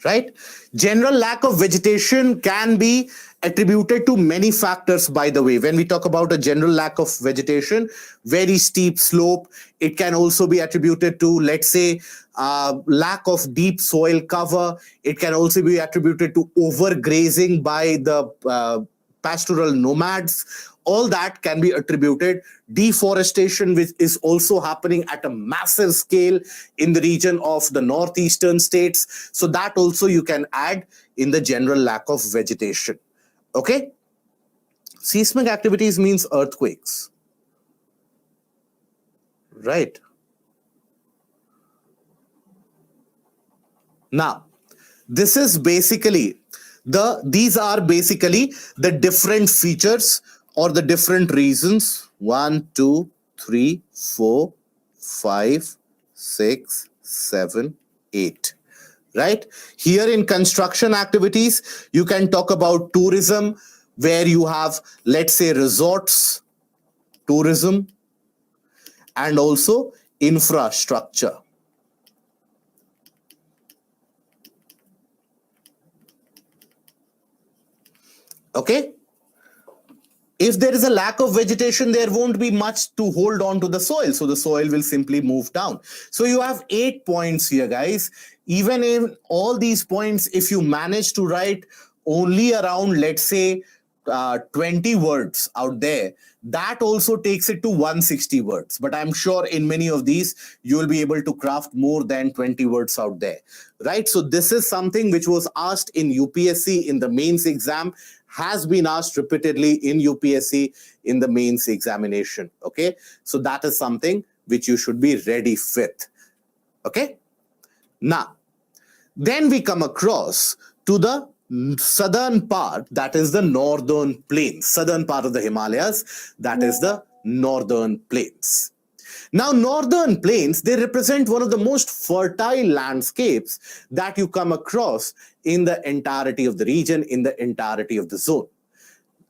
Right? General lack of vegetation can be attributed to many factors, by the way. When we talk about a general lack of vegetation, very steep slope, it can also be attributed to, let's say, lack of deep soil cover. It can also be attributed to overgrazing by the pastoral nomads. All that can be attributed. Deforestation, which is also happening at a massive scale in the region of the northeastern states. So that also you can add in the general lack of vegetation. Okay? Seismic activities means earthquakes. Right. Now, these are basically the different features or the different reasons. 1, 2, 3, 4, 5, 6, 7, 8. Right? Here in construction activities, you can talk about tourism, where you have, let's say, resorts, tourism, and also infrastructure. Okay? If there is a lack of vegetation, there won't be much to hold on to the soil. So the soil will simply move down. So you have 8 points here, guys. Even in all these points, if you manage to write only around, let's say, 20 words out there, that also takes it to 160 words. But I'm sure in many of these, you will be able to craft more than 20 words out there, right? So this is something which was asked in UPSC in the mains exam, has been asked repeatedly in UPSC in the mains examination, okay? So that is something which you should be ready with, okay? Now, then we come across to the southern part, that is the northern plains, southern part of the Himalayas, that is the northern plains. Now, northern plains, they represent one of the most fertile landscapes that you come across in the entirety of the region, in the entirety of the zone.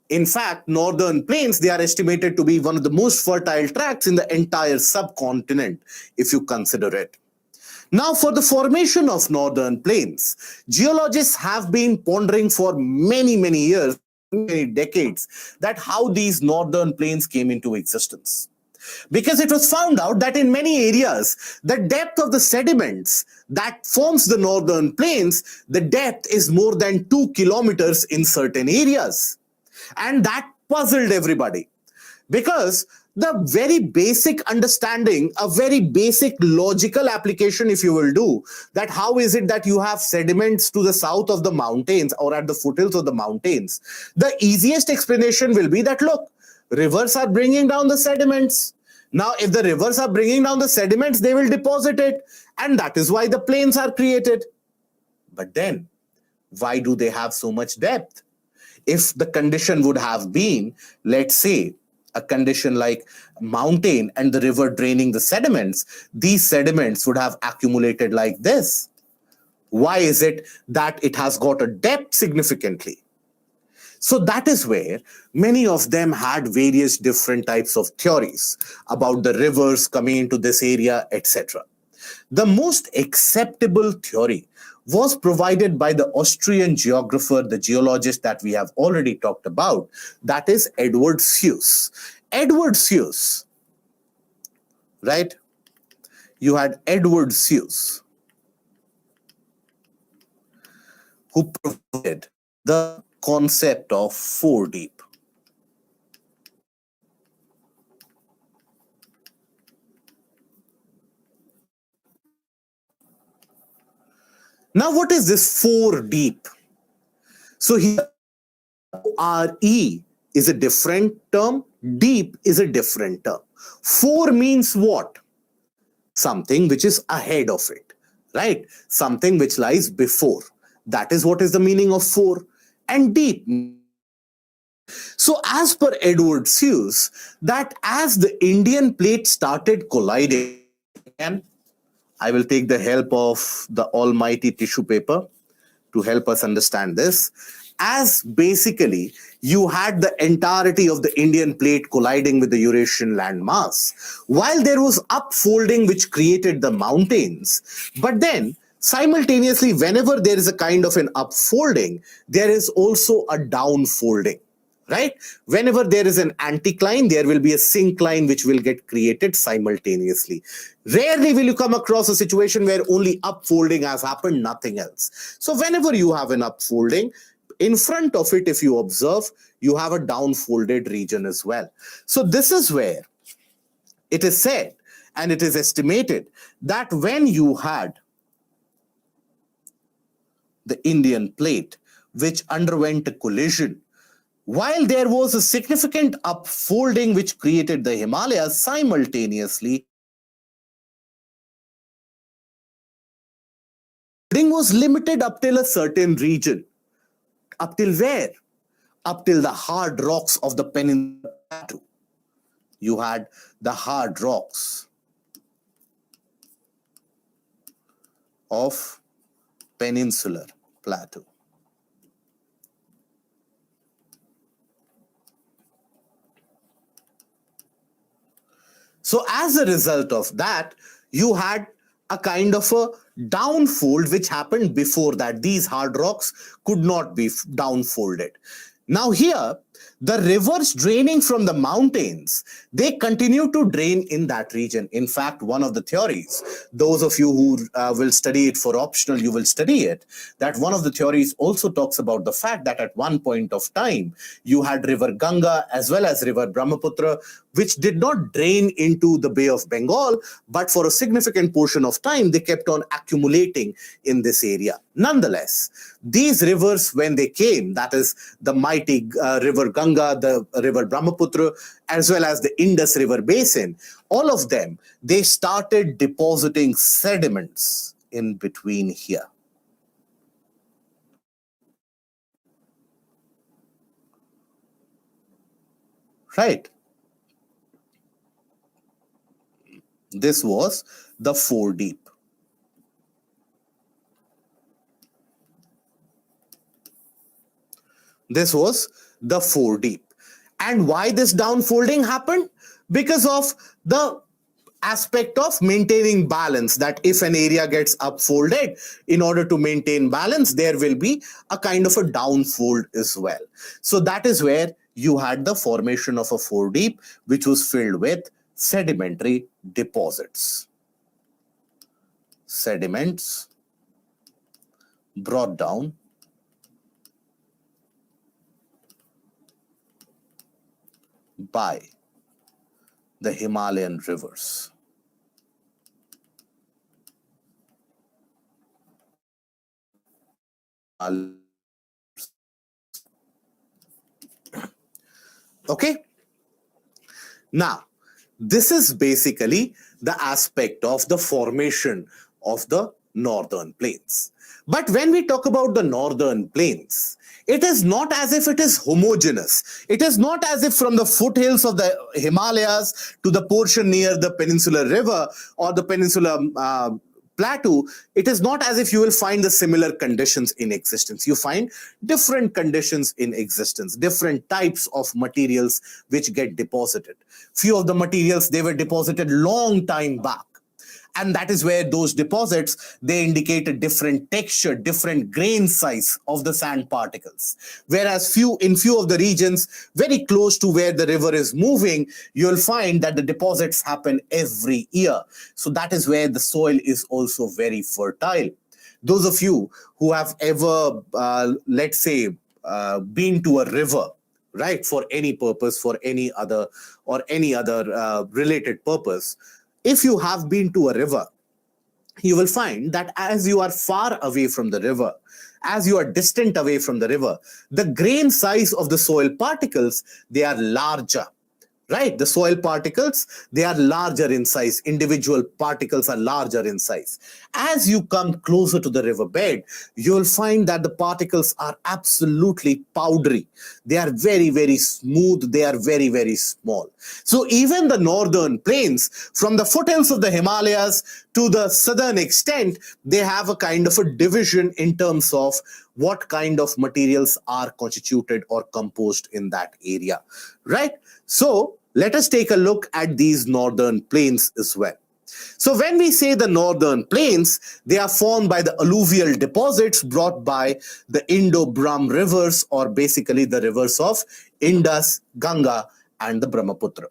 In fact, northern plains, they are estimated to be one of the most fertile tracts in the entire subcontinent, if you consider it. Now, for the formation of northern plains, geologists have been pondering for many, many years, many decades, that how these northern plains came into existence. Because it was found out that in many areas, the depth of the sediments that forms the northern plains, the depth is more than 2 kilometers in certain areas. And that puzzled everybody. Because the very basic understanding, a very basic logical application, if you will do, that how is it that you have sediments to the south of the mountains or at the foothills of the mountains? The easiest explanation will be that, look, rivers are bringing down the sediments. Now, if the rivers are bringing down the sediments, they will deposit it. And that is why the plains are created. But then, why do they have so much depth? If the condition would have been, let's say, a condition like mountain and the river draining the sediments, these sediments would have accumulated like this. Why is it that it has got a depth significantly? So that is where many of them had various different types of theories about the rivers coming into this area, etc. The most acceptable theory was provided by the Austrian geographer, the geologist that we have already talked about, that is Edward Suess. Edward Suess, right? You had Edward Suess, who provided the concept of four deep. Now, what is this 4 deep? So here, RE is a different term, deep is a different term. 4 means what? Something which is ahead of it, right? Something which lies before. That is what is the meaning of 4. And deep. So as per Edward Suess, that as the Indian plate started colliding, and I will take the help of the almighty tissue paper to help us understand this. As basically you had the entirety of the Indian plate colliding with the Eurasian landmass, while there was upfolding which created the mountains, but then simultaneously whenever there is a kind of an upfolding, there is also a downfolding. Right? Whenever there is an anticline, there will be a syncline which will get created simultaneously. Rarely will you come across a situation where only upfolding has happened, nothing else. So whenever you have an upfolding, in front of it, if you observe, you have a downfolded region as well. So this is where it is said, and it is estimated, that when you had the Indian plate, which underwent a collision, while there was a significant upfolding which created the Himalayas, simultaneously, upfolding was limited up till a certain region. Up till where? Up till the hard rocks of the Peninsular Plateau. You had the hard rocks of Peninsular Plateau. So as a result of that, you had a kind of a downfold which happened before that. These hard rocks could not be downfolded. Now here, the rivers draining from the mountains, they continue to drain in that region. In fact, one of the theories, those of you who will study it for optional, you will study it, that one of the theories also talks about the fact that at one point of time, you had river Ganga as well as river Brahmaputra, which did not drain into the Bay of Bengal, but for a significant portion of time, they kept on accumulating in this area. Nonetheless, these rivers, when they came, that is the mighty river Ganga, the river Brahmaputra, as well as the Indus River Basin, all of them, they started depositing sediments in between here. Right? This was the four deep. This was the four deep. And why this downfolding happened? Because of the aspect of maintaining balance, that if an area gets upfolded, in order to maintain balance, there will be a kind of a downfold as well. So that is where you had the formation of a four deep, which was filled with sedimentary deposits. Sediments brought down by the Himalayan rivers. Okay. Now, this is basically the aspect of the formation of the northern plains. But when we talk about the northern plains, it is not as if it is homogeneous. It is not as if from the foothills of the Himalayas to the portion near the Peninsular River or the Peninsular Plateau, it is not as if you will find the similar conditions in existence. You find different conditions in existence, different types of materials which get deposited. Few of the materials, they were deposited long time back. And that is where those deposits, they indicate a different texture, different grain size of the sand particles. Whereas in few of the regions very close to where the river is moving, you'll find that the deposits happen every year. So that is where the soil is also very fertile. Those of you who have ever, let's say, been to a river, right, for any purpose, for any other related purpose, if you have been to a river, you will find that as you are far away from the river, as you are distant away from the river, the grain size of the soil particles, they are larger. Right? The soil particles, they are larger in size. Individual particles are larger in size. As you come closer to the riverbed, you'll find that the particles are absolutely powdery. They are very, very smooth. They are very, very small. So even the northern plains, from the foothills of the Himalayas to the southern extent, they have a kind of a division in terms of what kind of materials are constituted or composed in that area. Right? So let us take a look at these northern plains as well. So when we say the northern plains, they are formed by the alluvial deposits brought by the Indo-Brahm rivers, or basically the rivers of Indus, Ganga, and the Brahmaputra.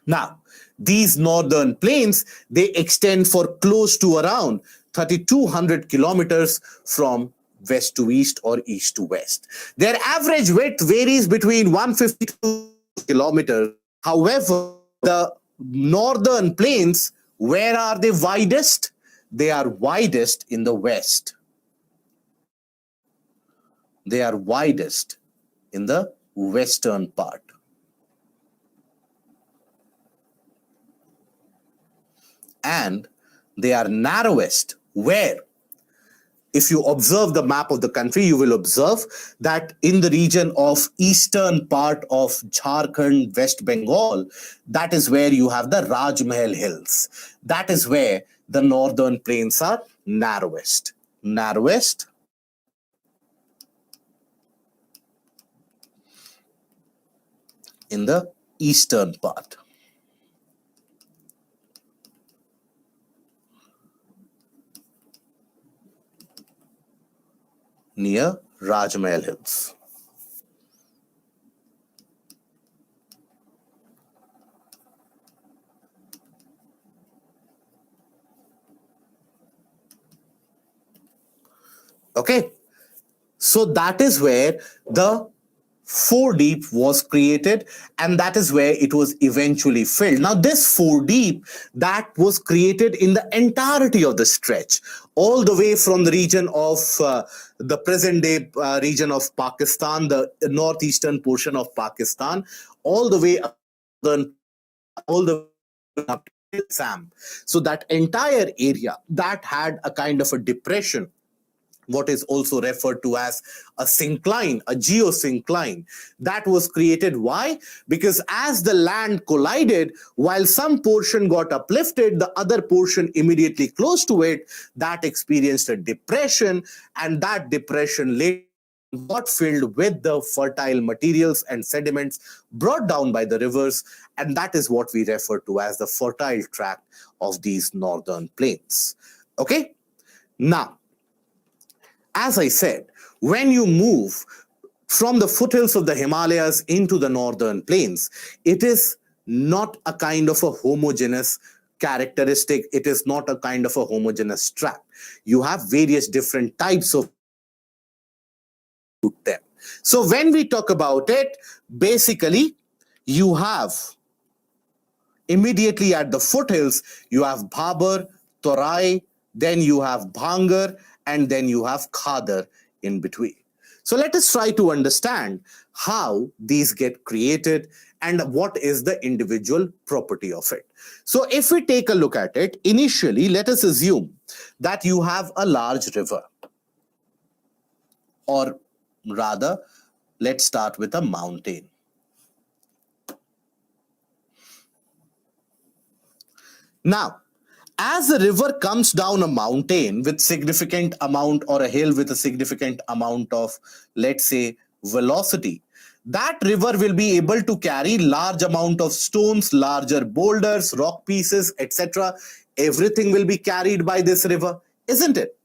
Now, these northern plains, they extend for close to around 3,200 kilometers from west to east or east to west. Their average width varies between 152 kilometers. However, the northern plains, where are they widest? They are widest in the west. They are widest in the western part. And they are narrowest where? If you observe the map of the country, you will observe that in the region of eastern part of Jharkhand, West Bengal, that is where you have the Rajmahal Hills. That is where the northern plains are narrowest. Narrowest in the eastern part. Near Rajmahal Hills. Okay, so that is where the four deep was created, and that is where it was eventually filled. Now this four deep, that was created in the entirety of the stretch, all the way from the region of the present day region of Pakistan, the northeastern portion of Pakistan, all the way up, all the way up to Assam. So that entire area, that had a kind of a depression, what is also referred to as a syncline, a geosyncline, that was created. Why? Because as the land collided, while some portion got uplifted, the other portion immediately close to it, that experienced a depression, and that depression later got filled with the fertile materials and sediments brought down by the rivers, and that is what we refer to as the fertile tract of these northern plains. Okay, now, as I said, when you move from the foothills of the Himalayas into the northern plains, it is not a kind of a homogeneous characteristic. It is not a kind of a homogeneous tract. You have various different types of them. So when we talk about it, basically, you have immediately at the foothills, you have Bhabar, Torai, then you have Bhangar, and then you have Khadar in between. So let us try to understand how these get created and what is the individual property of it. So if we take a look at it, initially, let us assume that you have a large river, or rather, let's start with a mountain. Now, as the river comes down a mountain with significant amount, or a hill with a significant amount of, let's say, velocity, that river will be able to carry large amount of stones, larger boulders, rock pieces, etc. Everything will be carried by this river, isn't it?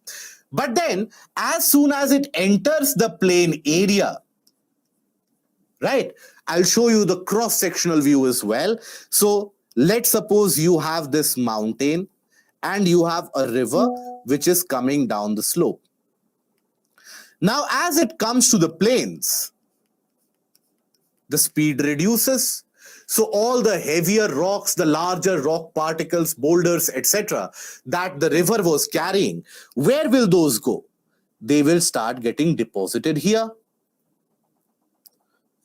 But then, as soon as it enters the plain area, right, I'll show you the cross-sectional view as well. So let's suppose you have this mountain and you have a river which is coming down the slope. Now, as it comes to the plains, the speed reduces. So all the heavier rocks, the larger rock particles, boulders, etc., that the river was carrying, where will those go? They will start getting deposited here.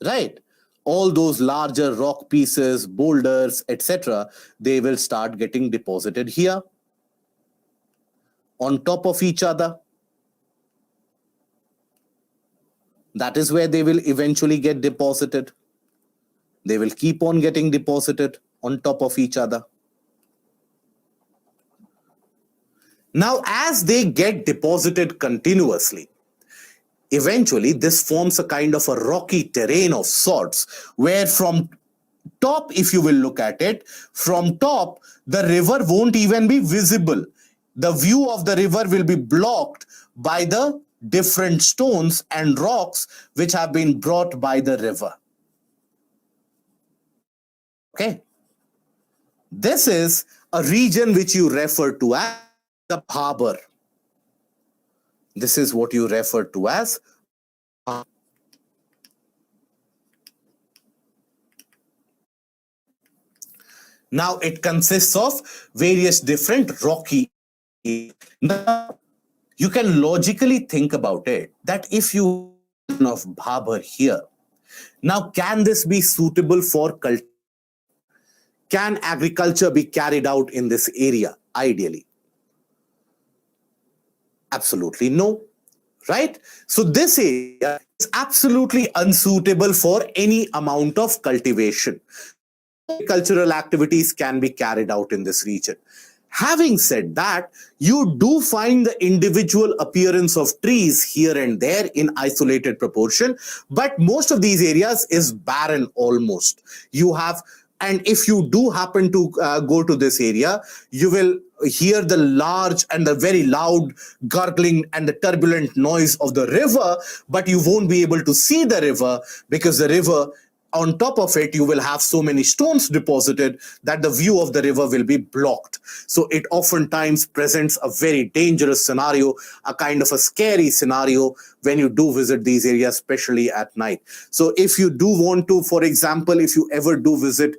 Right? All those larger rock pieces, boulders, etc., they will start getting deposited here on top of each other. That is where they will eventually get deposited. They will keep on getting deposited on top of each other. Now, as they get deposited continuously, eventually this forms a kind of a rocky terrain of sorts, where from top, if you will look at it, from top, the river won't even be visible. The view of the river will be blocked by the different stones and rocks which have been brought by the river. Okay. This is a region which you refer to as the Bhabar. This is what you refer to as Bhabar. Now it consists of various different rocky. Now, you can logically think about it that if you of Bhabar here, now can this be suitable for culture? Can agriculture be carried out in this area ideally? Absolutely no, right? So this area is absolutely unsuitable for any amount of cultivation. Cultural activities can be carried out in this region. Having said that, you do find the individual appearance of trees here and there in isolated proportion, but most of these areas is barren almost. You have, and if you do happen to go to this area, you will hear the large and the very loud gurgling and the turbulent noise of the river, but you won't be able to see the river because the river on top of it, you will have so many stones deposited that the view of the river will be blocked. So it oftentimes presents a very dangerous scenario, a kind of a scary scenario when you do visit these areas, especially at night. So if you do want to, for example, if you ever do visit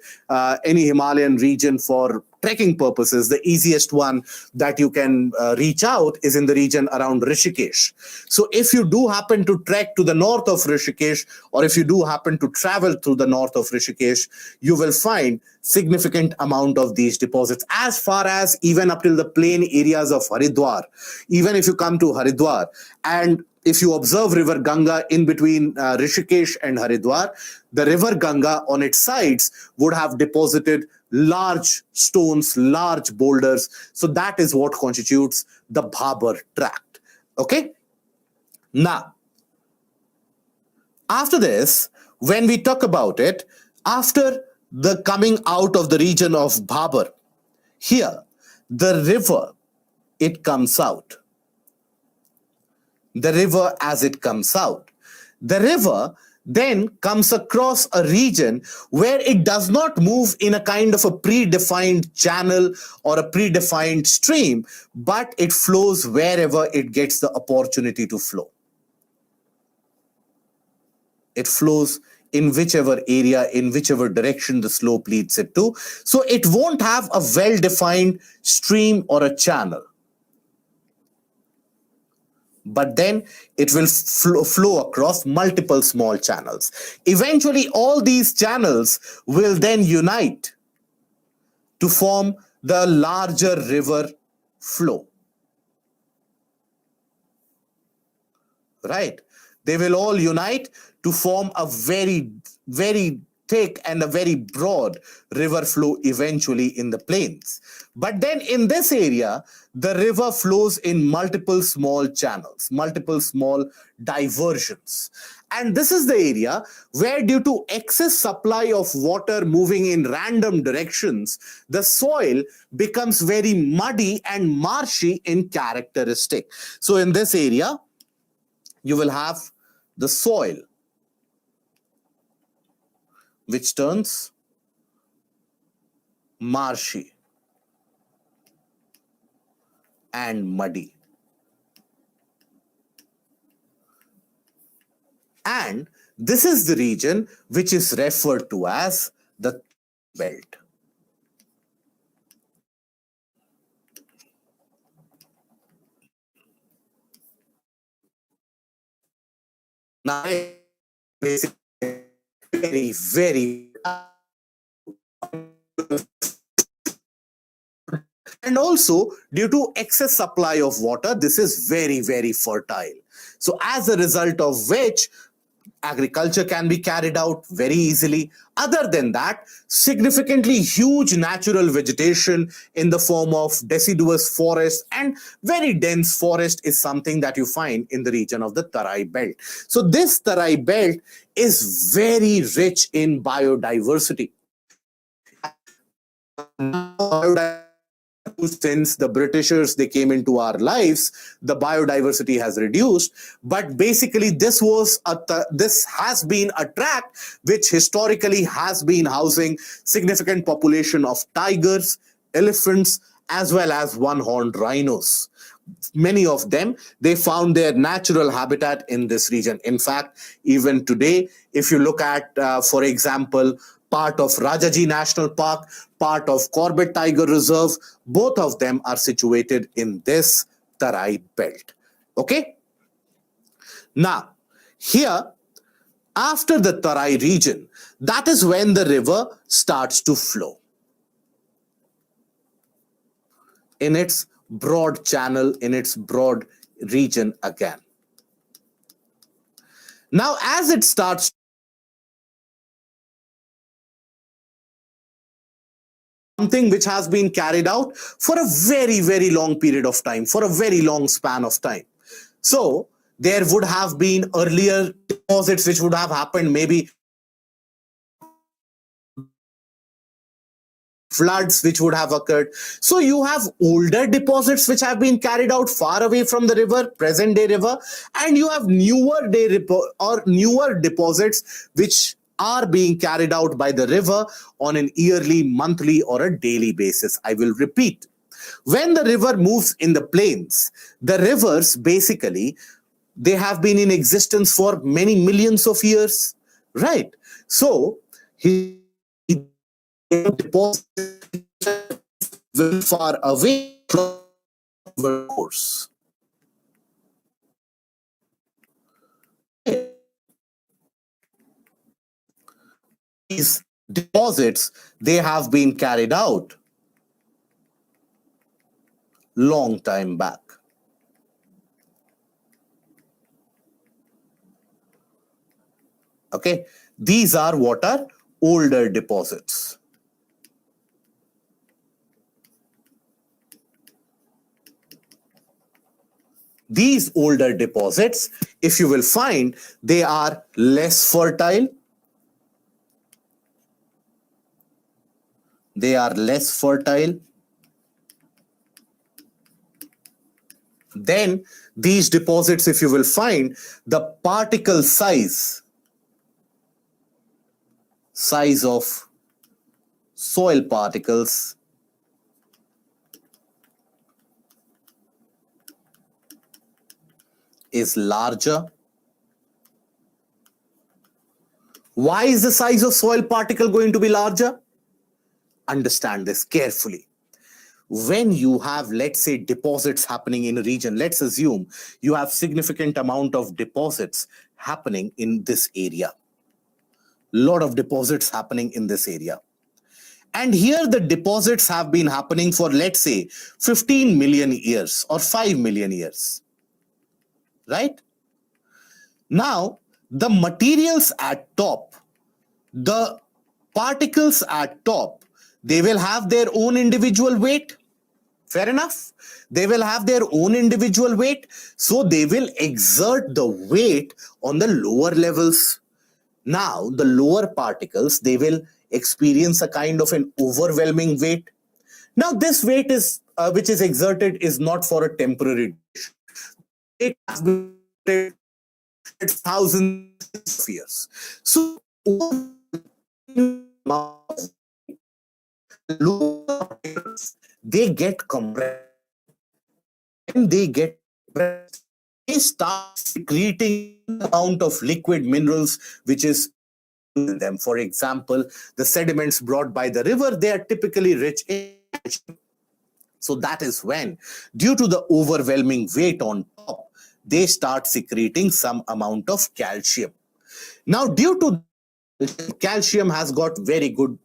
any Himalayan region for trekking purposes, the easiest one that you can reach out is in the region around Rishikesh. So if you do happen to trek to the north of Rishikesh, or if you do happen to travel through the north of Rishikesh, you will find significant amount of these deposits, as far as even up till the plain areas of Haridwar. Even if you come to Haridwar, and if you observe river Ganga in between Rishikesh and Haridwar, the river Ganga on its sides would have deposited large stones, large boulders. So that is what constitutes the Bhabur tract. Okay. Now, after this, when we talk about it, after the coming out of the region of Bhabur, here, the river, it comes out. The river as it comes out. The river then comes across a region where it does not move in a kind of a predefined channel or a predefined stream, but it flows wherever it gets the opportunity to flow. It flows in whichever area, in whichever direction the slope leads it to. So it won't have a well-defined stream or a channel. But then it will flow across multiple small channels. Eventually, all these channels will then unite to form the larger river flow. Right? They will all unite to form a very, very thick and a very broad river flow eventually in the plains. But then in this area, the river flows in multiple small channels, multiple small diversions. And this is the area where, due to excess supply of water moving in random directions, the soil becomes very muddy and marshy in characteristic. So in this area, you will have the soil, which turns marshy and muddy. And this is the region which is referred to as the belt. Now, very, very, and also due to excess supply of water, this is very, very fertile. So as a result of which, agriculture can be carried out very easily. Other than that, significantly huge natural vegetation in the form of deciduous forest and very dense forest is something that you find in the region of the Tarai Belt. So this Tarai Belt is very rich in biodiversity. Since the Britishers, they came into our lives, the biodiversity has reduced. But basically, this has been a tract which historically has been housing significant population of tigers, elephants, as well as one-horned rhinos. Many of them, they found their natural habitat in this region. In fact, even today, if you look at, for example, part of Rajaji National Park, part of Corbett Tiger Reserve, both of them are situated in this Tarai Belt. Okay? Now, here, after the Tarai region, that is when the river starts to flow in its broad channel, in its broad region again. Now, as it starts, something which has been carried out for a very, very long period of time, for a very long span of time. So there would have been earlier deposits which would have happened, maybe floods which would have occurred. So you have older deposits which have been carried out far away from the river, present day river, and you have newer deposits which are being carried out by the river on an yearly, monthly, or a daily basis. I will repeat. When the river moves in the plains, the rivers basically, they have been in existence for many millions of years, right? So he deposits very far away from the course. These deposits, they have been carried out long time back. Okay, these are what are older deposits. These older deposits, if you will find, they are less fertile. They are less fertile. Then these deposits, if you will find, the particle size of soil particles is larger. Why is the size of soil particle going to be larger? Understand this carefully. When you have, let's say, deposits happening in a region, let's assume you have significant amount of deposits happening in this area. Lot of deposits happening in this area. And here the deposits have been happening for, let's say, 15 million years or 5 million years. Right? Now, the materials at top, the particles at top, they will have their own individual weight. Fair enough? They will have their own individual weight. So they will exert the weight on the lower levels. Now, the lower particles, they will experience a kind of an overwhelming weight. Now, this weight is which is exerted is not for a temporary duration. It has been thousands of years. So, they get compressed. When they get compressed, they start secreting the amount of liquid minerals which is in them. For example, the sediments brought by the river, they are typically rich in calcium. So that is when, due to the overwhelming weight on top, they start secreting some amount of calcium. Now, due to calcium has got very good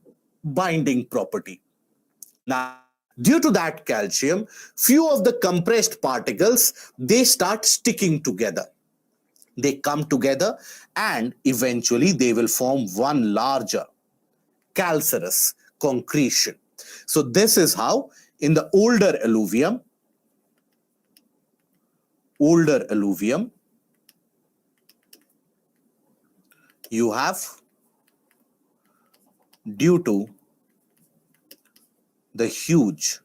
binding property. Now, due to that calcium, few of the compressed particles, they start sticking together. They come together and eventually they will form one larger calcareous concretion. So this is how in the older alluvium, you have, due to the huge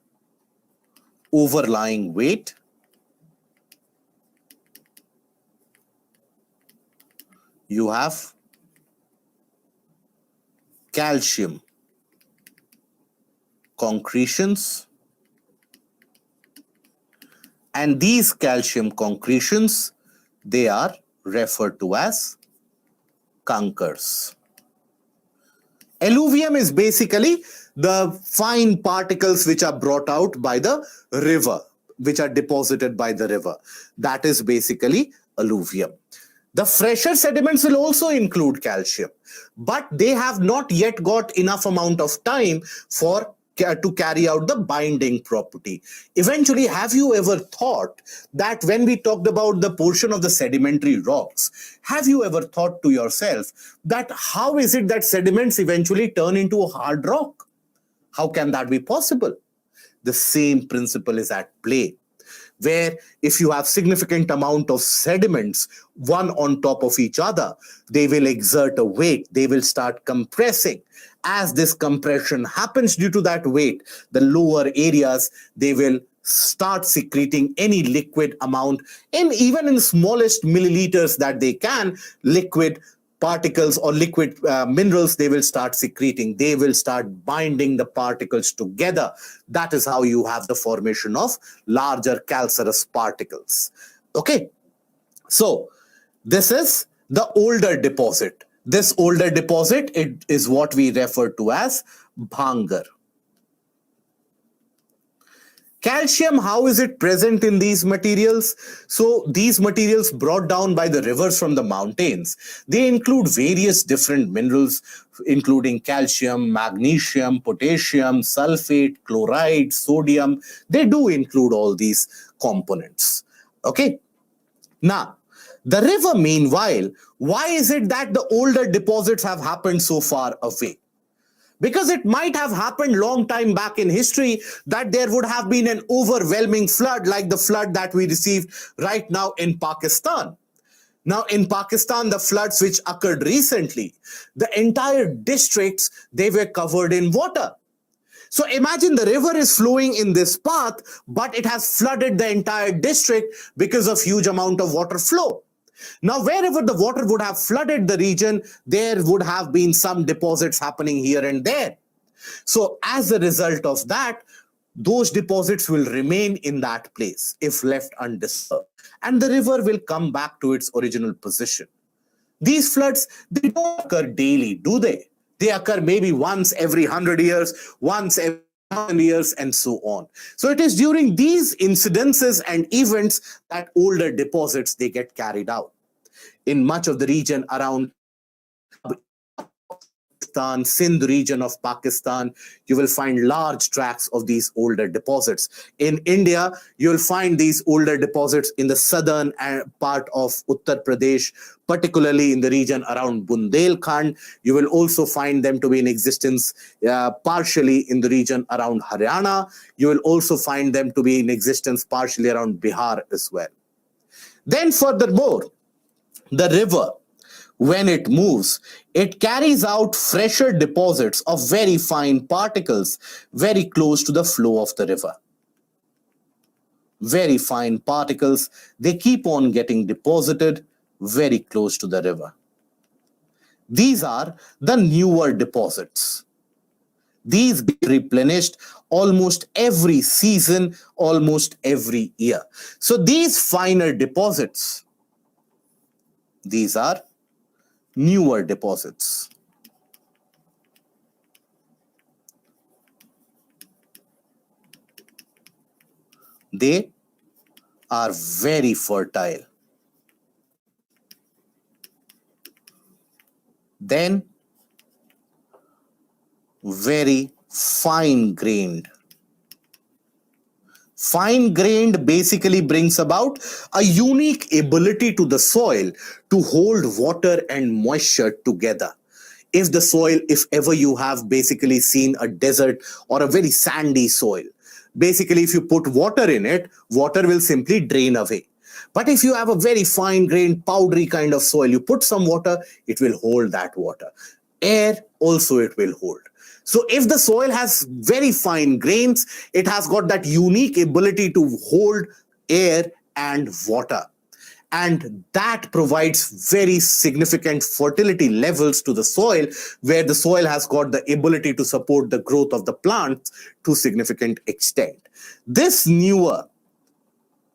overlying weight, you have calcium concretions, and these calcium concretions, they are referred to as conchers. Alluvium is basically the fine particles which are brought out by the river, which are deposited by the river. That is basically alluvium. The fresher sediments will also include calcium, but they have not yet got enough amount of time to carry out the binding property. Eventually, have you ever thought that when we talked about the portion of the sedimentary rocks, have you ever thought to yourself that how is it that sediments eventually turn into a hard rock? How can that be possible? The same principle is at play, where if you have significant amount of sediments, one on top of each other, they will exert a weight, they will start compressing. As this compression happens due to that weight, the lower areas, they will start secreting any liquid amount, and even in smallest milliliters that they can, liquid particles or liquid minerals, they will start secreting. They will start binding the particles together. That is how you have the formation of larger calcareous particles. Okay. So this is the older deposit. This older deposit, it is what we refer to as Bhangar. Calcium, how is it present in these materials? So these materials brought down by the rivers from the mountains, they include various different minerals, including calcium, magnesium, potassium, sulfate, chloride, sodium. They do include all these components. Okay. Now, the river, meanwhile, why is it that the older deposits have happened so far away? Because it might have happened long time back in history that there would have been an overwhelming flood like the flood that we received right now in Pakistan. Now in Pakistan, the floods which occurred recently, the entire districts, they were covered in water. So imagine the river is flowing in this path, but it has flooded the entire district because of huge amount of water flow. Now, wherever the water would have flooded the region, there would have been some deposits happening here and there. So as a result of that, those deposits will remain in that place if left undisturbed, and the river will come back to its original position. These floods, they don't occur daily, do they? They occur maybe once every 100 years, once every 1,000 years, and so on. So it is during these incidences and events that older deposits, they get carried out. In much of the region around Pakistan, Sindh region of Pakistan, you will find large tracts of these older deposits. In India, you will find these older deposits in the southern part of Uttar Pradesh, particularly in the region around Bundelkhand. You will also find them to be in existence partially in the region around Haryana. You will also find them to be in existence partially around Bihar as well. Then furthermore, the river, when it moves, it carries out fresher deposits of very fine particles very close to the flow of the river. Very fine particles, they keep on getting deposited very close to the river. These are the newer deposits. These get replenished almost every season, almost every year. So these finer deposits, these are newer deposits. They are very fertile. Then very fine-grained. Fine-grained basically brings about a unique ability to the soil to hold water and moisture together. If the soil, if ever you have basically seen a desert or a very sandy soil, basically if you put water in it, water will simply drain away. But if you have a very fine-grained, powdery kind of soil, you put some water, it will hold that water. Air also it will hold. So if the soil has very fine grains, it has got that unique ability to hold air and water. And that provides very significant fertility levels to the soil, where the soil has got the ability to support the growth of the plants to significant extent. This newer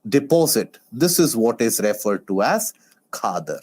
deposit, this is what is referred to as khadar.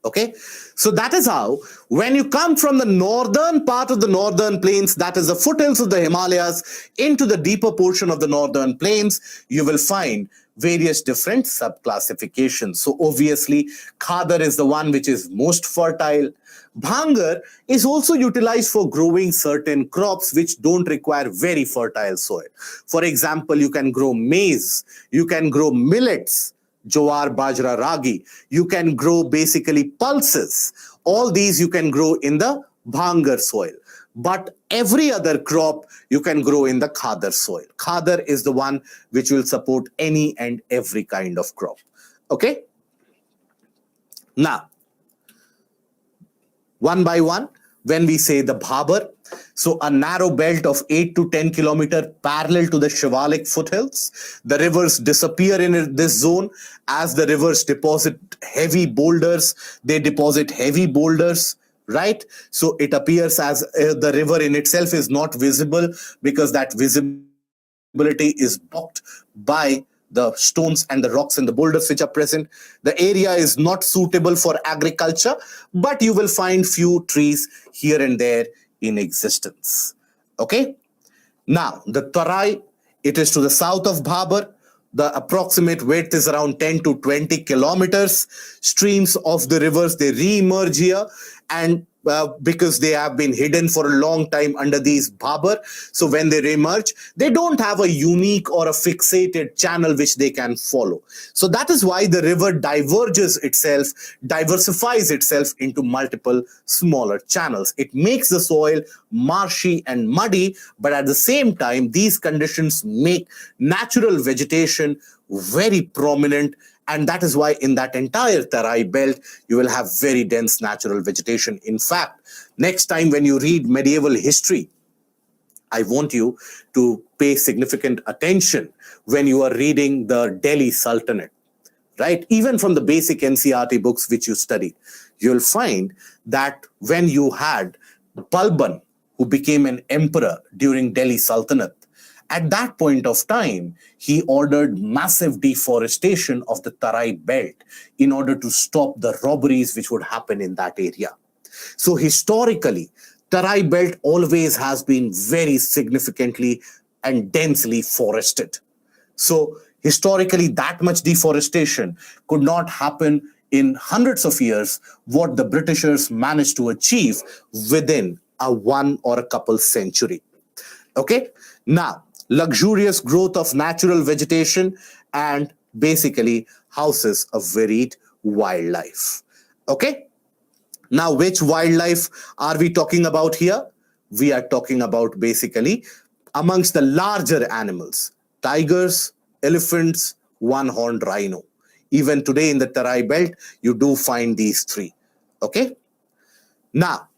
Okay, so that is how, when you come from the northern part of the northern plains, that is the foothills of the Himalayas, into the deeper portion of the northern plains, you will find various different subclassifications. So obviously, khadar is the one which is most fertile. Bhangar is also utilized for growing certain crops which don't require very fertile soil. For example, you can grow maize, you can grow millets, jowar, bajra, ragi. You can grow basically pulses. All these you can grow in the bhangar soil. But every other crop you can grow in the khadar soil. Khadar is the one which will support any and every kind of crop. Okay? Now, one by one, when we say the bhabar, So a narrow belt of 8 to 10 kilometers parallel to the Shivalik foothills. The rivers disappear in this zone as the rivers deposit heavy boulders. They deposit heavy boulders, right? So it appears as the river in itself is not visible because that visibility is blocked by the stones and the rocks and the boulders which are present. The area is not suitable for agriculture, but you will find few trees here and there in existence. Okay. Now, the Tarai, it is to the south of Bhabar. The approximate width is around 10 to 20 kilometers. Streams of the rivers, they re-emerge here, and because they have been hidden for a long time under these Bhabar. So when they re-emerge, they don't have a unique or a fixated channel which they can follow. So that is why the river diversifies itself into multiple smaller channels. It makes the soil marshy and muddy, but at the same time, these conditions make natural vegetation very prominent. And that is why in that entire Tarai belt, you will have very dense natural vegetation. In fact, next time when you read medieval history, I want you to pay significant attention when you are reading the Delhi Sultanate, right? Even from the basic NCERT books which you studied, you'll find that when you had Balban, who became an emperor during Delhi Sultanate, at that point of time, he ordered massive deforestation of the Tarai belt in order to stop the robberies which would happen in that area. So historically, Tarai belt always has been very significantly and densely forested. So historically, that much deforestation could not happen in hundreds of years, what the Britishers managed to achieve within a one or a couple century. Okay, now, luxurious growth of natural vegetation and basically houses of varied wildlife. Okay. Now, which wildlife are we talking about here? We are talking about basically amongst the larger animals, tigers, elephants, one-horned rhino. Even today in the Tarai belt, you do find these three. Okay. Now,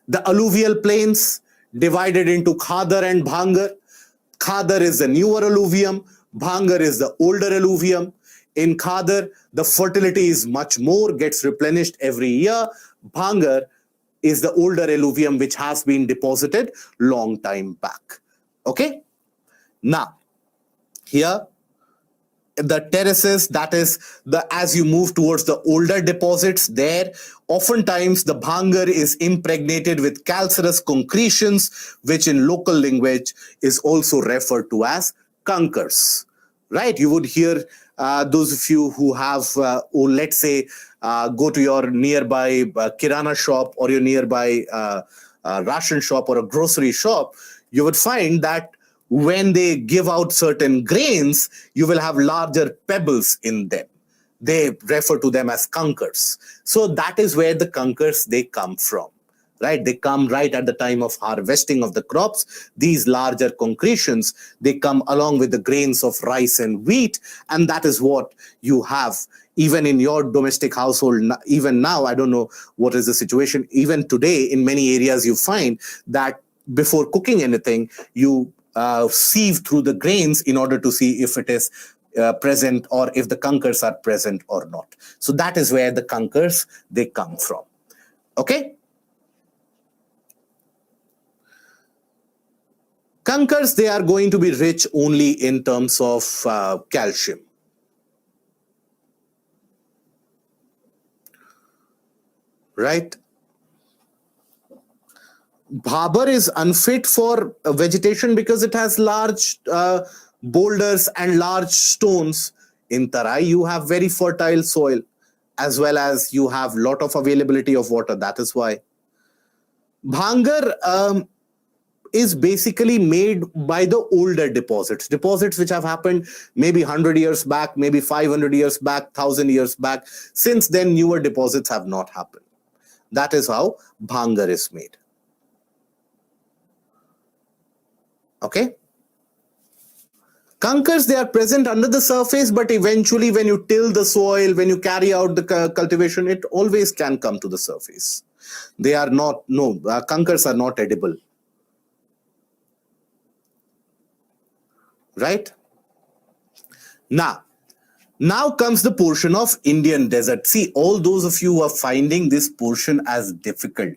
the alluvial plains divided into Khadar and Bhangar. Khadar is the newer alluvium, Bhangar is the older alluvium. In Khadar, the fertility is much more, gets replenished every year. Bhangar is the older alluvium which has been deposited long time back. Okay? Now, here, the terraces, that is, as you move towards the older deposits there, oftentimes the Bhangar is impregnated with calcareous concretions, which in local language is also referred to as kankars, right? You would hear those of you who have, or let's say, go to your nearby kirana shop or your nearby ration shop or a grocery shop, you would find that when they give out certain grains, you will have larger pebbles in them. They refer to them as kankars. So that is where the kankars, they come from, right? They come right at the time of harvesting of the crops. These larger concretions, they come along with the grains of rice and wheat. And that is what you have even in your domestic household. Even now, I don't know what is the situation. Even today, in many areas, you find that before cooking anything, you sieve through the grains in order to see if it is present or if the kankars are present or not. So that is where the kankars, they come from. Okay? Kankars, they are going to be rich only in terms of calcium. Right? Bhabar is unfit for vegetation because it has large boulders and large stones. In Tarai, you have very fertile soil as well as you have lot of availability of water. That is why. Bhangar is basically made by the older deposits which have happened maybe 100 years back, maybe 500 years back, 1,000 years back. Since then, newer deposits have not happened. That is how Bhangar is made. Okay. Kankars, they are present under the surface, but eventually when you till the soil, when you carry out the cultivation, it always can come to the surface. They are not, kankars are not edible. right? Now comes the portion of Indian desert. See, all those of you who are finding this portion as difficult,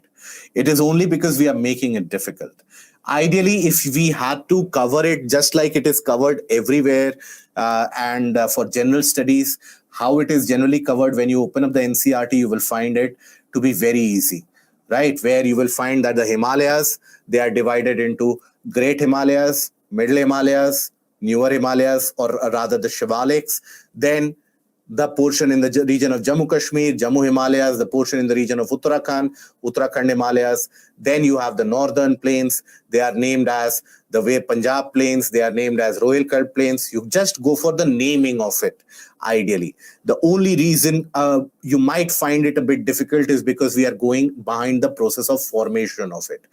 it is only because we are making it difficult. Ideally, if we had to cover it just like it is covered everywhere, and for general studies, how it is generally covered, when you open up the NCERT, you will find it to be very easy, right? Where you will find that the Himalayas, they are divided into Great Himalayas, Middle Himalayas, Newer Himalayas, or rather the Shivaliks, then the portion in the region of Jammu Kashmir, Jammu Himalayas, the portion in the region of Uttarakhand, Uttarakhand Himalayas. Then you have the northern plains. They are named as the way Punjab plains. They are named as Rohilkhand plains. You just go for the naming of it, ideally. The only reason you might find it a bit difficult is because we are going behind the process of formation of it.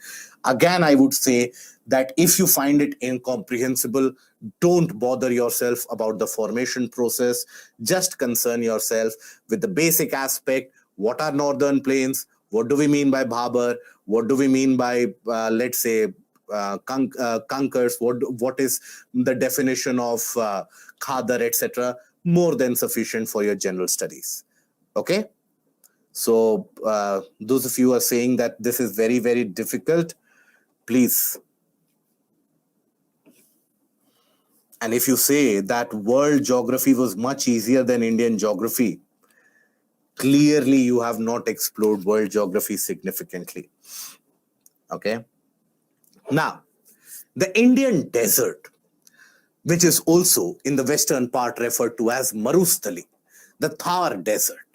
Again, I would say that if you find it incomprehensible, don't bother yourself about the formation process. Just concern yourself with the basic aspect. What are northern plains? What do we mean by Bhabar? What do we mean by, let's say, Kankars? What is the definition of Khadar, etc.? More than sufficient for your general studies. Okay? So those of you who are saying that this is very, very difficult, please. And if you say that world geography was much easier than Indian geography, clearly you have not explored world geography significantly. Okay. Now, the Indian desert, which is also in the western part referred to as Marustali, the Thar desert.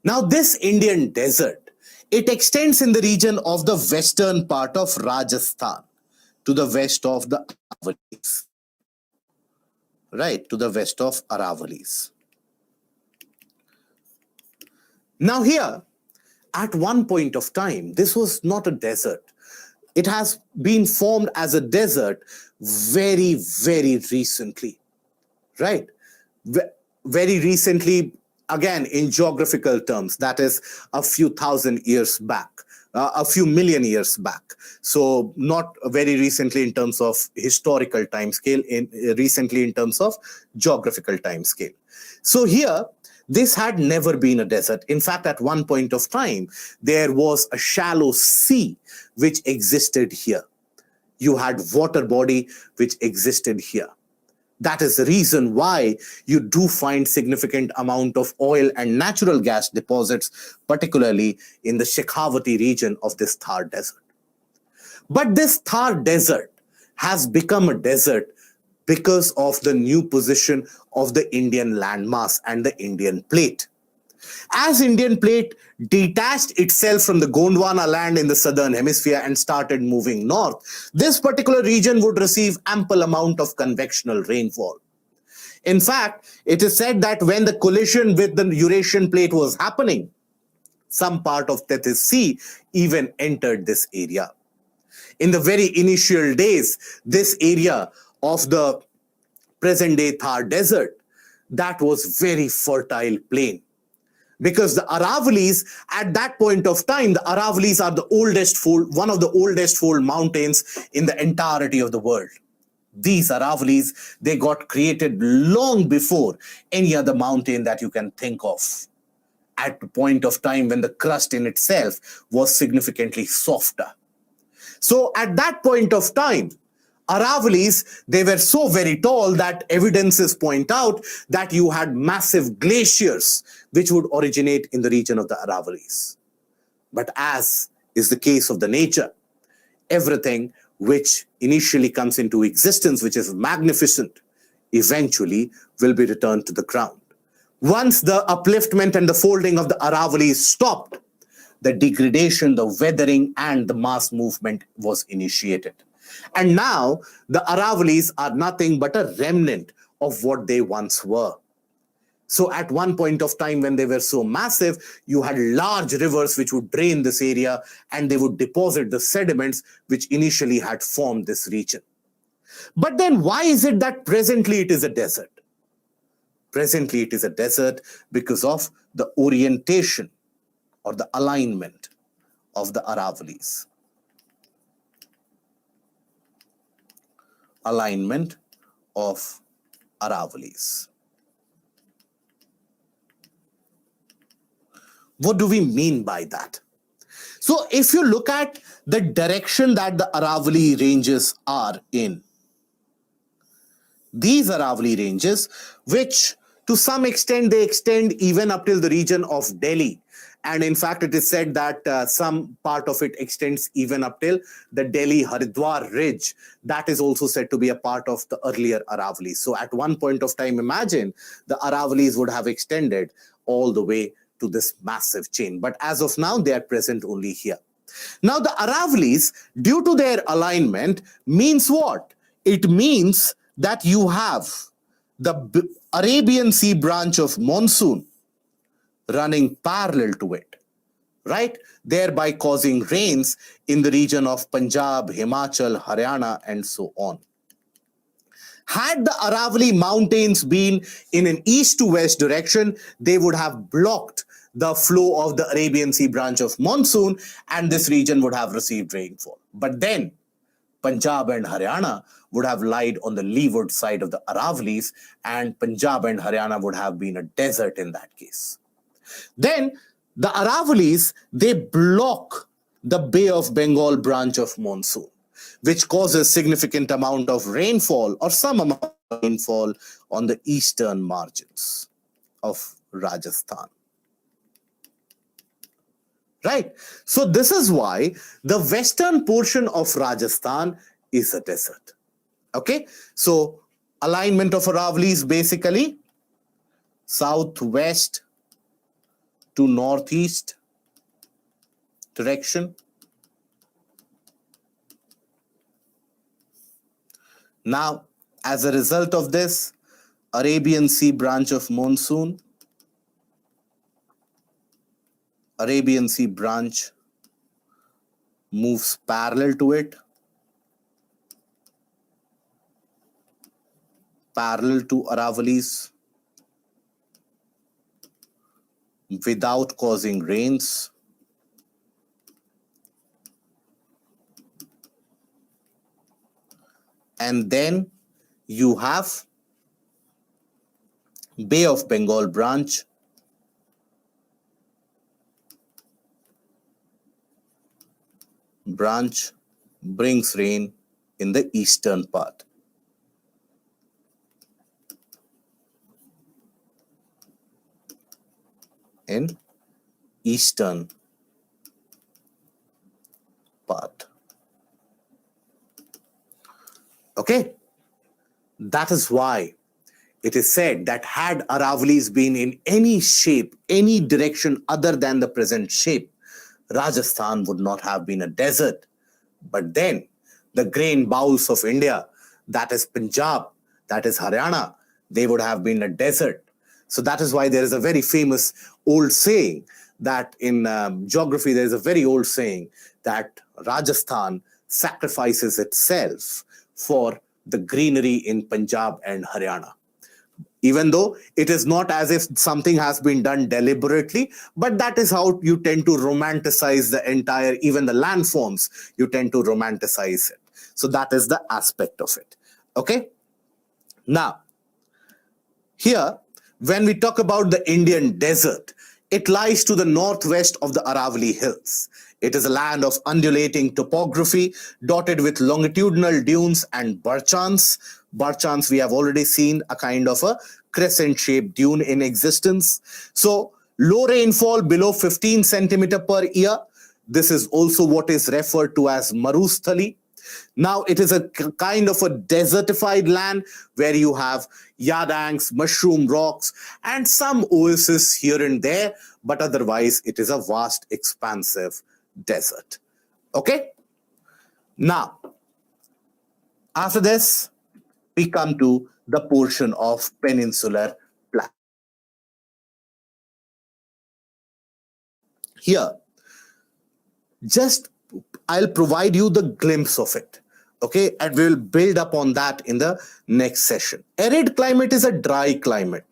Now, this Indian desert, it extends in the region of the western part of Rajasthan to the west of the Aravalis. Right, to the west of Aravalis. Now here, at one point of time, this was not a desert. It has been formed as a desert very, very recently, right? Very recently, again, in geographical terms, that is a few thousand years back, a few million years back. So not very recently in terms of historical time scale, recently in terms of geographical time scale. So here, this had never been a desert. In fact, at one point of time, there was a shallow sea which existed here. You had water body which existed here. That is the reason why you do find significant amount of oil and natural gas deposits, particularly in the Shekhawati region of this Thar desert. But this Thar desert has become a desert because of the new position of the Indian landmass and the Indian plate. As Indian plate detached itself from the Gondwana land in the southern hemisphere and started moving north, this particular region would receive ample amount of convectional rainfall. In fact, it is said that when the collision with the Eurasian plate was happening, some part of Tethys Sea even entered this area. In the very initial days, this area of the present-day Thar desert, that was very fertile plain. Because the Aravalis, at that point of time, the Aravalis are the oldest fold, one of the oldest fold mountains in the entirety of the world. These Aravalis, they got created long before any other mountain that you can think of. At the point of time when the crust in itself was significantly softer. So at that point of time, Aravalis, they were so very tall that evidences point out that you had massive glaciers which would originate in the region of the Aravalis. But as is the case of the nature, everything which initially comes into existence, which is magnificent, eventually will be returned to the ground. Once the upliftment and the folding of the Aravalis stopped, the degradation, the weathering, and the mass movement was initiated. And now the Aravalis are nothing but a remnant of what they once were. So at one point of time when they were so massive, you had large rivers which would drain this area and they would deposit the sediments which initially had formed this region. But then why is it that presently it is a desert? Presently it is a desert because of the orientation or the alignment of the Aravalis. Alignment of Aravallis. What do we mean by that? So if you look at the direction that the Aravalli ranges are in, these Aravalli ranges, which to some extent they extend even up till the region of Delhi. And in fact, it is said that some part of it extends even up till the Delhi-Haridwar ridge. That is also said to be a part of the earlier Aravallis. So at one point of time, imagine the Aravallis would have extended all the way to this massive chain. But as of now, they are present only here. Now, the Aravallis, due to their alignment, means what? It means that you have the Arabian Sea branch of monsoon running parallel to it, right? Thereby causing rains in the region of Punjab, Himachal, Haryana, and so on. Had the Aravalli mountains been in an east to west direction, they would have blocked the flow of the Arabian Sea branch of monsoon, and this region would have received rainfall. But then Punjab and Haryana would have lied on the leeward side of the Aravallis, and Punjab and Haryana would have been a desert in that case. Then the Aravallis, they block the Bay of Bengal branch of monsoon, which causes significant amount of rainfall or some amount of rainfall on the eastern margins of Rajasthan. Right? So this is why the western portion of Rajasthan is a desert. Okay? So alignment of Aravallis basically southwest to northeast direction. Now, as a result of this, Arabian Sea branch of monsoon, Arabian Sea branch moves parallel to it, parallel to Aravallis, without causing rains. And then you have Bay of Bengal branch, brings rain in the eastern part. In eastern part. Okay, that is why it is said that had Aravallis been in any shape, any direction other than the present shape, Rajasthan would not have been a desert. But then the grain bowls of India, that is Punjab, that is Haryana, they would have been a desert. So that is why there is a very famous old saying that in geography, there is a very old saying that Rajasthan sacrifices itself for the greenery in Punjab and Haryana. Even though it is not as if something has been done deliberately, but that is how you tend to romanticize the entire, even the landforms, you tend to romanticize it. So that is the aspect of it. Okay. Now, here, when we talk about the Indian desert, it lies to the northwest of the Aravalli Hills. It is a land of undulating topography, dotted with longitudinal dunes and barchans. Barchans, we have already seen a kind of a crescent-shaped dune in existence. So, low rainfall below 15 centimeter per year. This is also what is referred to as Marusthali. Now, it is a kind of a desertified land where you have yadangs, mushroom rocks, and some oases here and there, but otherwise it is a vast, expansive desert. Okay? Now, after this, we come to the portion of peninsular plateau. Here, just I'll provide you the glimpse of it. Okay, and we'll build up on that in the next session. Arid climate is a dry climate.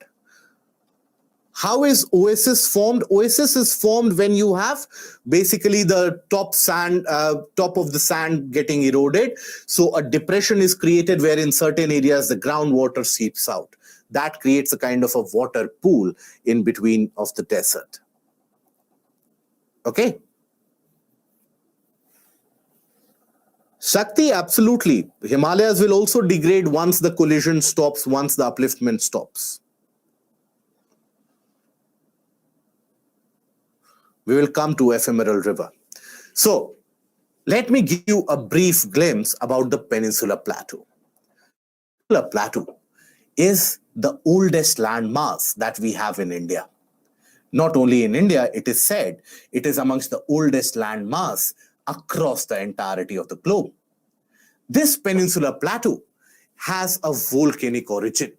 How is oasis formed? Oasis is formed when you have basically the top of the sand getting eroded. So a depression is created where in certain areas the groundwater seeps out. That creates a kind of a water pool in between of the desert. Okay. Shakti, absolutely. Himalayas will also degrade once the collision stops, once the upliftment stops. We will come to Ephemeral River. So, let me give you a brief glimpse about the Peninsular Plateau. The Peninsular Plateau is the oldest landmass that we have in India. Not only in India, it is said it is amongst the oldest landmass across the entirety of the globe. This Peninsular Plateau has a volcanic origin.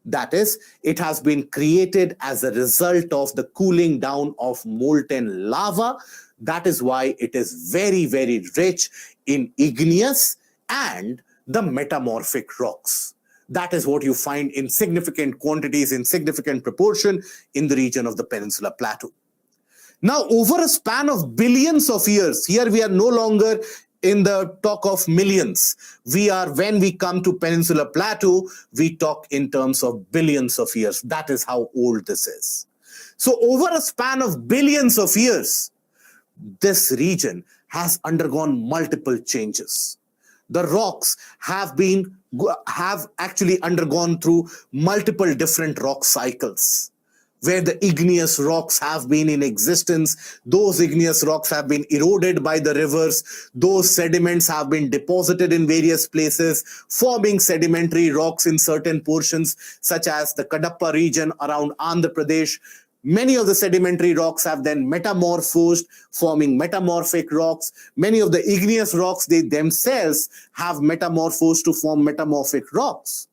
That is, it has been created as a result of the cooling down of molten lava. That is why it is very, very rich in igneous and the metamorphic rocks. That is what you find in significant quantities, in significant proportion in the region of the Peninsular Plateau. Now, over a span of billions of years, here we are no longer in the talk of millions. When we come to Peninsular Plateau, we talk in terms of billions of years. That is how old this is. So over a span of billions of years, this region has undergone multiple changes. The rocks have actually undergone through multiple different rock cycles, where the igneous rocks have been in existence. Those igneous rocks have been eroded by the rivers. Those sediments have been deposited in various places, forming sedimentary rocks in certain portions, such as the Kadapa region around Andhra Pradesh. Many of the sedimentary rocks have then metamorphosed, forming metamorphic rocks. Many of the igneous rocks, they themselves have metamorphosed to form metamorphic rocks.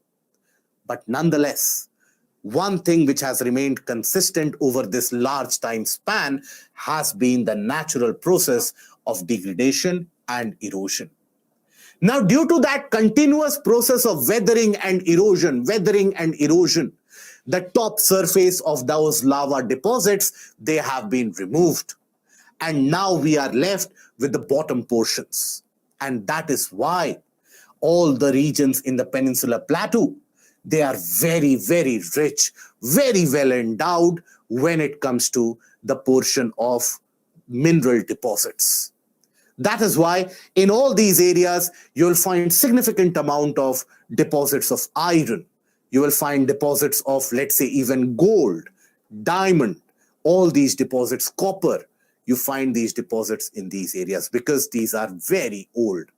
But nonetheless, one thing which has remained consistent over this large time span has been the natural process of degradation and erosion. Now, due to that continuous process of weathering and erosion, the top surface of those lava deposits, they have been removed. And now we are left with the bottom portions. And that is why all the regions in the Peninsular Plateau, they are very, very rich, very well endowed when it comes to the portion of mineral deposits. That is why in all these areas, you'll find significant amount of deposits of iron. You will find deposits of, let's say, even gold, diamond, all these deposits, copper. You find these deposits in these areas because these are very old.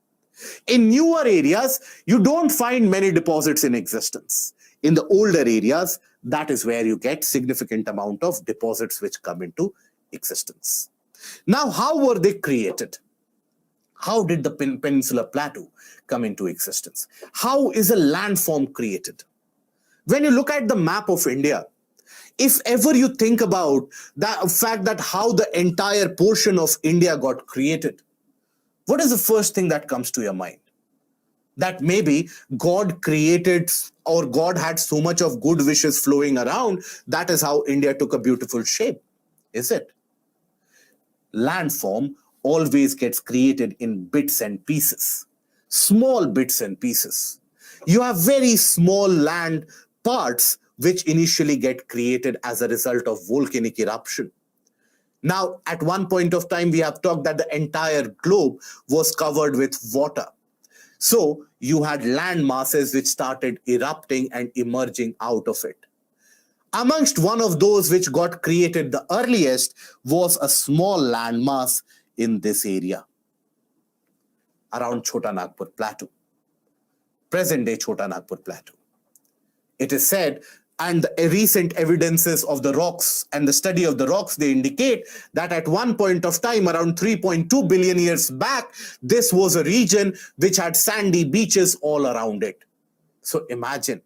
In newer areas, you don't find many deposits in existence. In the older areas, that is where you get significant amount of deposits which come into existence. Now, how were they created? How did the Peninsular Plateau come into existence? How is a landform created? When you look at the map of India, if ever you think about the fact that how the entire portion of India got created, what is the first thing that comes to your mind? That maybe God created, or God had so much of good wishes flowing around, that is how India took a beautiful shape. Is it? Landform always gets created in bits and pieces, small bits and pieces. You have very small land parts which initially get created as a result of volcanic eruption. Now, at one point of time, we have talked that the entire globe was covered with water. So you had land masses which started erupting and emerging out of it. Amongst one of those which got created the earliest was a small landmass in this area, around Chota Nagpur Plateau, present-day Chota Nagpur Plateau. It is said, and the recent evidences of the rocks and the study of the rocks, they indicate that at one point of time, around 3.2 billion years back, this was a region which had sandy beaches all around it. So imagine,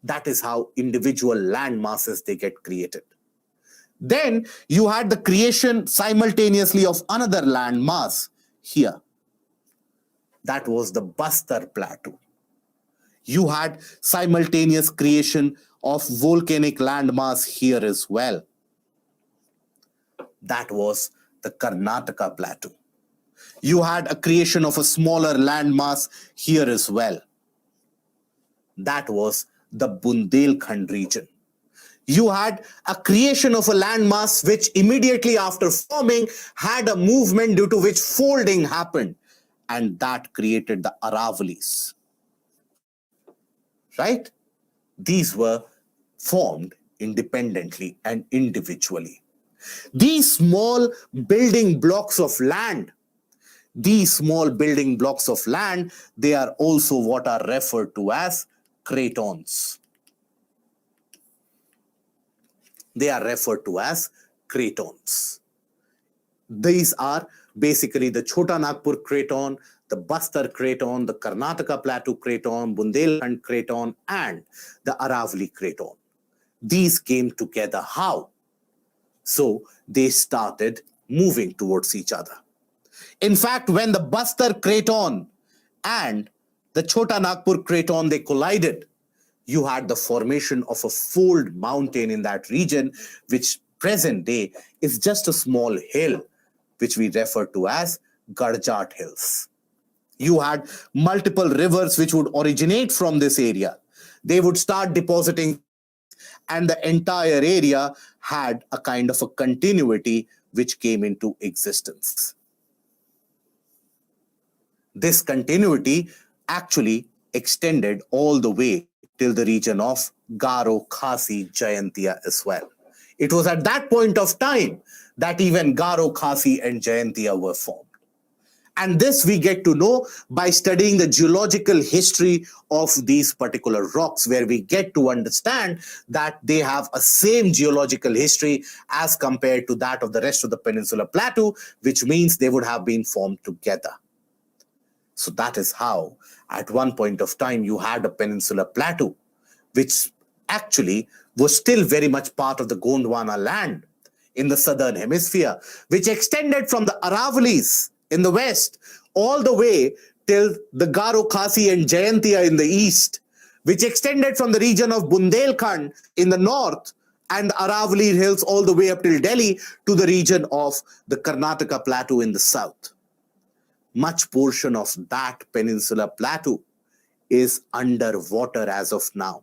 that is how individual land masses, they get created. Then you had the creation simultaneously of another land mass here. That was the Bastar Plateau. You had simultaneous creation of volcanic landmass here as well. That was the Karnataka Plateau. You had a creation of a smaller landmass here as well. That was the Bundelkhand region. You had a creation of a landmass which immediately after forming had a movement due to which folding happened, and that created the Aravalis. Right? These were formed independently and individually. These small building blocks of land, they are also what are referred to as cratons. They are referred to as cratons. These are basically the Chota Nagpur craton, the Bastar craton, the Karnataka Plateau craton, Bundelkhand craton, and the Aravali craton. These came together. How? So they started moving towards each other. In fact, when the Bastar craton and the Chota Nagpur craton, they collided, you had the formation of a fold mountain in that region, which present day is just a small hill, which we refer to as Garjat Hills. You had multiple rivers which would originate from this area. They would start depositing, and the entire area had a kind of a continuity which came into existence. This continuity actually extended all the way till the region of Garo, Khasi, Jayantia as well. It was at that point of time that even Garo, Khasi, and Jayantia were formed. And this we get to know by studying the geological history of these particular rocks, where we get to understand that they have a same geological history as compared to that of the rest of the Peninsular Plateau, which means they would have been formed together. So that is how, at one point of time, you had a Peninsular Plateau, which actually was still very much part of the Gondwana land in the southern hemisphere, which extended from the Aravalis in the west all the way till the Garo, Khasi, and Jayantia in the east, which extended from the region of Bundelkhand in the north and Aravali Hills all the way up till Delhi to the region of the Karnataka Plateau in the south. Much portion of that Peninsular Plateau is underwater as of now.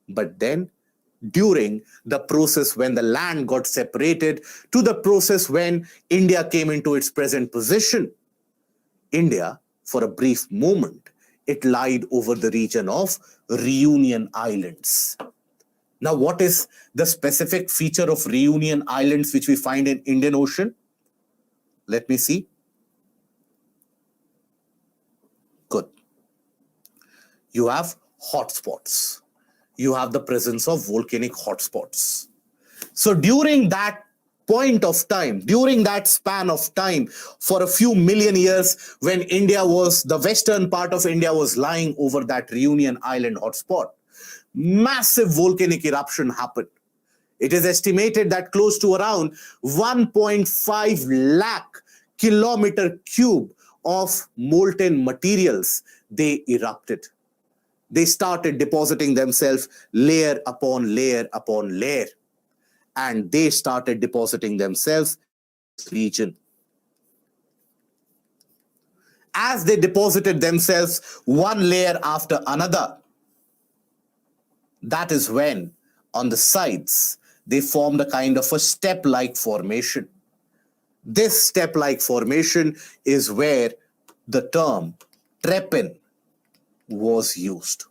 But then, during the process when the land got separated to the process when India came into its present position, India, for a brief moment, it lied over the region of Reunion Islands. Now, what is the specific feature of Reunion Islands which we find in Indian Ocean? Let me see. Good. You have hotspots. You have the presence of volcanic hotspots. So during that point of time, during that span of time, for a few million years, when the western part of India was lying over that Reunion Island hotspot, massive volcanic eruption happened. It is estimated that close to around 1.5 lakh kilometer cube of molten materials, they erupted. They started depositing themselves layer upon layer upon layer. And they started depositing themselves in this region. As they deposited themselves one layer after another, that is when on the sides they formed a kind of a step-like formation. This step-like formation is where the term trepin was used.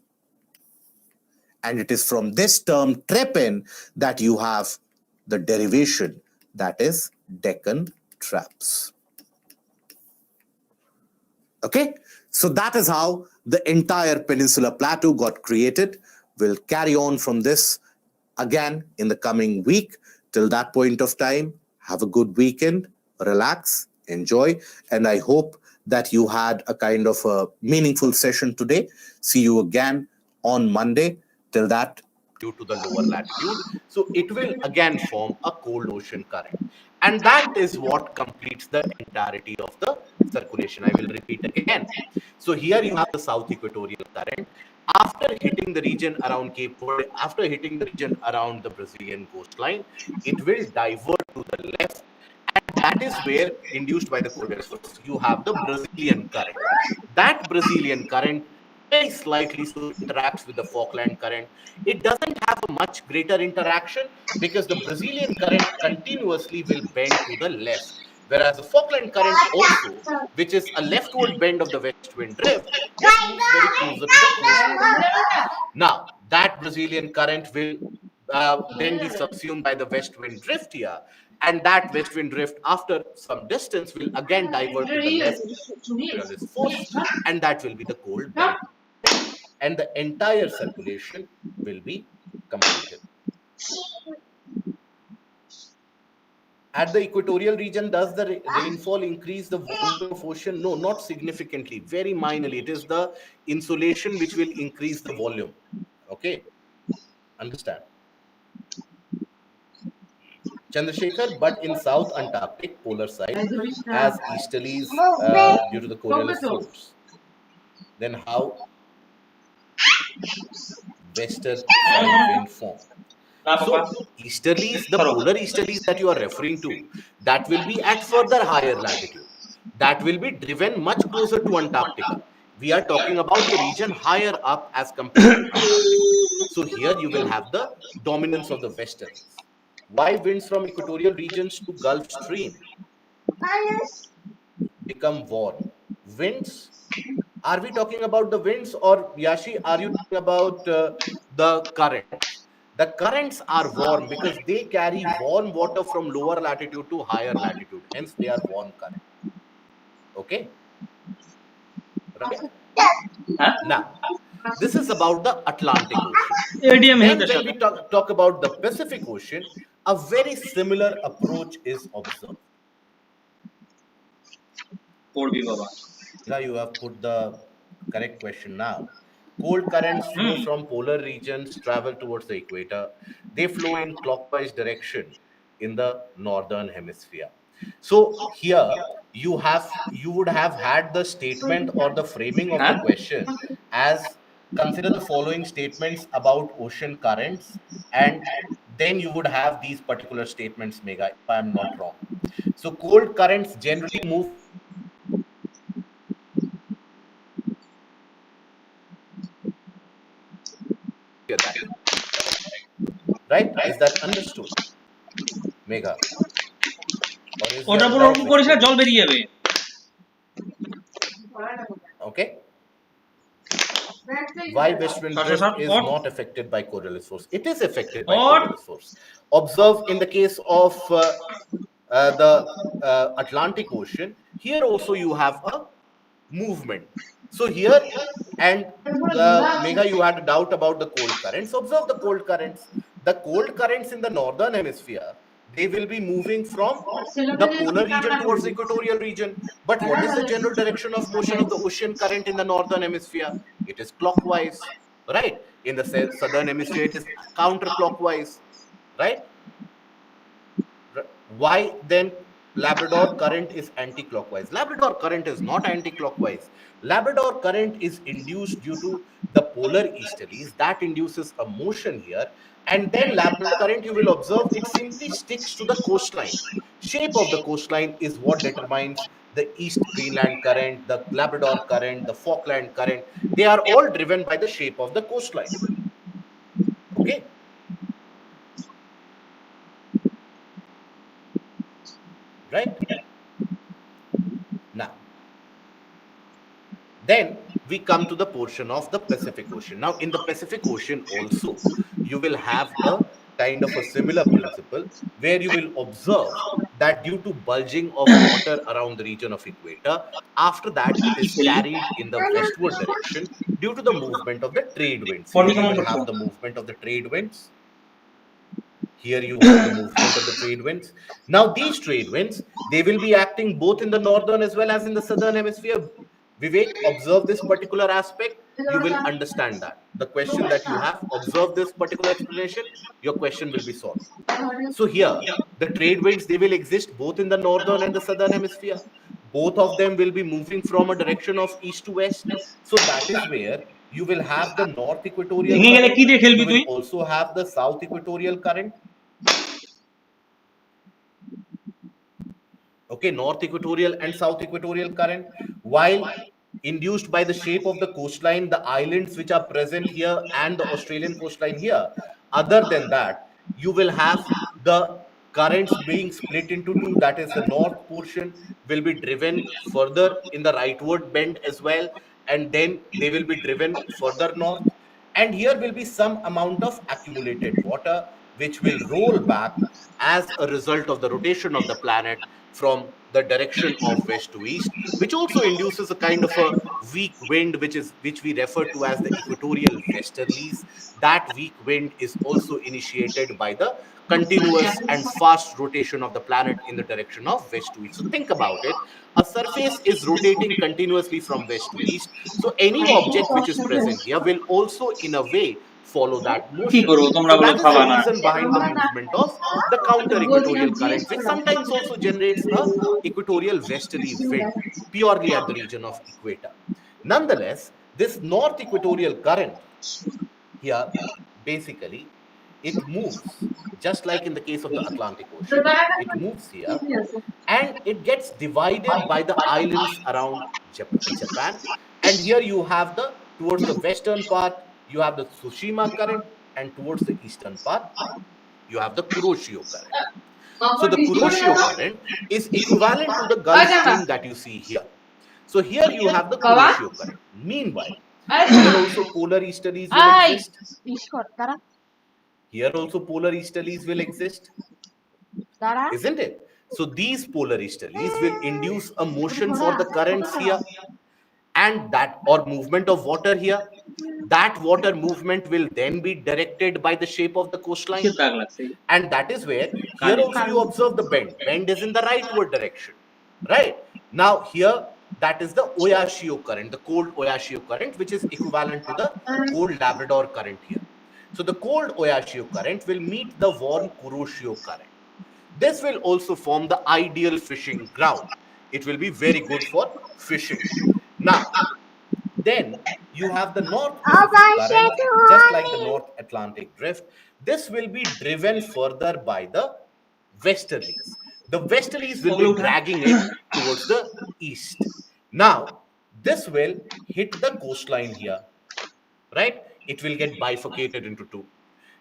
And it is from this term trepin that you have the derivation, that is Deccan traps. Okay, so that is how the entire Peninsular Plateau got created. We'll carry on from this again in the coming week. Till that point of time, have a good weekend, relax, enjoy, and I hope that you had a kind of a meaningful session today. See you again on Monday. Till that, due to the lower latitude, so it will again form a cold ocean current, and that is what completes the entirety of the circulation. I will repeat again. So here you have the south equatorial current. After hitting the region around Cape Verde, after hitting the region around the Brazilian coastline, it will divert to the left that is where, induced by the Coriolis force, you have the Brazilian current. That Brazilian current very slightly so interacts with the Falkland current. It doesn't have a much greater interaction because the Brazilian current continuously will bend to the left, whereas the Falkland current also, which is a leftward bend of the west wind drift, it moves very closer to the coast. Now, that Brazilian current will then be subsumed by the west wind drift here, and that west wind drift, after some distance, will again divert to the left Coriolis force, and that will be the cold belt, and the entire circulation will be completed. At the equatorial region, does the rainfall increase the volume of ocean? No, not significantly, very minorly. It is the insolation which will increase the volume. Okay, understand? Chandrasekhar, but in South Antarctic polar side, as easterlies due to the Coriolis force, then how western side wind form? So easterlies, the polar easterlies that you are referring to, that will be at further higher latitude. That will be driven much closer to Antarctica. We are talking about the region higher up as compared to Antarctica. So here you will have the dominance of the westerlies. Why winds from equatorial regions to Gulf Stream become warm? Winds? Are we talking about the winds, or Yashi, are you talking about the currents? The currents are warm because they carry warm water from lower latitude to higher latitude. Hence, they are warm current. Okay? Right? Now, this is about the Atlantic Ocean. Then when we talk about the Pacific Ocean, a very similar approach is observed. You have put the correct question now. Cold currents flow from polar regions, travel towards the equator. They flow in clockwise direction in the northern hemisphere. So here you would have had the statement or the framing of the question as, consider the following statements about ocean currents, and then you would have these particular statements, Mega, if I am not wrong. So cold currents generally move that. Right? Is that understood? Mega. Okay. Why west wind drift is not affected by Coriolis force? It is affected by Coriolis force. Observe in the case of the Atlantic Ocean, here also you have a movement. So here, and Mega, you had a doubt about the cold currents. Observe the cold currents. The cold currents in the northern hemisphere, they will be moving from the polar region towards the equatorial region. But what is the general direction of motion of the ocean current in the northern hemisphere? It is clockwise, right? In the southern hemisphere, it is counterclockwise, right? Why then Labrador current is anti-clockwise? Labrador current is not anti-clockwise. Labrador current is induced due to the polar easterlies. That induces a motion here. And then Labrador current, you will observe, it simply sticks to the coastline. Shape of the coastline is what determines the East Greenland current, the Labrador current, the Falkland current. They are all driven by the shape of the coastline. Okay. Right? Now, then we come to the portion of the Pacific Ocean. Now, in the Pacific Ocean also, you will have a kind of a similar principle where you will observe that due to bulging of water around the region of equator, after that it is carried in the westward direction due to the movement of the trade winds. Here you will have the movement of the trade winds. Here you have the movement of the trade winds. Now these trade winds, they will be acting both in the northern as well as in the southern hemisphere. Vivek, observe this particular aspect. You will understand that. The question that you have, observe this particular explanation, your question will be solved. So here, the trade winds, they will exist both in the northern and the southern hemisphere. Both of them will be moving from a direction of east to west. So that is where you will have the north equatorial current. You will also have the south equatorial current. okay, north equatorial and south equatorial current, while induced by the shape of the coastline, the islands which are present here and the Australian coastline here. Other than that, you will have the currents being split into two. That is, the north portion will be driven further in the rightward bend as well, and then they will be driven further north. And here will be some amount of accumulated water which will roll back as a result of the rotation of the planet from the direction of west to east, which also induces a kind of a weak wind, which we refer to as the equatorial westerlies. That weak wind is also initiated by the continuous and fast rotation of the planet in the direction of west to east. So think about it. A surface is rotating continuously from west to east. So any object which is present here will also, in a way, follow that
কি
motion.
করবো তোমরা
So
বলে
that is the
খাবা না
reason behind the movement of the counter equatorial current, which sometimes also generates a equatorial westerly wind purely at the region of equator. Nonetheless, this north equatorial current here, basically, it moves just like in the case of the Atlantic Ocean. It moves here and it gets divided by the islands around Japan. And here you have the, towards the western part, you have the Tsushima current, and towards the eastern part, you have the Kuroshio current. So the Kuroshio current is equivalent to the Gulf Stream that you see here. So here you have the Kuroshio current. Meanwhile, here also polar easterlies will exist. Here also polar easterlies will exist, isn't it? So these polar easterlies will induce a motion for the currents here, and that, or movement of water here. That water movement will then be directed by the shape of the coastline. And that is where here also you observe the bend. Bend is in the rightward direction, right? Now here, that is the Oyashio current, the cold Oyashio current, which is equivalent to the cold Labrador current here. So the cold Oyashio current will meet the warm Kuroshio current. This will also form the ideal fishing ground. It will be very good for fishing. Now, then you have the North Pacific current, just like the North Atlantic drift. This will be driven further by the westerlies. The westerlies will be dragging it towards the east. Now, this will hit the coastline here, right? It will get bifurcated into two.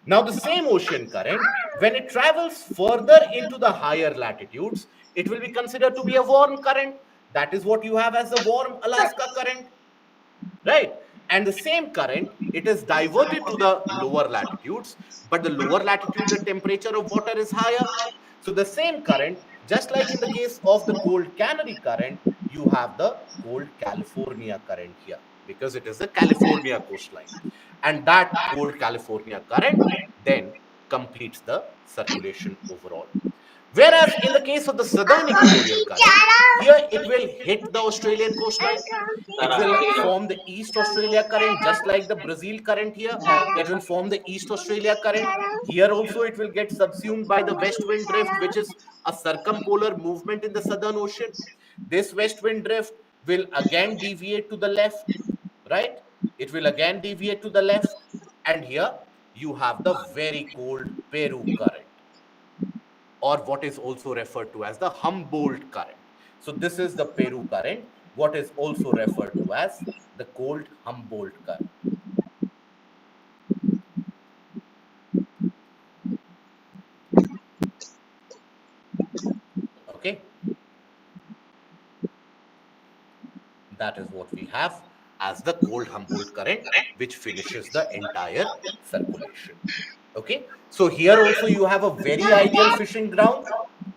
Now, the same ocean current, when it travels further into the higher latitudes, it will be considered to be a warm current. That is what you have as the warm Alaska current, right? And the same current, it is diverted to the lower latitudes, but the lower latitude, the temperature of water is higher. So the same current, just like in the case of the cold Canary current, you have the cold California current here, because it is the California coastline. And that cold California current then completes the circulation overall. Whereas in the case of the southern equatorial current, here it will hit the Australian coastline. It will form the East Australia current, just like the Brazil current here. It will form the East Australia current. Here also it will get subsumed by the west wind drift, which is a circumpolar movement in the Southern Ocean. This west wind drift will again deviate to the left, right? It will again deviate to the left. And here you have the very cold Peru current, or what is also referred to as the Humboldt current. So this is the Peru current, what is also referred to as the cold Humboldt current. Okay. That is what we have as the cold Humboldt current, which finishes the entire circulation. Okay. So here also you have a very ideal fishing ground,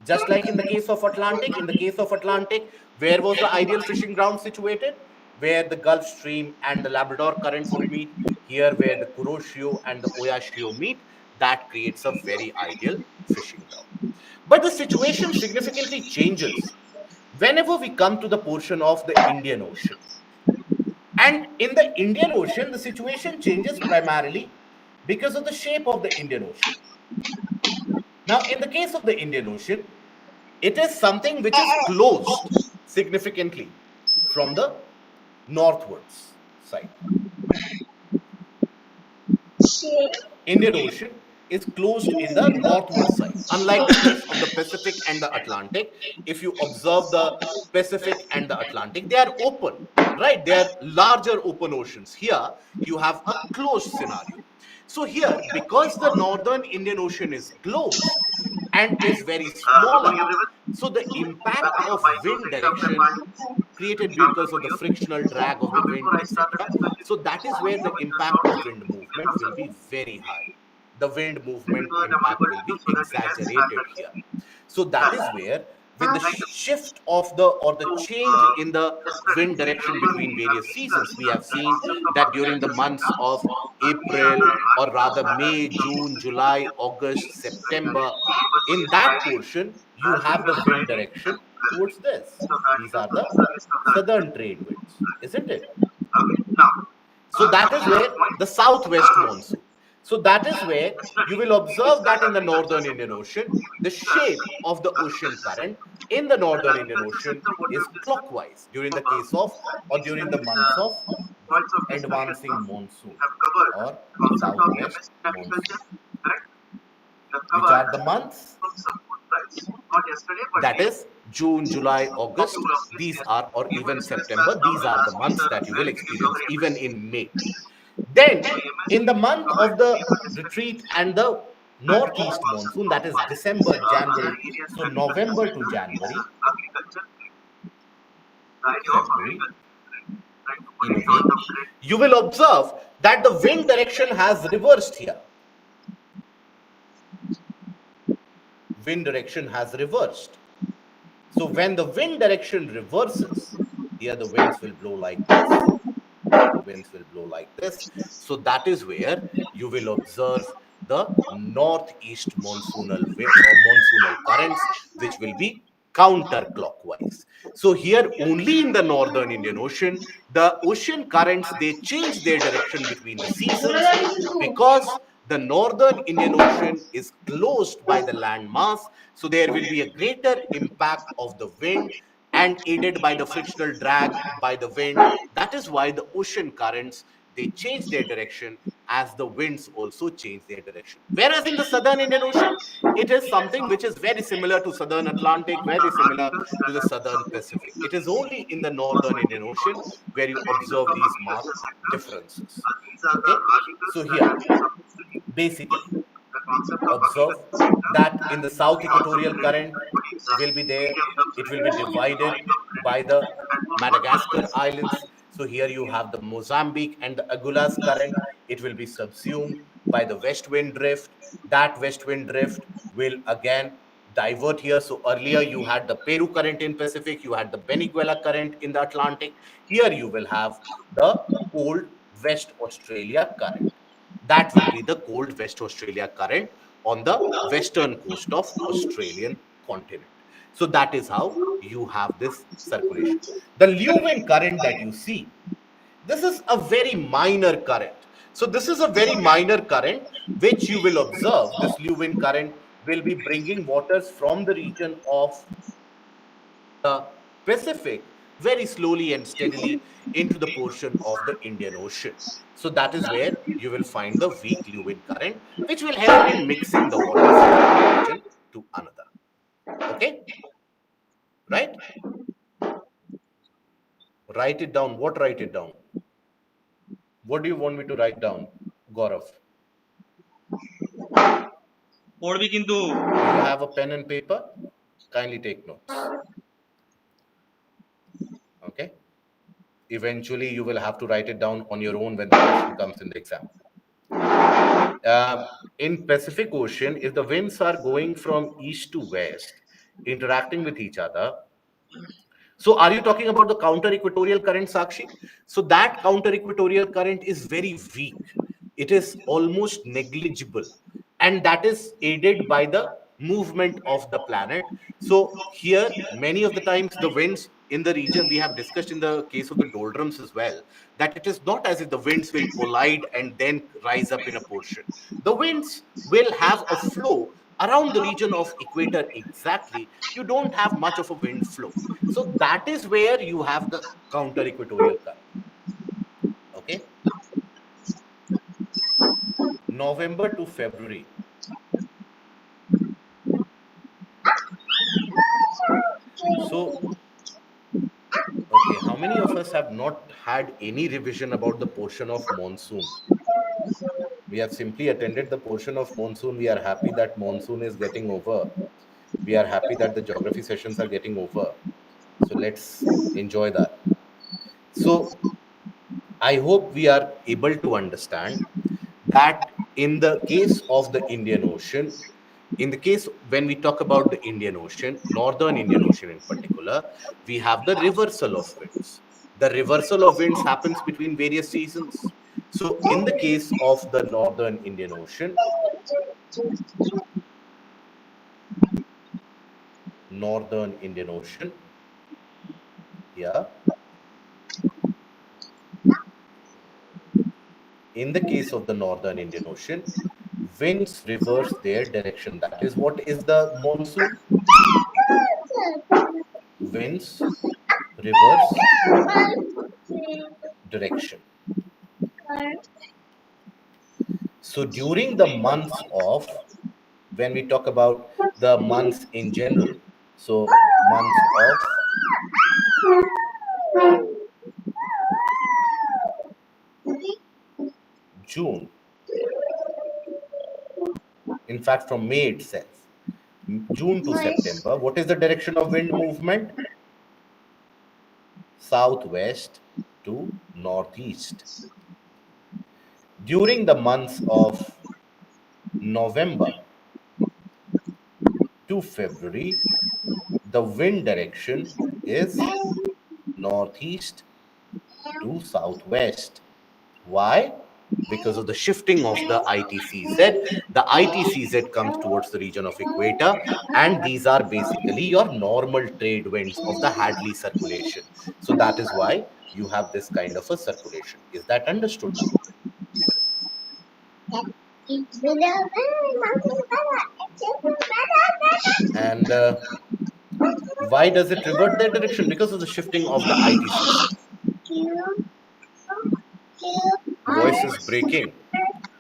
just like in the case of Atlantic. In the case of Atlantic, where was the ideal fishing ground situated? Where the Gulf Stream and the Labrador current would meet. Here, where the Kuroshio and the Oyashio meet, that creates a very ideal fishing ground. But the situation significantly changes whenever we come to the portion of the Indian Ocean. And in the Indian Ocean, the situation changes primarily because of the shape of the Indian Ocean. Now, in the case of the Indian Ocean, it is something which is closed significantly from the northwards side. Indian Ocean
is closed in the northward side. Unlike the case of the Pacific and the Atlantic, if you observe the Pacific and the Atlantic, they are open, right? They are larger open oceans. Here, you have a closed scenario. So here, because the northern Indian Ocean is closed and is very smaller, so the impact of wind direction created because of the frictional drag of the wind, etc. So that is where the impact of wind movement will be very high. The wind movement impact will be exaggerated here. So that is where, with the shift of the or the change in the wind direction between various seasons, we have seen that during the months of April, or rather May, June, July, August, September, in that portion, you have the wind direction towards this. These are the southern trade winds, isn't it? So that is where the southwest monsoon. So that is where you will observe that in the northern Indian Ocean, the shape of the ocean current in the northern Indian Ocean is clockwise during the case of or during the months of advancing monsoon or southwest monsoon. Which are the months? That is June, July, August. These are, or even September, these are the months that you will experience, even in May. Then, in the month of the retreat and the northeast monsoon, that is December, January, so November to January, February, in a way, you will observe that the wind direction has reversed here. Wind direction has reversed. So when the wind direction reverses, here the winds will blow like this. The winds will blow like this. So that is where you will observe the northeast monsoonal currents, which will be counterclockwise. So here only in the northern Indian Ocean, the ocean currents, they change their direction between the seasons because the northern Indian Ocean is closed by the land mass. So there will be a greater impact of the wind and aided by the frictional drag by the wind. That is why the ocean currents, they change their direction as the winds also change their direction. Whereas in the southern Indian Ocean, it is something which is very similar to southern Atlantic, very similar to the southern Pacific. It is only in the northern Indian Ocean where you observe these marked differences. Okay, so here basically observe that in the south equatorial current will be there. It will be divided by the Madagascar islands. So here you have the Mozambique and the Agulhas current. It will be subsumed by the west wind drift. That west wind drift will again divert here. So earlier you had the Peru current in Pacific, you had the Venezuela current in the Atlantic. Here you will have the cold West Australia current. That will be the cold West Australia current on the western coast of Australian continent. So that is how you have this circulation. The Leuven current that you see, this is a very minor current. So this is a very minor current which you will observe. This Leuven current will be bringing waters from the region of the Pacific very slowly and steadily into the portion of the Indian Ocean. So that is where you will find the weak Leuven current, which will help in mixing the water from one region to another. Okay, right? Write it down. What write it down? What do you want me to write down, Gaurav?
পড়বি কিন্তু
Do you have a pen and paper? Kindly take notes. Okay. Eventually, you will have to write it down on your own when the question comes in the exam. In Pacific Ocean, if the winds are going from east to west, interacting with each other. So are you talking about the counter equatorial current, Sakshi? So that counter equatorial current is very weak. It is almost negligible. And that is aided by the movement of the planet. So here, many of the times, the winds in the region, we have discussed in the case of the doldrums as well, that it is not as if the winds will collide and then rise up in a portion. The winds will have a flow around the region of equator exactly. You don't have much of a wind flow. So that is where you have the counter equatorial current. Okay. November to February. So, okay, how many of us have not had any revision about the portion of monsoon? We have simply attended the portion of monsoon. We are happy that monsoon is getting over. We are happy that the geography sessions are getting over. So let's enjoy that. So I hope we are able to understand that in the case of the Indian Ocean, in the case when we talk about the Indian Ocean, Northern Indian Ocean in particular, we have the reversal of winds. The reversal of winds happens between various seasons. So, in the case of the Northern Indian Ocean, Northern Indian Ocean, yeah, in the case of the Northern Indian Ocean, winds reverse their direction. That is what is the monsoon? Winds reverse direction. So during the months of, when we talk about the months in general, so months of June, in fact from May itself, June to September, what is the direction of wind movement? Southwest to northeast. During the months of November to February, the wind direction is northeast to southwest. Why? Because of the shifting of the ITCZ. The ITCZ comes towards the region of equator, and these are basically your normal trade winds of the Hadley circulation. So that is why you have this kind of a circulation. Is that understood now? And why does it revert their direction? Because of the shifting of the ITCZ. Voice is breaking.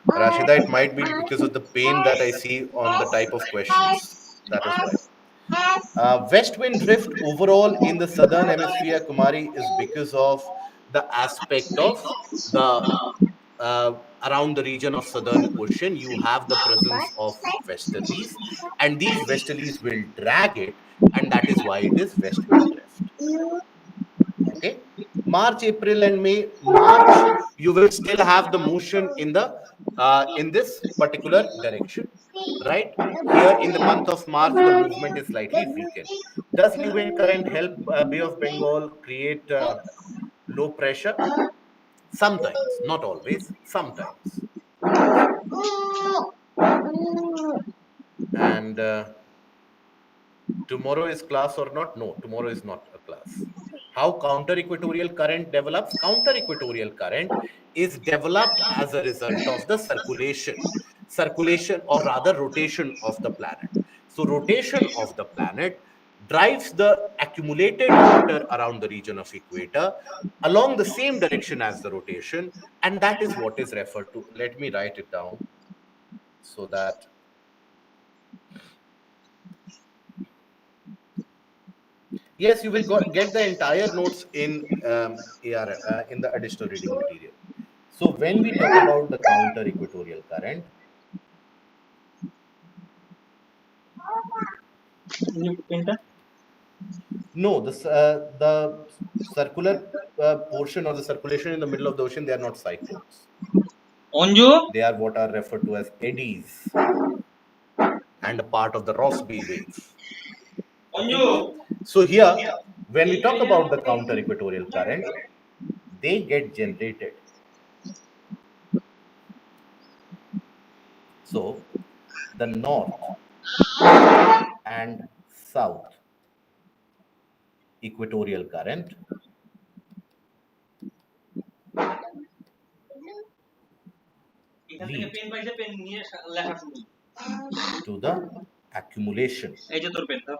Rashida, it might be because of the pain that I see on the type of questions. That is why. West wind drift overall in the southern hemisphere, Kumari, is because of the aspect of the around the region of southern ocean. You have the presence of westerlies, and these westerlies will drag it, and that is why it is west wind drift. Okay. March, April, and May. March, you will still have the motion in this particular direction, right? Here in the month of March, the movement is slightly weakened. Does new wind current help Bay of Bengal create low pressure? Sometimes, not always. Sometimes. And tomorrow is class or not? No, tomorrow is not a class. How counter equatorial current develops? Counter equatorial current is developed as a result of the circulation or rather rotation of the planet. So rotation of the planet drives the accumulated water around the region of equator along the same direction as the rotation, and that is what is referred to. Let me write it down so that yes, you will get the entire notes in in the additional reading material. So when we talk about the counter equatorial current, no, the circular portion or the circulation in the middle of the ocean, they are not cyclones.
Onju,
They are what are referred to as eddies and a part of the Rossby wave. Okay.
Onju.
So here, when we talk about the counter equatorial current, they get generated. So the north and south equatorial current
এখান থেকে
lead
pen পাইছে pen নিয়ে লেখা শুরু
to the accumulation
এই যে তোর পেনটা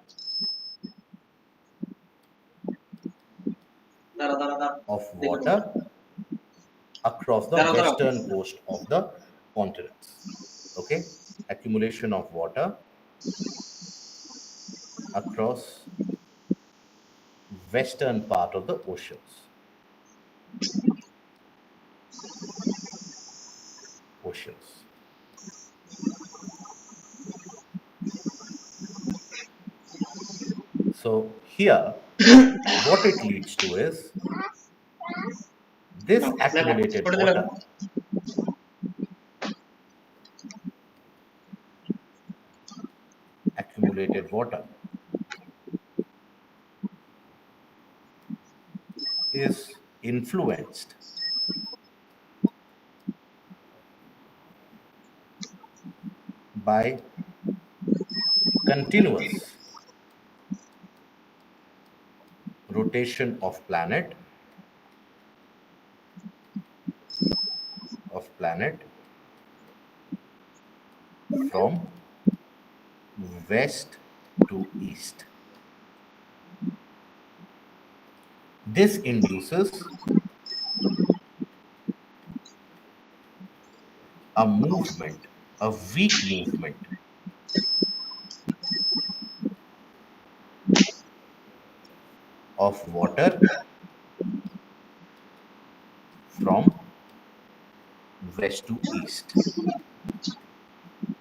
দাঁড়া দাঁড়া দাঁড়া
of water across the
দাঁড়া দাঁড়া
western coast of the continents. Okay, accumulation of water across western part of the oceans. So here, what it leads to is this accumulated water is influenced by continuous rotation of planet from west to east. This induces a movement, a weak movement of water from west to east.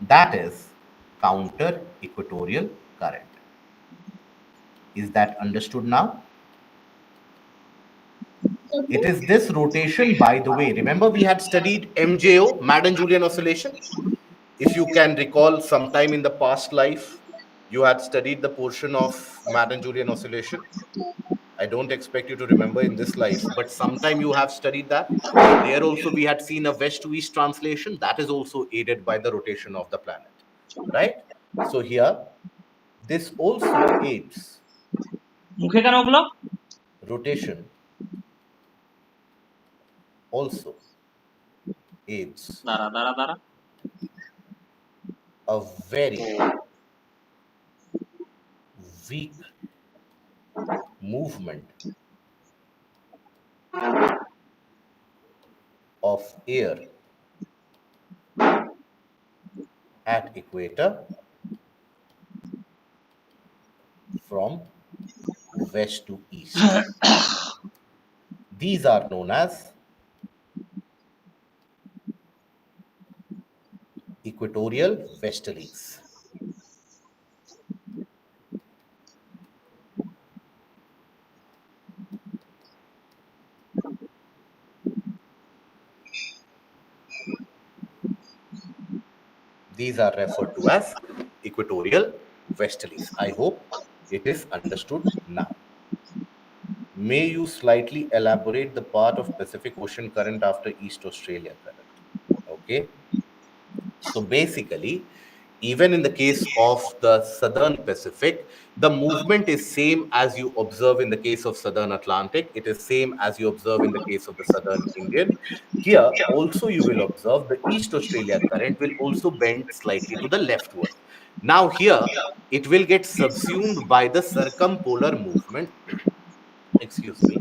That is counter equatorial current. Is that understood now? It is this rotation, by the way. Remember, we had studied MJO, Madden-Julian oscillation. If you can recall, sometime in the past life, you had studied the portion of Madden-Julian oscillation. I don't expect you to remember in this life, but sometime you have studied that. There also we had seen a west to east translation that is also aided by the rotation of the planet, right? So here, this also aids rotation, also aids a very weak movement of air at equator from west to east. These are known as equatorial westerlies. These are referred to as equatorial westerlies. I hope it is understood now. May you slightly elaborate the part of Pacific Ocean current after East Australia current? Okay. So basically, even in the case of the Southern Pacific, the movement is same as you observe in the case of Southern Atlantic. It is same as you observe in the case of the Southern Indian. Here also you will observe the East Australia current will also bend slightly to the leftward. Now here it will get subsumed by the circumpolar movement. Excuse me.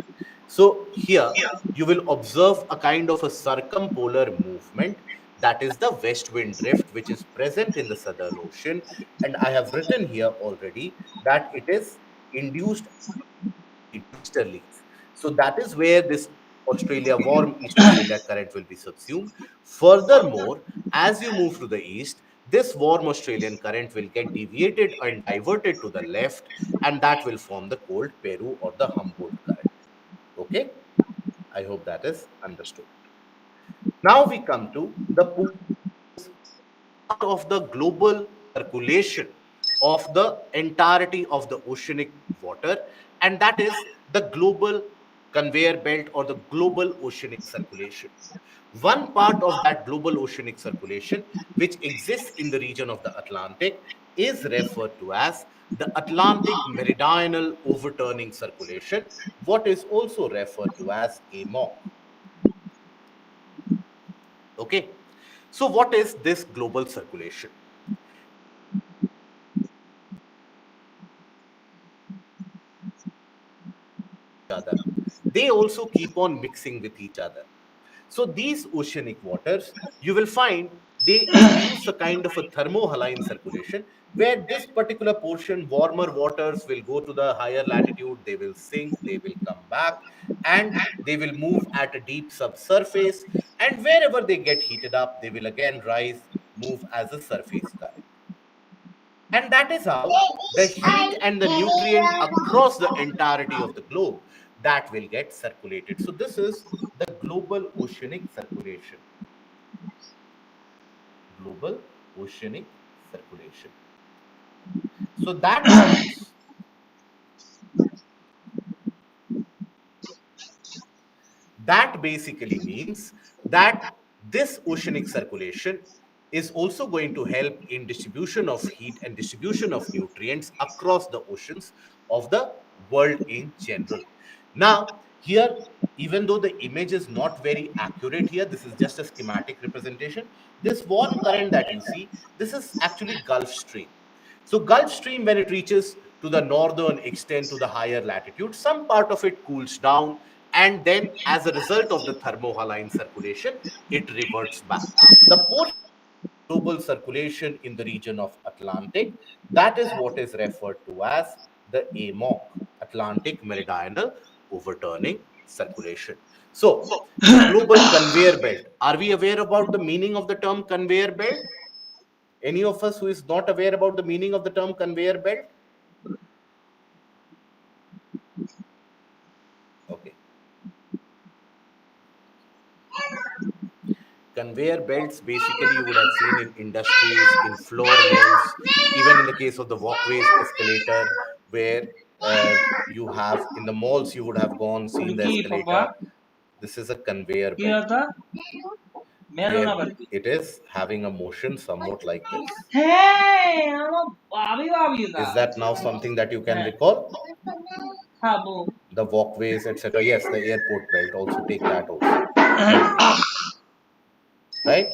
So here you will observe a kind of a circumpolar movement, that is the west wind drift, which is present in the Southern Ocean. And I have written here already that it is induced easterlies. So that is where this warm East Australia current will be subsumed. Furthermore, as you move to the east, this warm Australian current will get deviated and diverted to the left, and that will form the cold Peru or the Humboldt current. Okay, I hope that is understood. Now we come to the part of the global circulation of the entirety of the oceanic water, and that is the global conveyor belt or the global oceanic circulation. One part of that global oceanic circulation, which exists in the region of the Atlantic, is referred to as the Atlantic Meridional Overturning Circulation, what is also referred to as AMOC. Okay, so what is this global circulation? They also keep on mixing with each other. So these oceanic waters, you will find they induce a kind of a thermohaline circulation where this particular portion, warmer waters will go to the higher latitude, they will sink, they will come back, and they will move at a deep subsurface. And wherever they get heated up, they will again rise, move as a surface current. And that is how the heat and the nutrient across the entirety of the globe that will get circulated. So this is the global oceanic circulation. Global oceanic circulation. So that means that basically means that this oceanic circulation is also going to help in distribution of heat and distribution of nutrients across the oceans of the world in general. Now here, even though the image is not very accurate here, this is just a schematic representation. This warm current that you see, this is actually Gulf Stream. So Gulf Stream, when it reaches to the northern extent to the higher latitude, some part of it cools down, and then as a result of the thermohaline circulation, it reverts back. The portion of global circulation in the region of Atlantic, that is what is referred to as the AMOC, Atlantic Meridional Overturning Circulation. So the global conveyor belt. Are we aware about the meaning of the term conveyor belt? Any of us who is not aware about the meaning of the term conveyor belt? Okay. Conveyor belts basically you would have seen in industries, in floor mills, even in the case of the walkways escalator, where you have in the malls you would have gone, seen the
কি পাপা
escalator. This is a conveyor
কি
belt
দাদা মেলো না
where
বাড়ি
it is having a motion somewhat like this.
হ্যাঁ আমার ভাবি ভাবি না
Is that now something that you can recall?
খাবো
The walkways, etc. Yes, the airport belt also, take that also. Right?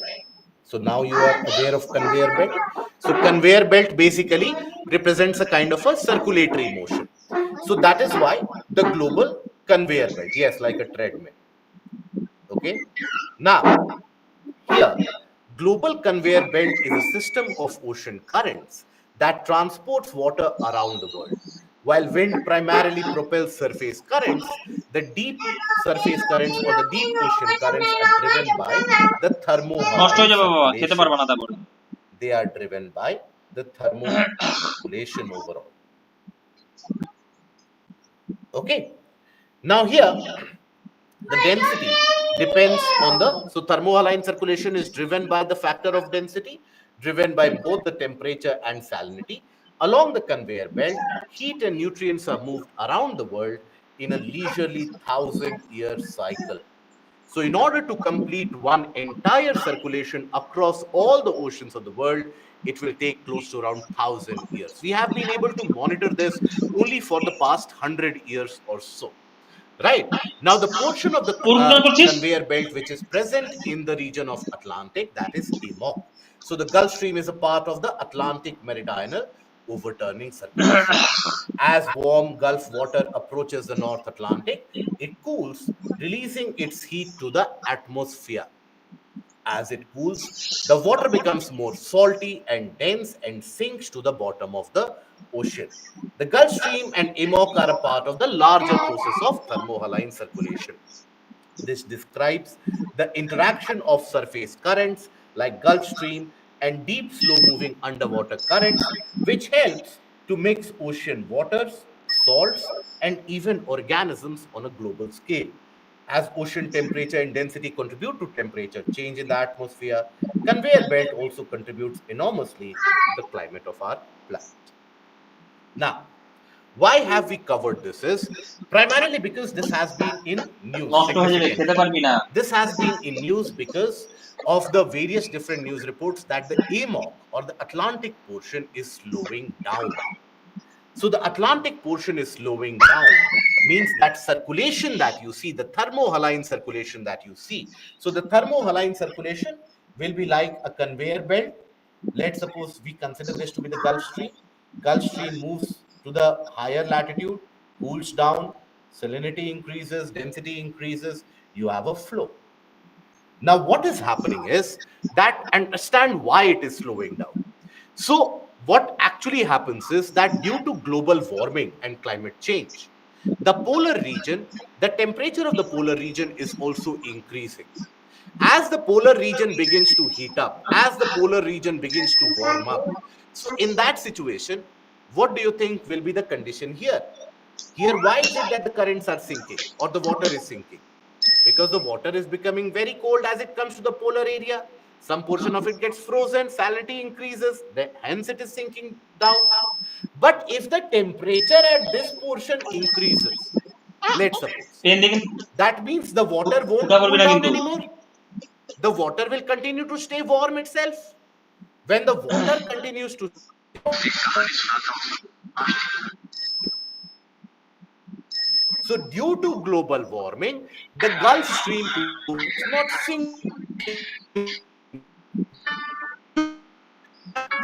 So now you are aware of conveyor belt. So conveyor belt basically represents a kind of a circulatory motion. So that is why the global conveyor belt, yes, like a treadmill. Okay. Now here, global conveyor belt is a system of ocean currents that transports water around the world. While wind primarily propels surface currents, the deep surface currents or the deep ocean currents are driven by the
নষ্ট
thermohaline
হয়ে যাবে বাবা খেতে
circulation.
পারবে না তারপরে
They are driven by the thermohalation overall. Okay. Now here, the density depends on the, so thermohaline circulation is driven by the factor of density, driven by both the temperature and salinity. Along the conveyor belt, heat and nutrients are moved around the world in a leisurely 1,000-year cycle. So in order to complete one entire circulation across all the oceans of the world, it will take close to around 1,000 years. We have been able to monitor this only for the past 100 years or so. Right. Now, the portion of the
পরিষ্কার করছিস
conveyor belt which is present in the region of Atlantic, that is AMOC. So, the Gulf Stream is a part of the Atlantic Meridional Overturning Circulation. As warm Gulf water approaches the North Atlantic, it cools, releasing its heat to the atmosphere. As it cools, the water becomes more salty and dense and sinks to the bottom of the ocean. The Gulf Stream and AMOC are a part of the larger process of thermohaline circulation. This describes the interaction of surface currents like Gulf Stream and deep, slow moving underwater currents, which helps to mix ocean waters, salts, and even organisms on a global scale. As ocean temperature and density contribute to temperature change in the atmosphere, conveyor belt also contributes enormously to the climate of our planet. Now, why have we covered this is primarily because this has been in news
নষ্ট হয়ে যাবে খেতে
significantly.
পারবি না
This has been in news because of the various different news reports that the AMOC or the Atlantic portion is slowing down. So the Atlantic portion is slowing down means that circulation that you see, the thermohaline circulation that you see. So the thermohaline circulation will be like a conveyor belt. Let's suppose we consider this to be the Gulf Stream. Gulf Stream moves to the higher latitude, cools down, salinity increases, density increases, you have a flow. Now, what is happening is that understand why it is slowing down. So, what actually happens is that due to global warming and climate change, the polar region, the temperature of the polar region is also increasing. As the polar region begins to heat up, as the polar region begins to warm up, so in that situation, what do you think will be the condition here? Here, why is it that the currents are sinking or the water is sinking? Because the water is becoming very cold as it comes to the polar area. Some portion of it gets frozen, salinity increases, hence it is sinking down. But if the temperature at this portion increases, let's suppose,
pen দেখেন
that means the water won't
ফুটা করবি
cool
না
down
কিন্তু
anymore. The water will continue to stay warm itself. When the water continues to so due to global warming, the Gulf Stream is not sinking,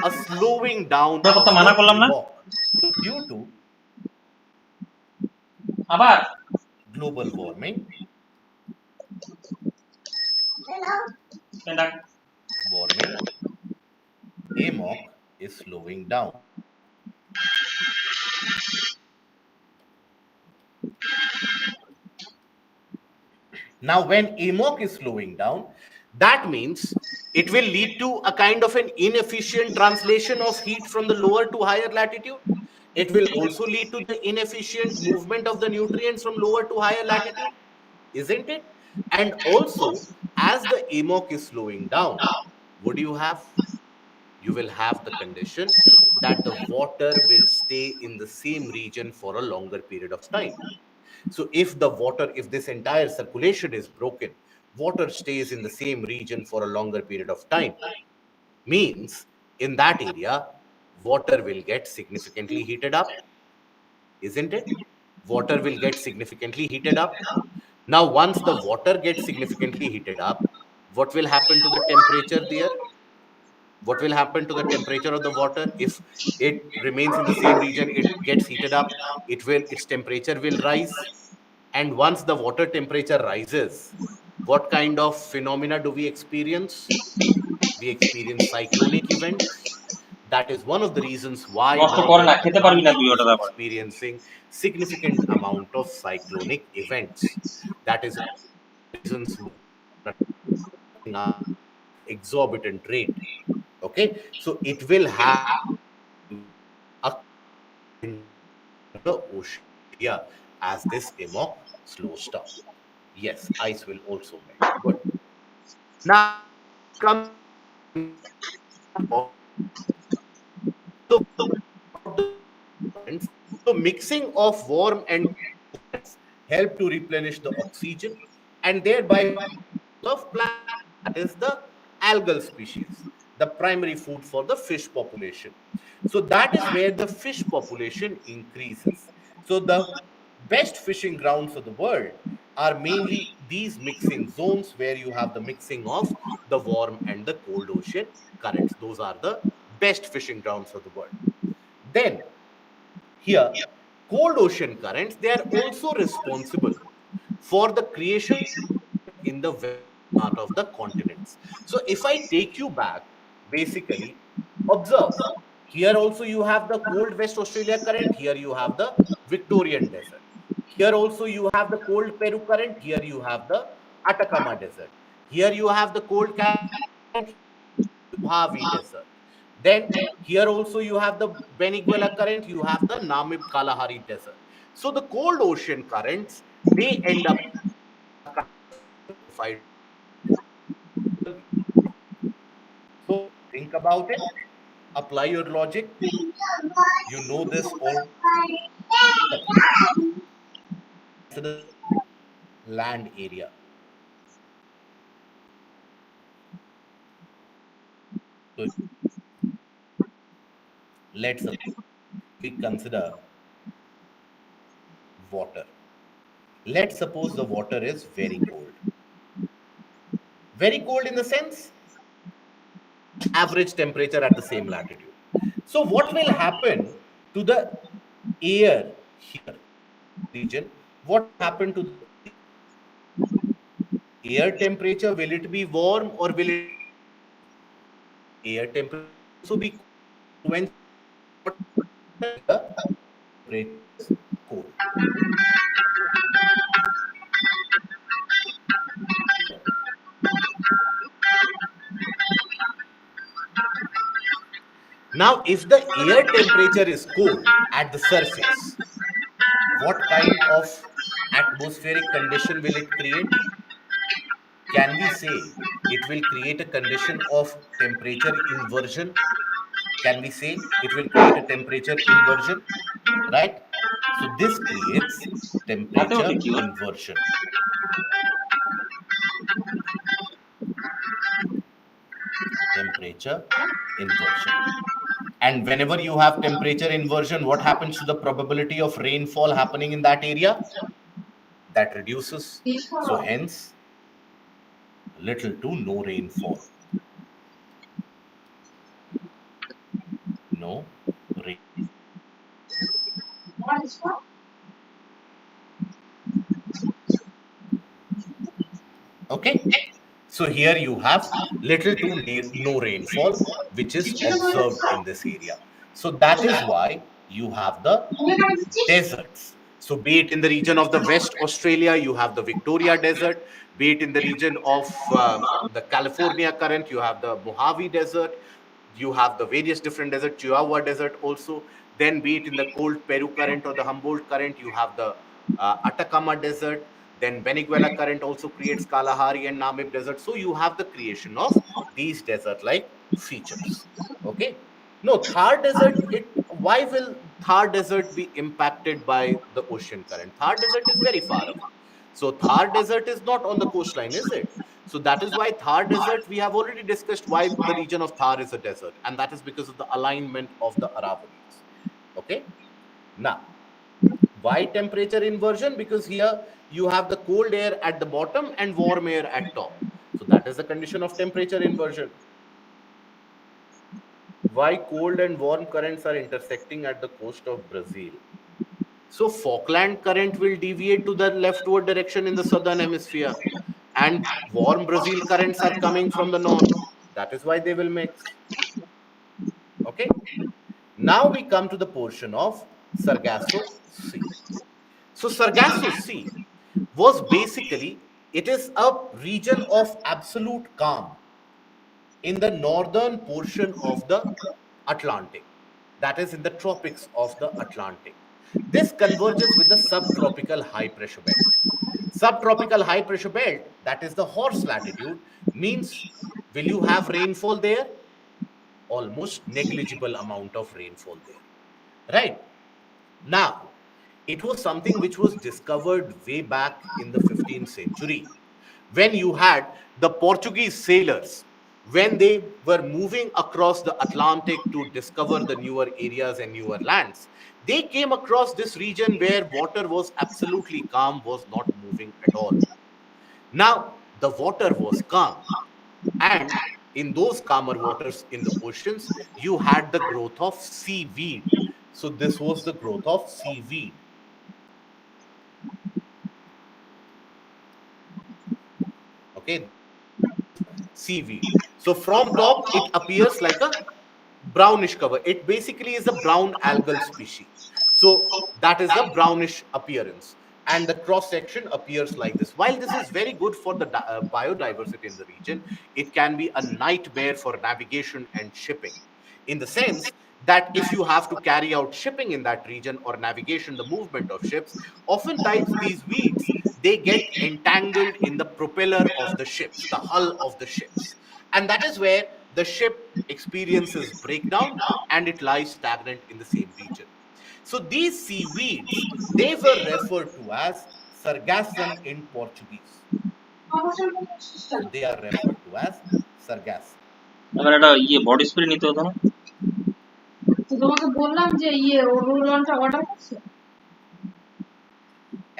a slowing down
আমরা
of
কত মানা
the
করলাম না
epoch. Due to
আবার
global warming,
pen ডাক
AMOC is slowing down. Now, when AMOC is slowing down, that means it will lead to a kind of an inefficient translation of heat from the lower to higher latitude. It will also lead to the inefficient movement of the nutrients from lower to higher latitude, isn't it? And also, as the AMOC is slowing down, what do you have? You will have the condition that the water will stay in the same region for a longer period of time. So if this entire circulation is broken, water stays in the same region for a longer period of time. Means in that area, water will get significantly heated up, isn't it? Water will get significantly heated up. Now, once the water gets significantly heated up, what will happen to the temperature there? What will happen to the temperature of the water if it remains in the same region? It gets heated up, its temperature will rise. And once the water temperature rises, what kind of phenomena do we experience? We experience cyclonic events. That is one of the reasons why
নষ্ট
now
করে
the
না খেতে পারবি না
Atlantic
তুই ওটা
is
তারপরে
experiencing significant amount of cyclonic events. That is reasons exorbitant rate. Okay, so it will have a in the ocean area as this AMOC slows down. Yes, ice will also melt. Good. Now come so mixing of warm and cold help to replenish the oxygen and thereby of plant, that is the algal species, the primary food for the fish population. So that is where the fish population increases. So the best fishing grounds of the world are mainly these mixing zones where you have the mixing of the warm and the cold ocean currents. Those are the best fishing grounds of the world. Then here, cold ocean currents, they are also responsible for the creation in the western part of the continents. So if I take you back, basically, observe, here also you have the cold West Australia current, here you have the Victorian desert. Here also you have the cold Peru current, here you have the Atacama desert. Here you have the cold Mojave desert. Then here also you have the Venezuela current, you have the Namib Kalahari desert. So the cold ocean currents, they end up so think about it, apply your logic. You know this all the land area. So let's we consider water. Let's suppose the water is very cold. Very cold in the sense average temperature at the same latitude. So what will happen to the air here region? What happened to air temperature, will it be warm or will it air temperature also be cold? When the temperature is cold. Now, if the air temperature is cold at the surface, what kind of atmospheric condition will it create? Can we say it will create a condition of temperature inversion? Can we say it will create a temperature inversion? Right? So this creates
হাতে ওঠে
temperature
কি ওর?
inversion. Temperature inversion. And whenever you have temperature inversion, what happens to the probability of rainfall happening in that area? That reduces. So hence, little to no rainfall. No rain. Okay. So here you have little to no rainfall, which is observed in this area. So that is why you have the deserts. So be it in the region of the West Australia, you have the Victoria Desert. Be it in the region of the California current, you have the Mojave Desert. You have the various different deserts, Chihuahua Desert also. Then be it in the cold Peru current or the Humboldt current, you have the Atacama Desert. Then Venezuela current also creates Kalahari and Namib Desert. So you have the creation of these desert-like features. Okay. No, Thar Desert, why will Thar Desert be impacted by the ocean current? Thar Desert is very far away. So Thar Desert is not on the coastline, is it? So that is why Thar Desert, we have already discussed why the region of Thar is a desert. And that is because of the alignment of the Aravallis. Okay. Now, why temperature inversion? Because here you have the cold air at the bottom and warm air at top. So that is the condition of temperature inversion. Why cold and warm currents are intersecting at the coast of Brazil? So Falkland current will deviate to the leftward direction in the southern hemisphere, and warm Brazil currents are coming from the north. That is why they will mix. Okay. Now we come to the portion of Sargasso Sea. So Sargasso Sea was basically, it is a region of absolute calm in the northern portion of the Atlantic, that is in the tropics of the Atlantic. This converges with the subtropical high pressure belt. Subtropical high pressure belt, that is the horse latitude, means will you have rainfall there? Almost negligible amount of rainfall there. Right? Now, it was something which was discovered way back in the 15th century when you had the Portuguese sailors, when they were moving across the Atlantic to discover the newer areas and newer lands. They came across this region where water was absolutely calm, was not moving at all. Now, the water was calm, and in those calmer waters in the oceans, you had the growth of seaweed. So, this was the growth of seaweed. Okay, seaweed. So from top, it appears like a brownish cover. It basically is a brown algal species. So that is the brownish appearance. And the cross section appears like this. While this is very good for the biodiversity in the region, it can be a nightmare for navigation and shipping. In the sense that if you have to carry out shipping in that region or navigation, the movement of ships, oftentimes these weeds, they get entangled in the propeller of the ships, the hull of the ships. And that is where the ship experiences breakdown and it lies stagnant in the same region. So these seaweeds, they were referred to as sargassum in Portuguese. So they are referred to as sargassum.
এবার একটা body spray নিতে হতো না?
তো তোমাকে বললাম যে role অনটা order করছে।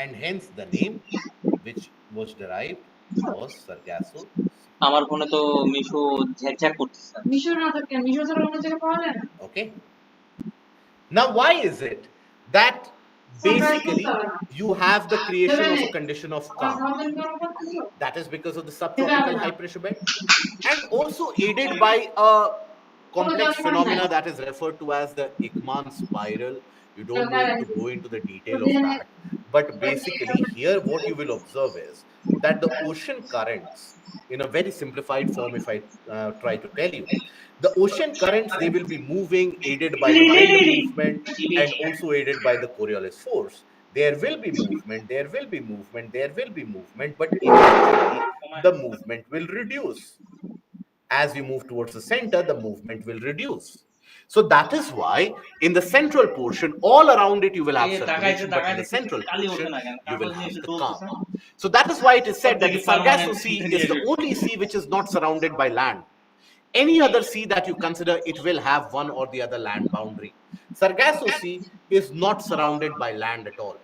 And hence the name which was derived was Sargasso.
আমার ফোনে তো মিশো ঝ্যাকঝ্যাক করতেছে।
মিশো না তো কেন? মিশো ছাড়া অন্য জায়গায় পাওয়া যায় না?
Okay. Now, why is it that basically you have the creation of a condition of calm. That is because of the subtropical high pressure belt, and also aided by a complex phenomena that is referred to as the Ekman spiral. You don't need to go into the detail of that, but basically here what you will observe is that the ocean currents, in a very simplified form, if I try to tell you, the ocean currents, they will be moving aided by the wind movement and also aided by the Coriolis force. There will be movement, there will be movement, there will be movement, but eventually the movement will reduce. As we move towards the center, the movement will reduce. So that is why in the central portion, all around it, you will have circulation, but in the central portion, you will have the calm. So that is why it is said that the Sargasso Sea is the only sea which is not surrounded by land. Any other sea that you consider, it will have one or the other land boundary. Sargasso Sea is not surrounded by land at all.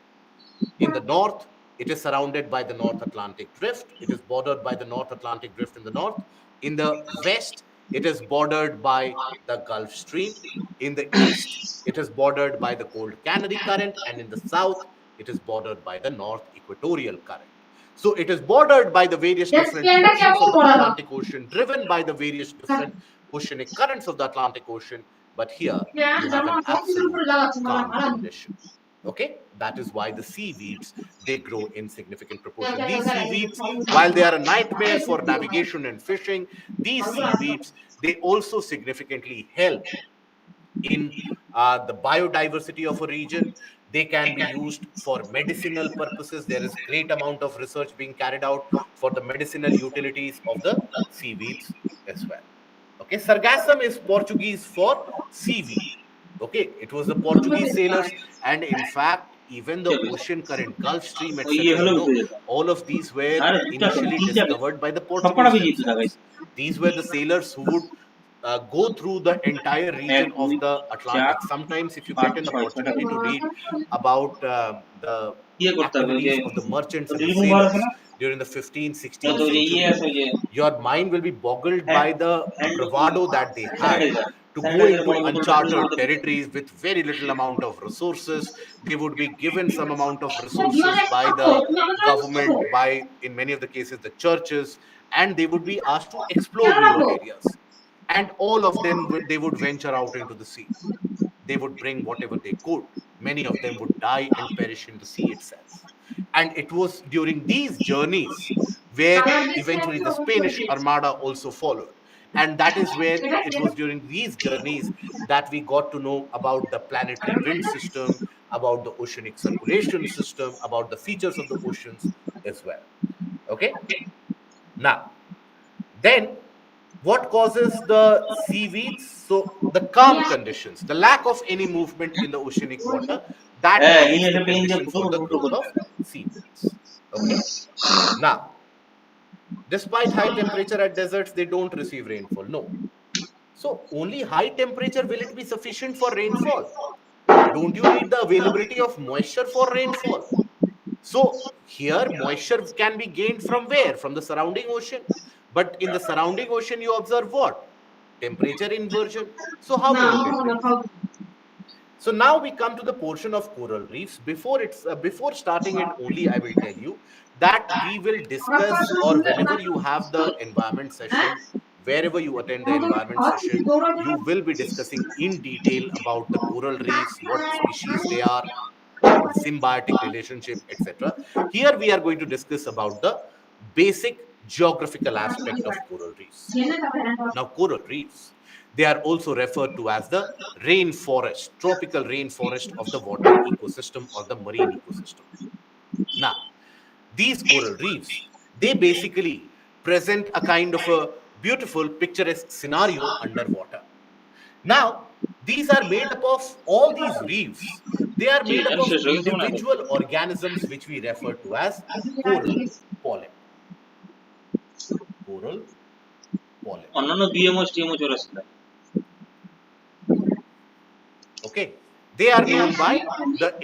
In the north, it is surrounded by the North Atlantic Drift. It is bordered by the North Atlantic Drift in the north. In the west, it is bordered by the Gulf Stream. In the east, it is bordered by the Cold Canary Current. And in the south, it is bordered by the North Equatorial Current. So it is bordered by the various different portions of the Atlantic Ocean, driven by the various different oceanic currents of the Atlantic Ocean. But here, you have an absolute calm condition. Okay, that is why the seaweeds, they grow in significant proportion. These seaweeds, while they are a nightmare for navigation and fishing, these seaweeds, they also significantly help in the biodiversity of a region. They can be used for medicinal purposes. There is great amount of research being carried out for the medicinal utilities of the seaweeds as well. Okay, sargassum is Portuguese for seaweed. Okay, it was the Portuguese sailors, and in fact, even the ocean current, Gulf Stream, etc., all of these were initially discovered by the Portuguese themselves. These were the sailors who would go through the entire region of the Atlantic. Sometimes, if you get an opportunity to read about the activities of the merchants and the sailors during the 15th, 16th century, your mind will be boggled by the bravado that they had to go into uncharted territories with very little amount of resources. They would be given some amount of resources by the government, by, in many of the cases, the churches, and they would be asked to explore newer areas. And all of them, they would venture out into the sea. They would bring whatever they could. Many of them would die and perish in the sea itself. And it was during these journeys where eventually the Spanish Armada also followed. And that is where it was during these journeys that we got to know about the planetary wind system, about the oceanic circulation system, about the features of the oceans as well. Okay? Now, then what causes the seaweeds? So the calm conditions, the lack of any movement in the oceanic water, that is the condition for the growth of seaweeds. Okay. Now, despite high temperature at deserts, they don't receive rainfall. No. So only high temperature, will it be sufficient for rainfall? Don't you need the availability of moisture for rainfall? So here moisture can be gained from where? From the surrounding ocean. But in the surrounding ocean, you observe what? Temperature inversion. So how will you get rainfall? So now we come to the portion of coral reefs. Before starting it, only I will tell you that we will discuss, or whenever you have the environment session, wherever you attend the environment session, you will be discussing in detail about the coral reefs, what species they are, the symbiotic relationship, etc. Here we are going to discuss about the basic geographical aspect of coral reefs. Now, coral reefs, they are also referred to as the rainforest, tropical rainforest of the water ecosystem or the marine ecosystem. Now, these coral reefs, they basically present a kind of a beautiful, picturesque scenario underwater. Now, these are made up of, all these reefs, they are made up of individual organisms which we refer to as coral polyp. Coral polyp. Okay, they are known by the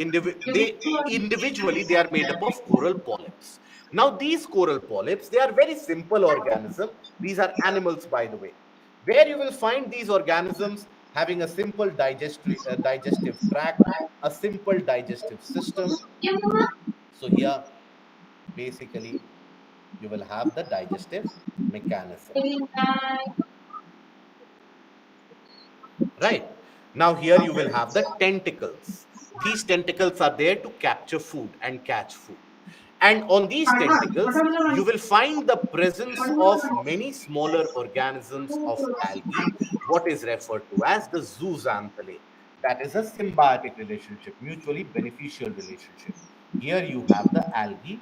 individually they are made up of coral polyps. Now these coral polyps, they are very simple organisms. These are animals, by the way. Where you will find these organisms having a simple digestive tract, a simple digestive system. So here, basically, you will have the digestive mechanism. Right. Now here you will have the tentacles. These tentacles are there to capture food and catch food. And on these tentacles, you will find the presence of many smaller organisms of algae, what is referred to as the zooxanthellae. That is a symbiotic relationship, mutually beneficial relationship. Here you have the algae,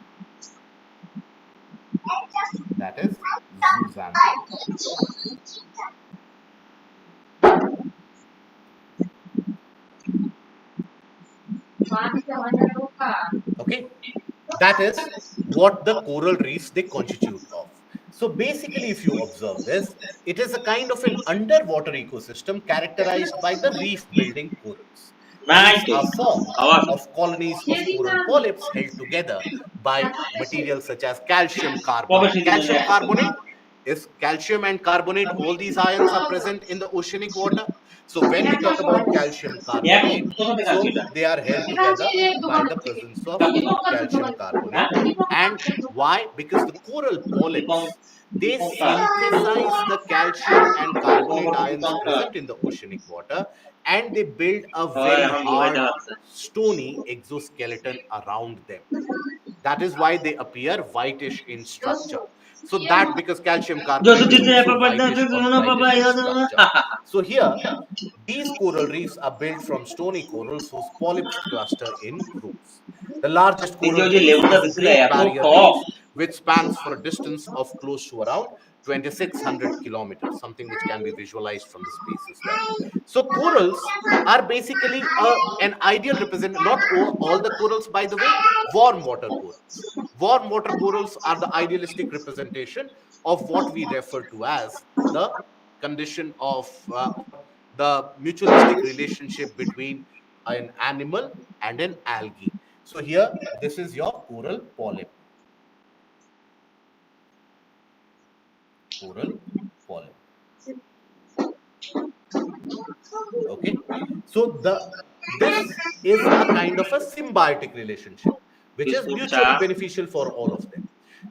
that is zooxanthellae. Okay, that is what the coral reefs they constitute of. So basically, if you observe this, it is a kind of an underwater ecosystem characterized by the reef building corals.
নাই
Reefs
তো
are formed
আবার
of colonies of coral polyps held together by materials such as calcium
কবে
carbonate.
সেদিন
Calcium carbonate is calcium and carbonate, all these ions are present in the oceanic water. So when we talk about calcium
এখন
carbonate,
কোথা থেকে আসছে
so
এটা
they are held together by the presence of calcium
হ্যাঁ
carbonate. And why? Because the coral
দীপং
polyps, they
Dipankar
synthesize the calcium and carbonate ions
Dipankar
present in the oceanic water, and they build a
হয়
very
এখন mobile
hard
দেখাচ্ছে
stony exoskeleton around them. That is why they appear whitish in structure. So that because calcium carbonate is also whitish or brightish in structure. So here, these coral reefs are built from stony corals whose polyps cluster in groups. The largest
এই যে
coral
ওই যে
reef
লেবুটা
is the
দিছিল
Great
এত
Barrier
talk
Reef, which spans for a distance of close to around 2,600 kilometers, something which can be visualized from the space as well. So corals are basically an ideal representative, not all the corals, by the way, warm water corals. Warm water corals are the idealistic representation of what we refer to as the condition of the mutualistic relationship between an animal and an algae. So here, this is your coral polyp. Coral polyp. Okay, so this is a kind of a symbiotic relationship which is
biscuit চা
mutually beneficial for all of them.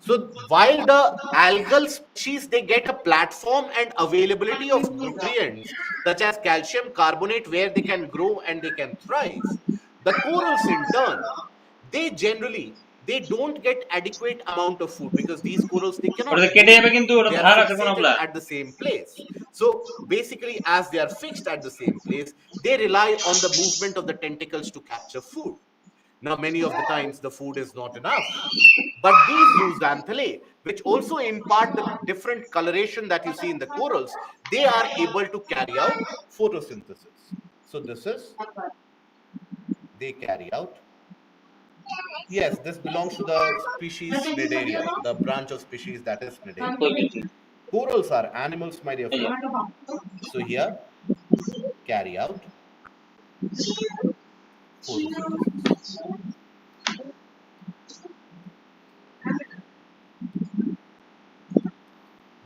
So while the algal species they get a platform and availability of nutrients such as calcium carbonate where they can grow and they can thrive, the corals in turn, they generally they don't get adequate amount of food because these corals they cannot
ওটা কেটে যাবে
move.
কিন্তু ওটা
They are
ধার আছে
fixated
কোনগুলা
at the same place. So basically, as they are fixed at the same place, they rely on the movement of the tentacles to capture food. Now, many of the times the food is not enough. But these zooxanthellae, which also impart the different coloration that you see in the corals, they are able to carry out photosynthesis. So this is, they carry out. Yes, this belongs to the species Cnidaria, the branch of species that is Cnidaria.
কই পেয়েছি
Corals are animals, my dear
এই যে
friend. So here, carry out photosynthesis.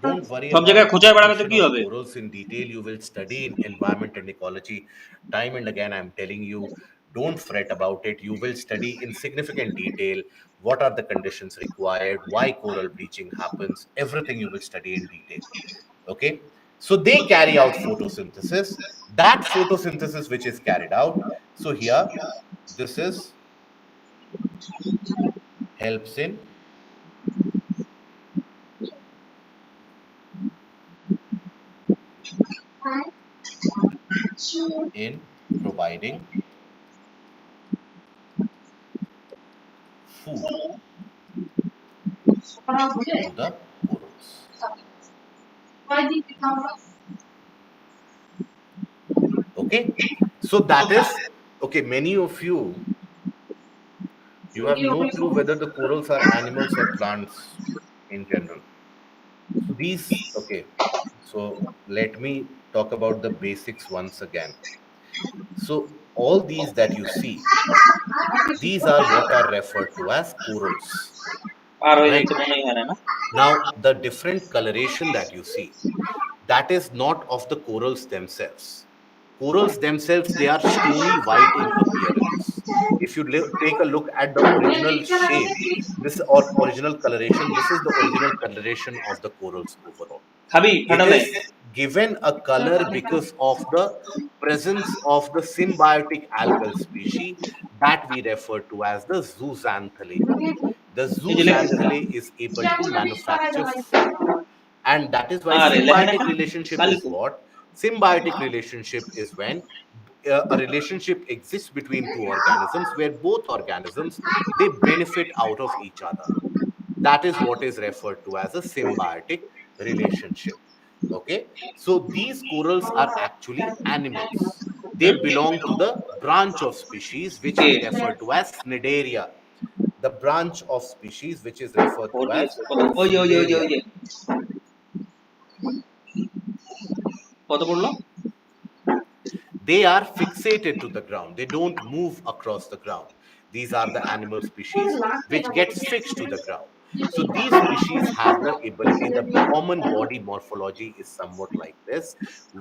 Don't worry
সব জায়গায়
about
খোঁচায় বাড়াবে তো
description
কি
of
হবে
corals in detail. You will study in environment and ecology. Time and again, I'm telling you, don't fret about it. You will study in significant detail what are the conditions required, why coral bleaching happens. Everything you will study in detail. Okay, so they carry out photosynthesis. That photosynthesis which is carried out, so here this is helps in providing food to the corals. Okay, so that is okay. Many of you have no clue whether the corals are animals or plants in general. So these, okay, so let me talk about the basics once again. So all these that you see, these are what are referred to as corals.
আর হয়ে
Right.
যাচ্ছে মনে হয় না
Now the different coloration that you see, that is not of the corals themselves. Corals themselves, they are stony white in appearance. If you take a look at the original shape, this or original coloration, this is the original coloration of the corals overall.
খাবি
It
ফাটালে
is given a color because of the presence of the symbiotic algal species that we refer to as the zooxanthellae. The
এই যে লেখা আছে
zooxanthellae is able to manufacture food, and that is why
আরে লেখা
symbiotic
দেখা
relationship
Kali
is what? Symbiotic relationship is when a relationship exists between two organisms where both organisms, they benefit out of each other. That is what is referred to as a symbiotic relationship. Okay, so these corals are actually animals. They belong to the branch of species which
K
we refer to as Cnidaria. The branch of species which is referred to
পড়বি
as
কত ওই
Cnidaria.
যে কত পড়লো
They are fixated to the ground. They don't move across the ground. These are the animal species which gets fixed to the ground. So these species have the ability, the common body morphology is somewhat like this,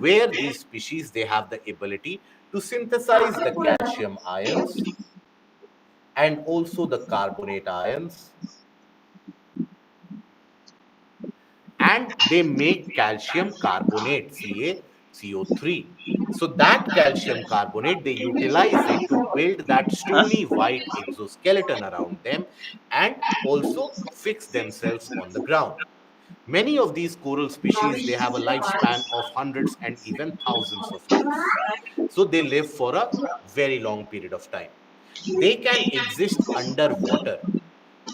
where these species, they have the ability to synthesize the calcium ions and also the carbonate ions, and they make calcium carbonate, CaCO3. So that calcium carbonate, they utilize it to build that
হ্যাঁ
stony white exoskeleton around them and also fix themselves on the ground. Many of these coral species, they have a lifespan of hundreds and even thousands of years. So they live for a very long period of time. They can exist underwater,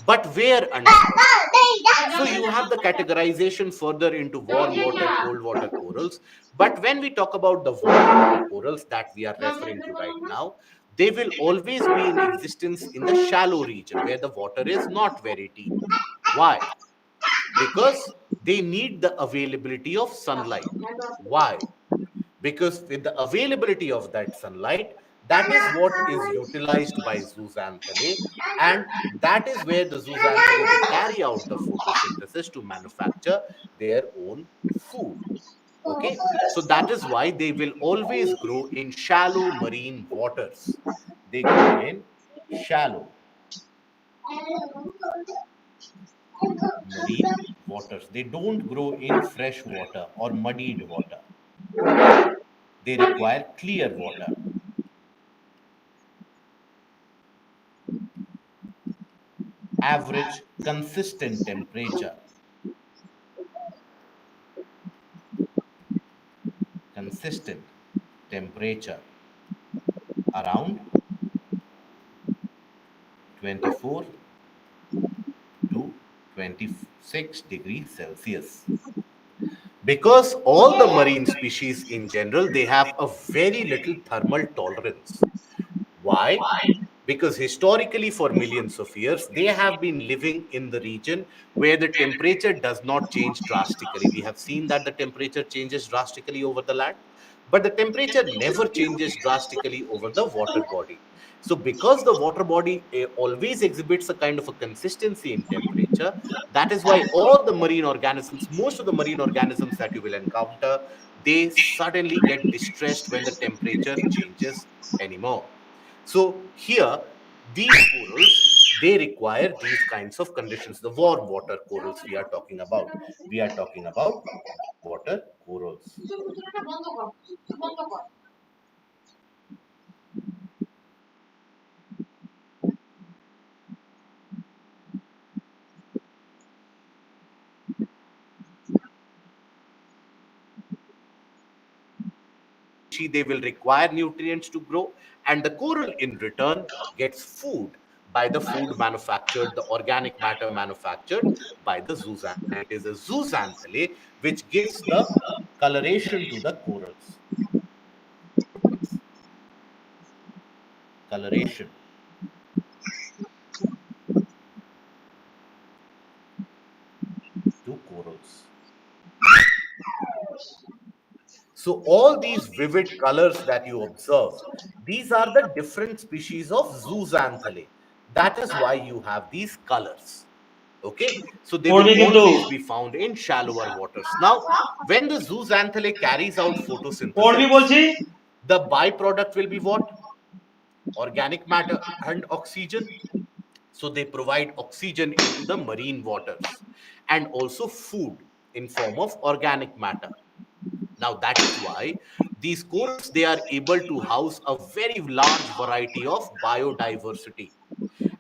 but where underwater? So you have the categorization further into warm water, cold water corals. But when we talk about the warm water corals that we are referring to right now, they will always be in existence in the shallow region where the water is not very deep. Why? Because they need the availability of sunlight. Why? Because with the availability of that sunlight, that is what is utilized by zooxanthellae, and that is where the zooxanthellae, they carry out the photosynthesis to manufacture their own food. Okay, so that is why they will always grow in shallow marine waters. They grow in shallow marine waters. They don't grow in fresh water or muddied water. They require clear water. Average consistent temperature. Consistent temperature around 24 to 26 degrees Celsius. Because all the marine species in general, they have a very little thermal tolerance. Why? Because historically, for millions of years, they have been living in the region where the temperature does not change drastically. We have seen that the temperature changes drastically over the land, but the temperature never changes drastically over the water body. So, because the water body always exhibits a kind of a consistency in temperature, that is why all the marine organisms, most of the marine organisms that you will encounter, they suddenly get distressed when the temperature changes anymore. So here, these corals, they require these kinds of conditions. The warm water corals we are talking about. We are talking about water corals. They will require nutrients to grow, and the coral in return gets food by the food manufactured, the organic matter manufactured by the zooxanthellae. It is a zooxanthellae which gives the coloration to the corals. Coloration. To corals. So all these vivid colors that you observe, these are the different species of zooxanthellae. That is why you have these colors. Okay, so they will
পড়বি কিন্তু
always be found in shallower waters. Now, when the zooxanthellae carries out
পড়বি
photosynthesis,
বলছি
The byproduct will be what? Organic matter and oxygen. So they provide oxygen into the marine waters, and also food in form of organic matter. Now that is why these corals, they are able to house a very large variety of biodiversity.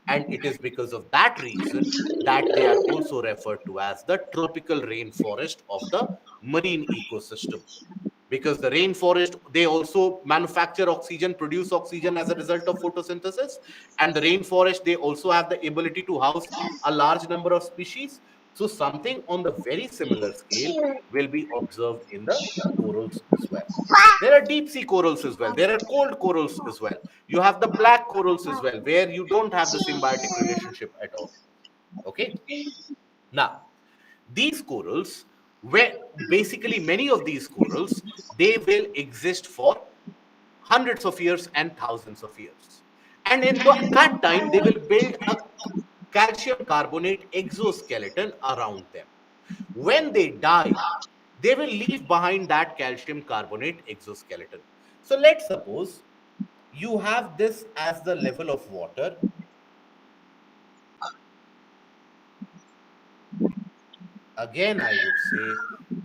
And it is because of that reason that they are also referred to as the tropical rainforest of the marine ecosystem. Because the rainforest, they also manufacture oxygen, produce oxygen as a result of photosynthesis, and the rainforest, they also have the ability to house a large number of species. So something on the very similar scale will be observed in the corals as well. There are deep sea corals as well. There are cold corals as well. You have the black corals as well, where you don't have the symbiotic relationship at all. Okay. Now, these corals, where basically many of these corals, they will exist for hundreds of years and thousands of years. And in that time, they will build a calcium carbonate exoskeleton around them. When they die, they will leave behind that calcium carbonate exoskeleton. So let's suppose you have this as the level of water. Again, I would say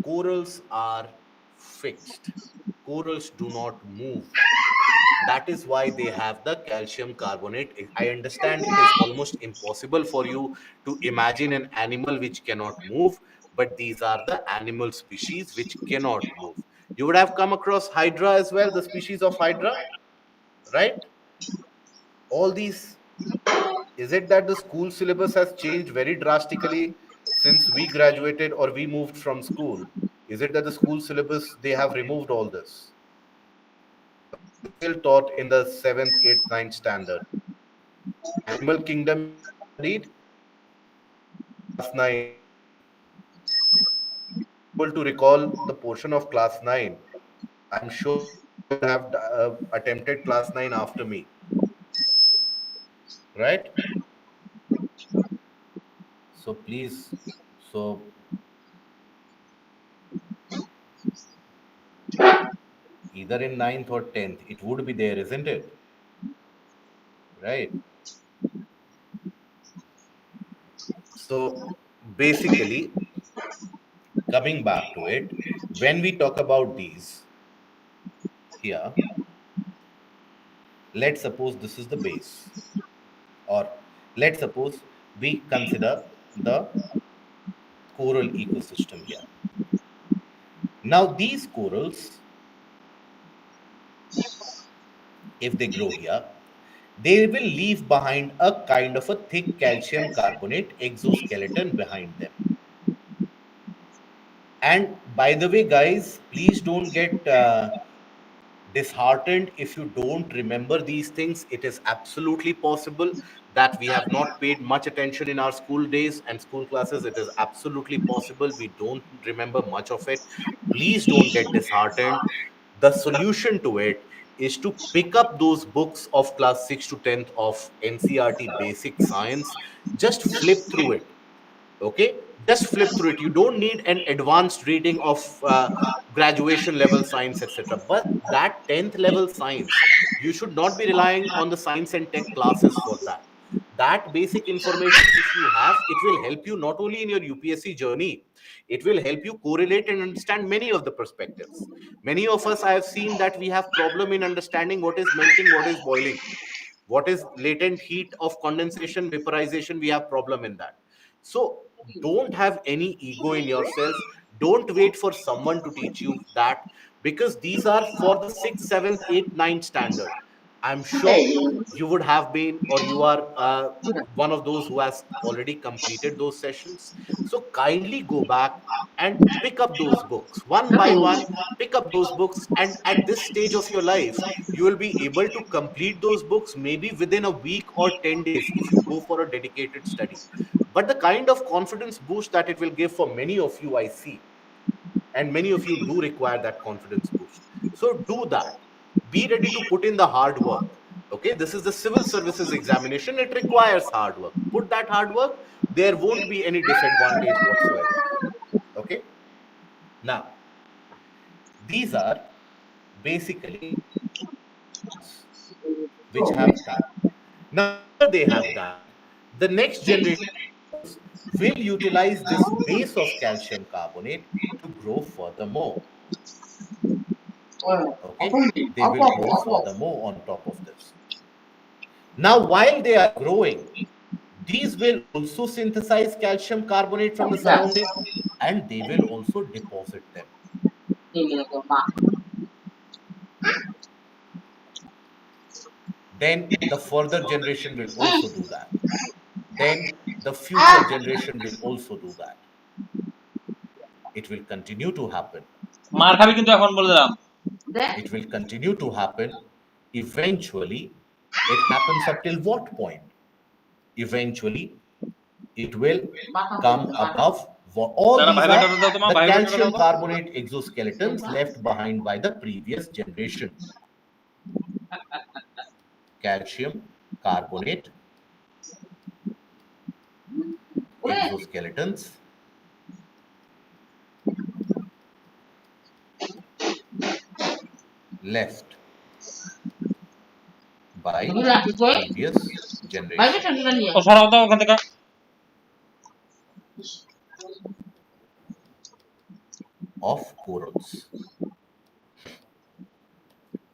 corals are fixed. Corals do not move. That is why they have the calcium carbonate. I understand it is almost impossible for you to imagine an animal which cannot move, but these are the animal species which cannot move. You would have come across Hydra as well, the species of Hydra, right? All these, is it that the school syllabus has changed very drastically since we graduated or we moved from school? Is it that the school syllabus, they have removed all this? Still taught in the 7th, 8th, 9th standard. Animal Kingdom you have studied, class 9. Able to recall the portion of class 9. I'm sure you would have attempted class 9 after me, right? So please, so either in 9th or 10th, it would be there, isn't it? Right? So basically, coming back to it, when we talk about these here, let's suppose this is the base, or let's suppose we consider the coral ecosystem here. Now, these corals, if they grow here, they will leave behind a kind of a thick calcium carbonate exoskeleton behind them. And by the way, guys, please don't get disheartened if you don't remember these things. It is absolutely possible that we have not paid much attention in our school days and school classes. It is absolutely possible we don't remember much of it. Please don't get disheartened. The solution to it is to pick up those books of class 6 to 10th of NCRT basic science. Just flip through it. Okay, just flip through it. You don't need an advanced reading of graduation level science, etc., but that 10th level science, you should not be relying on the science and tech classes for that. That basic information, if you have, it will help you not only in your UPSC journey, it will help you correlate and understand many of the perspectives. Many of us, I have seen that we have problem in understanding what is melting, what is boiling, what is latent heat of condensation, vaporization. We have problem in that. So don't have any ego in yourself. Don't wait for someone to teach you that, because these are for the 6th, 7th, 8th, 9th standard. I'm sure you would have been, or you are one of those who has already completed those sessions. So kindly go back and pick up those books one by one. Pick up those books, and at this stage of your life, you will be able to complete those books maybe within a week or 10 days if you go for a dedicated study. But the kind of confidence boost that it will give for many of you, I see, and many of you do require that confidence boost. So do that. Be ready to put in the hard work. Okay, this is the civil services examination. It requires hard work. Put that hard work. There won't be any disadvantage whatsoever. Okay. Now, these are basically which have died. Now they have died. The next generation will utilize this base of calcium carbonate to grow furthermore. Okay, they will grow furthermore on top of this. Now, while they are growing, these will also synthesize calcium carbonate from the surrounding, and they will also deposit them. Then the further generation will also do that. Then the future generation will also do that. It will continue to happen.
মার খাবি কিন্তু এখন বলে দিলাম।
It will continue to happen. Eventually, it happens up till what point? Eventually, it will come above all
দাঁড়া,
these
ভাইব্রেটরটা
are
দাও তোমার,
the
ভাইব্রেটরটা
calcium
দাও তো।
carbonate exoskeletons left behind by the previous generation. Calcium carbonate exoskeletons left by previous generation
ও সরাও তো ওখান থেকে।
of corals.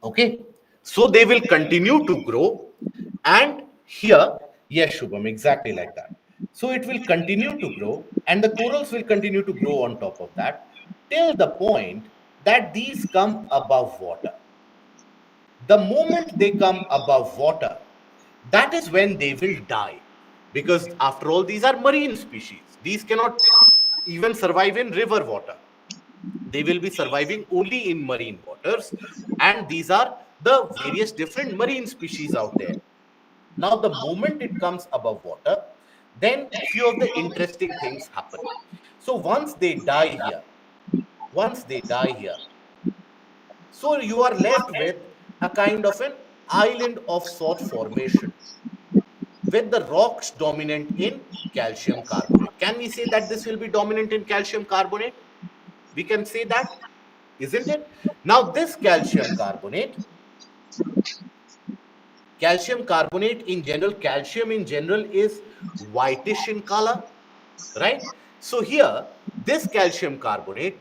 Okay, so they will continue to grow, and here, yes, Shubham, exactly like that. So it will continue to grow, and the corals will continue to grow on top of that till the point that these come above water. The moment they come above water, that is when they will die, because after all, these are marine species. These cannot even survive in river water. They will be surviving only in marine waters, and these are the various different marine species out there. Now, the moment it comes above water, then few of the interesting things happen. So once they die here, so you are left with a kind of an island of sort formation with the rocks dominant in calcium carbonate. Can we say that this will be dominant in calcium carbonate? We can say that, isn't it? Now, this calcium carbonate calcium in general is whitish in color, right? So here, this calcium carbonate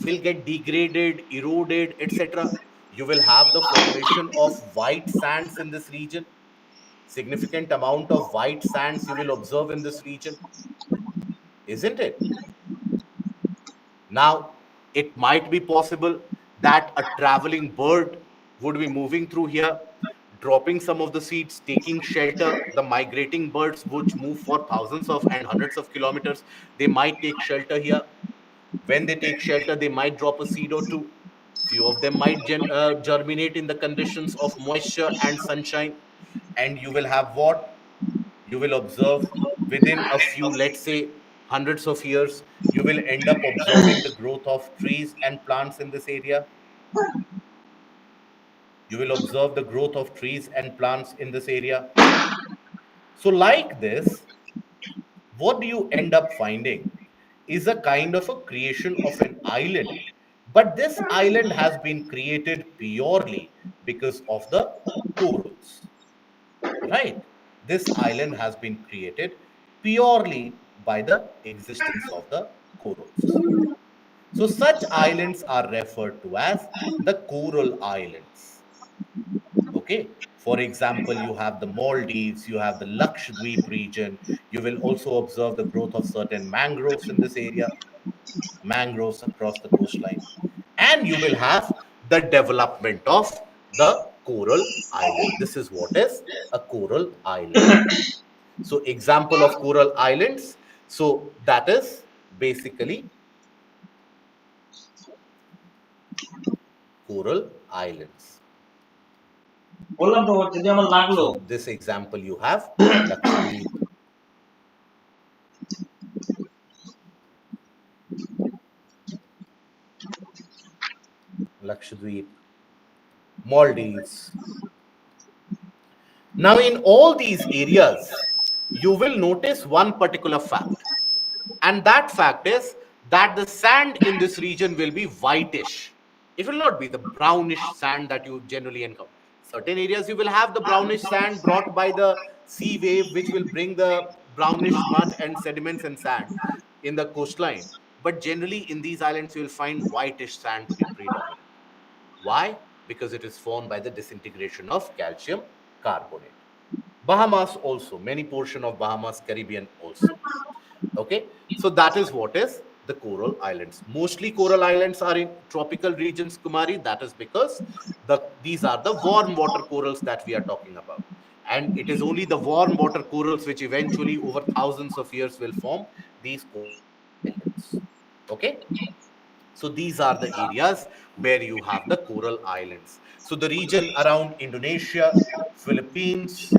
will get degraded, eroded, etc. You will have the formation of white sands in this region. Significant amount of white sands you will observe in this region, isn't it? Now, it might be possible that a traveling bird would be moving through here, dropping some of the seeds, taking shelter. The migrating birds, which move for thousands of and hundreds of kilometers, they might take shelter here. When they take shelter, they might drop a seed or two. Few of them might germinate in the conditions of moisture and sunshine. And you will have what? You will observe within a few, let's say, hundreds of years, you will end up observing the growth of trees and plants in this area. You will observe the growth of trees and plants in this area. So, like this, what do you end up finding is a kind of a creation of an island. But this island has been created purely because of the corals. Right? This island has been created purely by the existence of the corals. So, such islands are referred to as the coral islands. Okay. For example, you have the Maldives, you have the Lakshadweep region. You will also observe the growth of certain mangroves in this area, mangroves across the coastline. And you will have the development of the coral island. This is what is a coral island. So, example of coral islands. So, that is basically coral islands.
বললাম তো যদি আমার লাগলো।
So, this example you have Lakshadweep. Lakshadweep, Maldives. Now, in all these areas, you will notice one particular fact, and that fact is that the sand in this region will be whitish. It will not be the brownish sand that you generally encounter. Certain areas you will have the brownish sand brought by the sea wave, which will bring the brownish mud and sediments and sand in the coastline. But generally, in these islands, you will find whitish sand to be predominant. Why? Because it is formed by the disintegration of calcium carbonate. Bahamas also, many portion of Bahamas, Caribbean also. Okay, so that is what is the coral islands. Mostly coral islands are in tropical regions, Kumari. That is because these are the warm water corals that we are talking about. And it is only the warm water corals which eventually over thousands of years will form these coral islands. Okay, so these are the areas where you have the coral islands. So the region around Indonesia, Philippines,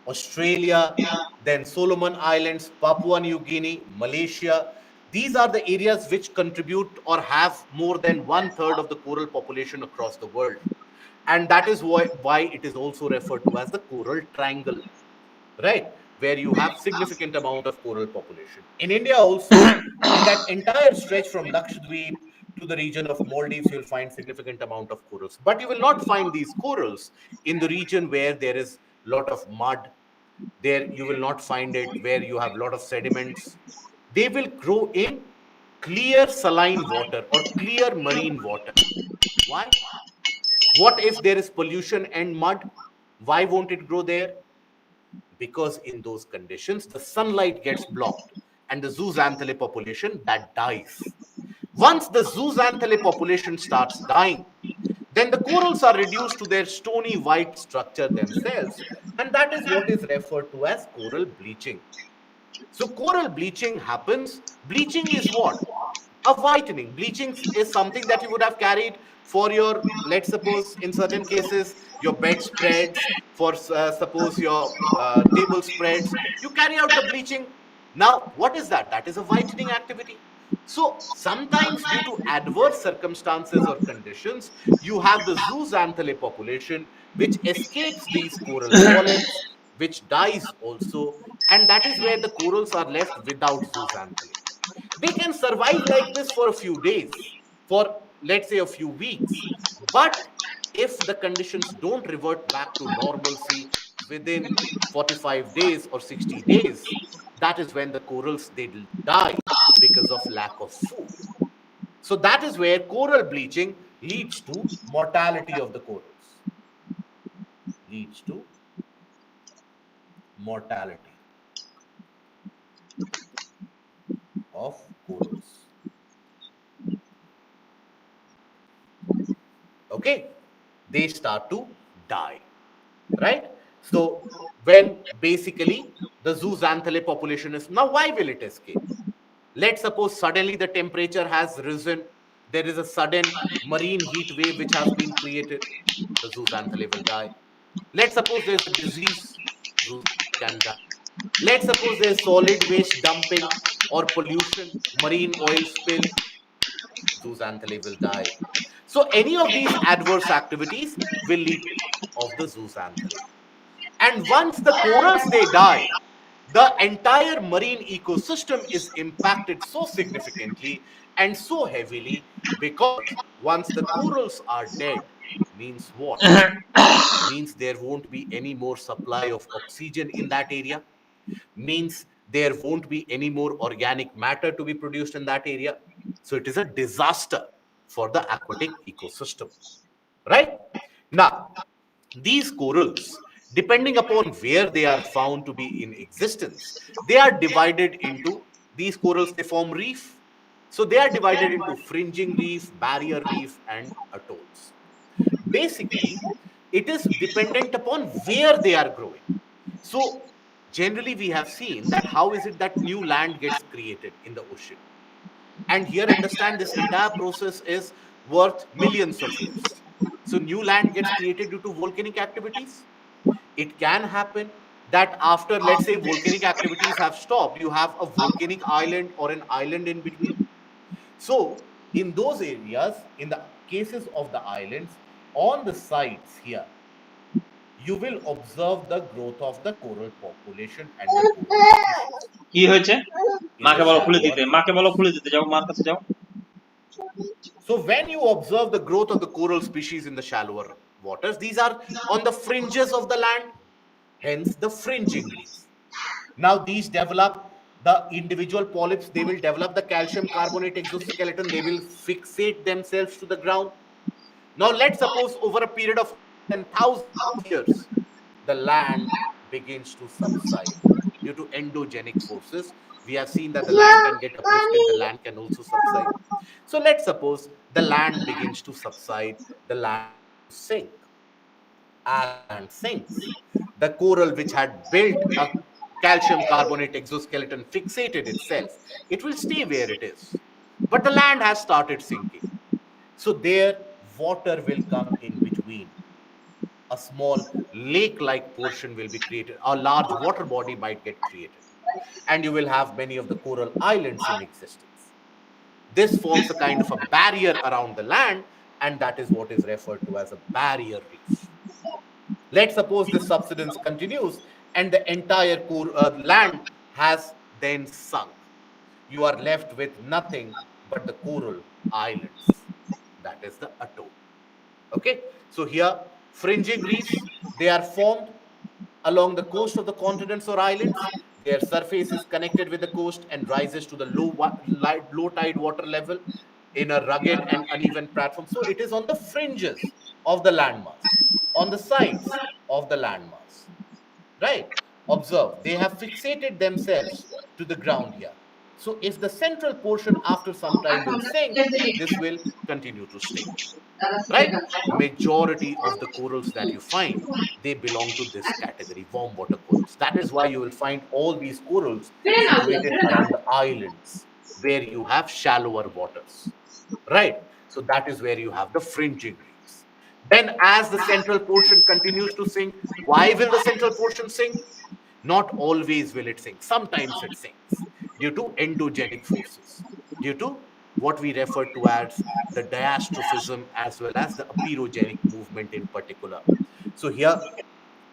Australia, then Solomon Islands, Papua New Guinea, Malaysia. These are the areas which contribute or have more than one third of the coral population across the world. And that is why it is also referred to as the coral triangle, right? Where you have significant amount of coral population. In India also, in that entire stretch from Lakshadweep to the region of Maldives, you'll find significant amount of corals. But you will not find these corals in the region where there is lot of mud. There you will not find it where you have lot of sediments. They will grow in clear saline water or clear marine water. Why? What if there is pollution and mud? Why won't it grow there? Because in those conditions the sunlight gets blocked and the zooxanthellae population that dies. Once the zooxanthellae population starts dying, then the corals are reduced to their stony white structure themselves, and that is what is referred to as coral bleaching. So coral bleaching happens. Bleaching is what? A whitening. Bleaching is something that you would have carried for your, let's suppose, in certain cases, your bedspreads, for suppose your table spreads. You carry out the bleaching. Now, what is that? That is a whitening activity. So sometimes due to adverse circumstances or conditions, you have the zooxanthellae population which escapes these coral polyps, which dies also, and that is where the corals are left without zooxanthellae. They can survive like this for a few days, for let's say a few weeks. But if the conditions don't revert back to normalcy within 45 days or 60 days, that is when the corals they die because of lack of food. So that is where coral bleaching leads to mortality of the corals. Leads to mortality of corals. Okay, they start to die, right? So when basically the zooxanthellae population is now, why will it escape? Let's suppose suddenly the temperature has risen, there is a sudden marine heat wave which has been created, the zooxanthellae will die. Let's suppose there's a disease, zooxanthellae can die. Let's suppose there's solid waste dumping or pollution, marine oil spill, zooxanthellae will die. So any of these adverse activities will lead of the zooxanthellae. And once the corals they die, the entire marine ecosystem is impacted so significantly and so heavily, because once the corals are dead, means what? Means there won't be any more supply of oxygen in that area, means there won't be any more organic matter to be produced in that area. So it is a disaster for the aquatic ecosystem, right? Now, these corals, depending upon where they are found to be in existence, they are divided into these corals, they form reef. So they are divided into fringing reef, barrier reef, and atolls. Basically, it is dependent upon where they are growing. So generally we have seen that how is it that new land gets created in the ocean, and here understand this entire process is worth millions of years. So new land gets created due to volcanic activities. It can happen that after, let's say, volcanic activities have stopped, you have a volcanic island or an island in between. So in those areas, in the cases of the islands, on the sides here, you will observe the growth of the coral population and the coral species
কি হয়েছে?
in
মাকে
the
বলো খুলে
shallower
দিতে, মাকে বলো খুলে দিতে, যাও মার কাছে যাও।
So when you observe the growth of the coral species in the shallower waters. These are on the fringes of the land, hence the fringing reef. Now these develop the individual polyps, they will develop the calcium carbonate exoskeleton, they will fixate themselves to the ground. Now let's suppose over a period of 10,000 years, the land begins to subside due to endogenic forces. We have seen that the land can get uplifted, the land can also subside. So let's suppose the land begins to subside, the land sink. As the land sinks, the coral which had built a calcium carbonate exoskeleton fixated itself. It will stay where it is. But the land has started sinking. So there, water will come in between. A small lake-like portion will be created. A large water body might get created. And you will have many of the coral islands in existence. This forms a kind of a barrier around the land, and that is what is referred to as a barrier reef. Let's suppose this subsidence continues and the entire land has then sunk. You are left with nothing but the coral islands. That is the atoll. Okay, so here fringing reefs, they are formed along the coast of the continents or islands. Their surface is connected with the coast and rises to the low tide water level in a rugged and uneven platform. So it is on the fringes of the landmass, on the sides of the landmass. Right? Observe, they have fixated themselves to the ground here. So if the central portion after some time will sink, this will continue to stay. Right? Majority of the corals that you find, they belong to this category, warm water corals. That is why you will find all these corals situated around islands where you have shallower waters. Right? So that is where you have the fringing reefs. Then as the central portion continues to sink, why will the central portion sink? Not always will it sink. Sometimes it sinks due to endogenic forces, due to what we refer to as the diastrophism as well as the aperogenic movement in particular. So here,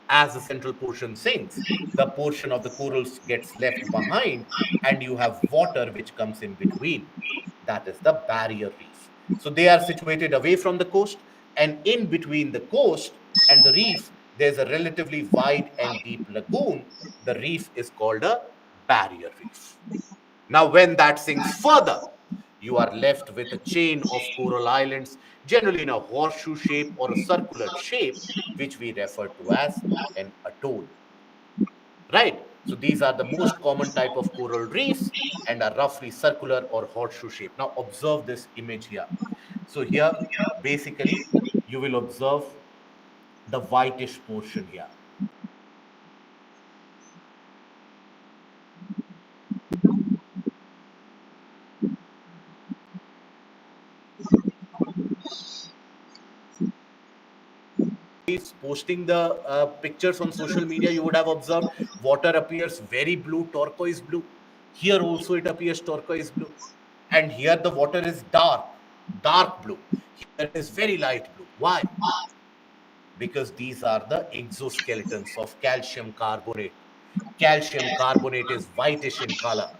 as the central portion sinks, the portion of the corals gets left behind and you have water which comes in between. That is the barrier reef. So they are situated away from the coast, and in between the coast and the reef, there's a relatively wide and deep lagoon. The reef is called a barrier reef. Now, when that sinks further, you are left with a chain of coral islands, generally in a horseshoe shape or a circular shape, which we refer to as an atoll. Right? So these are the most common type of coral reefs and are roughly circular or horseshoe shape. Now observe this image here. So here, basically, you will observe the whitish portion here. Is posting the pictures on social media, you would have observed water appears very blue, turquoise blue. Here also it appears turquoise blue. And here the water is dark, dark blue. Here it is very light blue. Why? Because these are the exoskeletons of calcium carbonate. Calcium carbonate is whitish in color.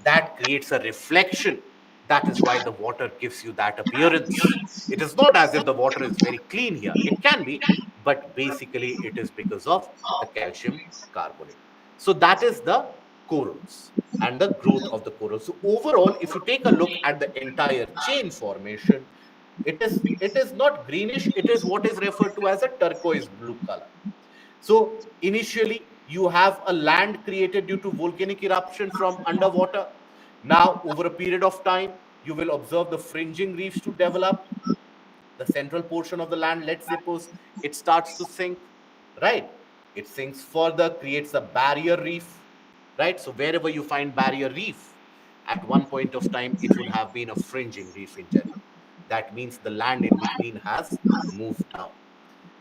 That creates a reflection. That is why the water gives you that appearance. It is not as if the water is very clean here. It can be, but basically it is because of the calcium carbonate. So that is the corals and the growth of the corals. So overall, if you take a look at the entire chain formation, it is not greenish, it is what is referred to as a turquoise blue color. So initially you have a land created due to volcanic eruption from underwater. Now over a period of time, you will observe the fringing reefs to develop. The central portion of the land, let's suppose it starts to sink, right? It sinks further, creates a barrier reef, right? So wherever you find barrier reef, at one point of time, it would have been a fringing reef in general. That means the land in between has moved down.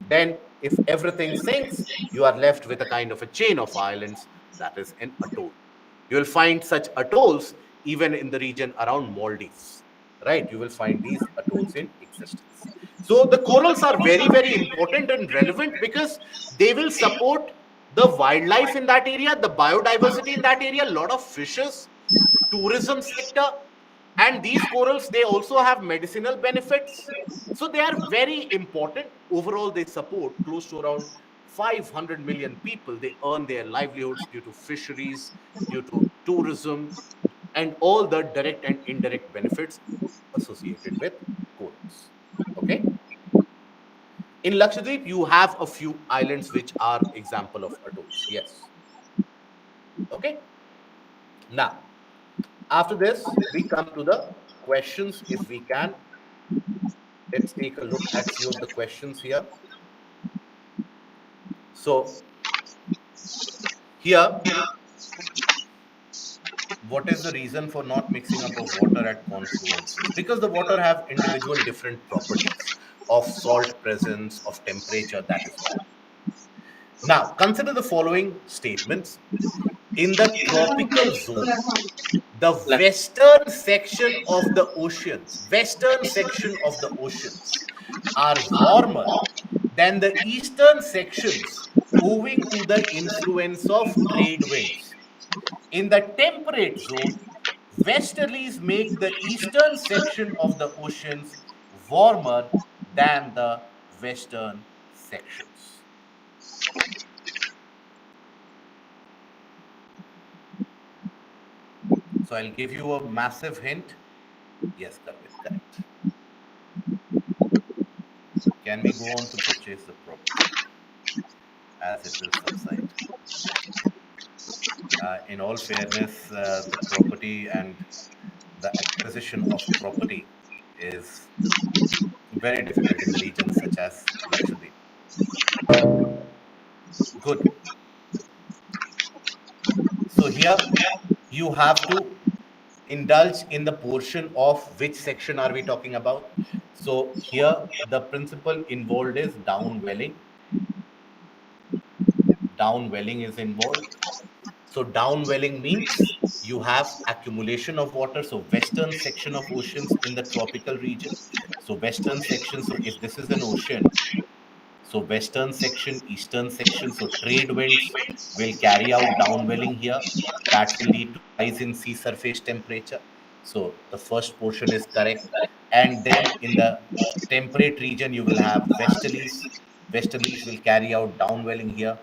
Then, if everything sinks, you are left with a kind of a chain of islands, that is an atoll. You will find such atolls even in the region around Maldives, right? You will find these atolls in existence. So the corals are very, very important and relevant because they will support the wildlife in that area, the biodiversity in that area, a lot of fishes, tourism sector, And these corals, they also have medicinal benefits. So they are very important. Overall, they support close to around 500 million people. They earn their livelihoods due to fisheries, due to tourism, and all the direct and indirect benefits associated with corals. Okay. In Lakshadweep, you have a few islands which are example of atolls. Yes. Okay. Now, after this, we come to the questions. If we can, let's take a look at few of the questions here. So here, what is the reason for not mixing up of water at confluences? Because the water have individual different properties of salt presence, of temperature. That is why. Now, consider the following statements. In the tropical zone, the western section of the oceans are warmer than the eastern sections owing to the influence of trade winds. In the temperate zone, westerlies make the eastern section of the oceans warmer than the western sections. So I'll give you a massive hint. Yes, correct. Can we go on to purchase the property as it will subside? In all fairness, the property and the acquisition of property is very difficult in the regions such as Lakshadweep. Good. So here you have to indulge in the portion of which section are we talking about. So here the principle involved is downwelling. Downwelling is involved. So downwelling means you have accumulation of water. So western section of oceans in the tropical region. So western section. So if this is an ocean, so western section, eastern section. So trade winds will carry out downwelling here. That will lead to rise in sea surface temperature. So the first portion is correct. And then in the temperate region, you will have westerlies. Westerlies will carry out downwelling here,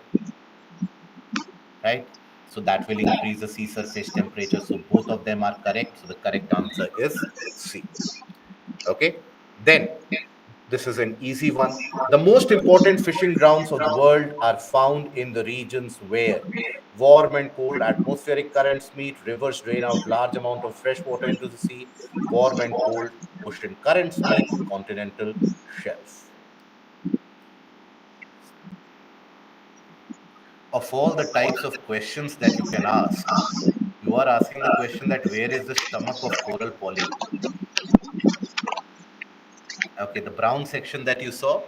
right? So that will increase the sea surface temperature. So both of them are correct. So the correct answer is C. Okay. Then this is an easy one. The most important fishing grounds of the world are found in the regions where warm and cold atmospheric currents meet, rivers drain out large amount of fresh water into the sea, warm and cold ocean currents meet, continental shelf. Of all the types of questions that you can ask, you are asking the question that where is the stomach of coral polyp? Okay, the brown section that you saw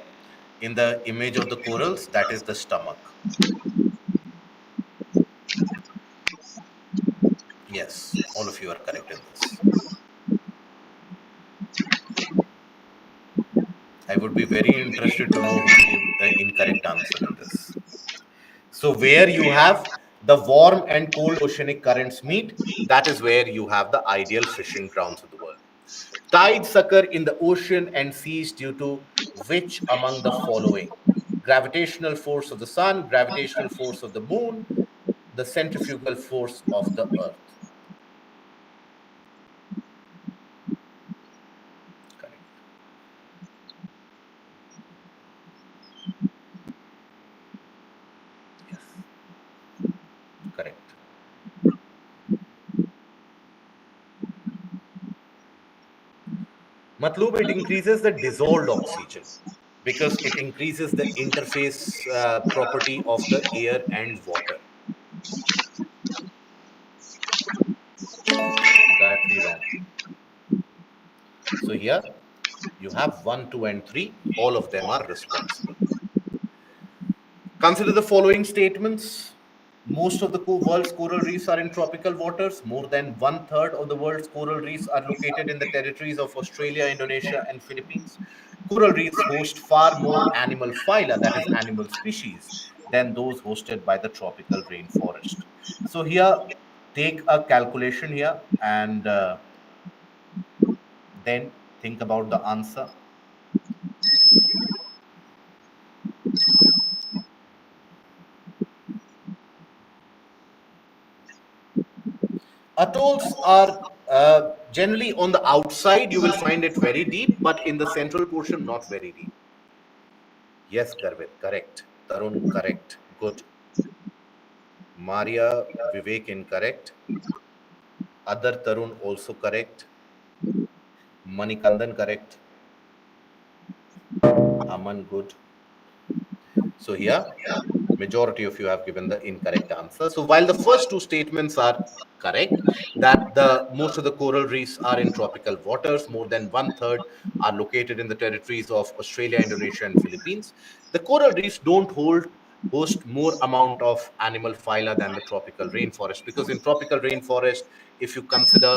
in the image of the corals, that is the stomach. Yes, all of you are correct in this. I would be very interested to know who gave the incorrect answer in this. So where you have the warm and cold oceanic currents meet, that is where you have the ideal fishing grounds of the world. Tides occur in the ocean and seas due to which among the following? Gravitational force of the sun, gravitational force of the moon, the centrifugal force of the earth. Correct. Yes. Correct. Matlub, it increases the dissolved oxygen because it increases the interface property of the air and water. Gayatri, wrong. So here you have 1, 2, and 3. All of them are responsible. Consider the following statements. Most of the world's coral reefs are in tropical waters. More than 1/3 of the world's coral reefs are located in the territories of Australia, Indonesia, and Philippines. Coral reefs host far more animal phyla, that is, animal species, than those hosted by the tropical rainforest. So here, take a calculation here and then think about the answer. Atolls are generally on the outside, you will find it very deep, but in the central portion, not very deep. Yes, Garvit, correct. Tarun, correct. Good. Maria, Vivek, incorrect. Other Tarun, also correct. Manikandan, correct. Aman, good. So here, majority of you have given the incorrect answer. So while the first two statements are correct, that the most of the coral reefs are in tropical waters, more than 1/3 are located in the territories of Australia, Indonesia, and Philippines. The coral reefs don't host more amount of animal phyla than the tropical rainforest, because in tropical rainforest, if you consider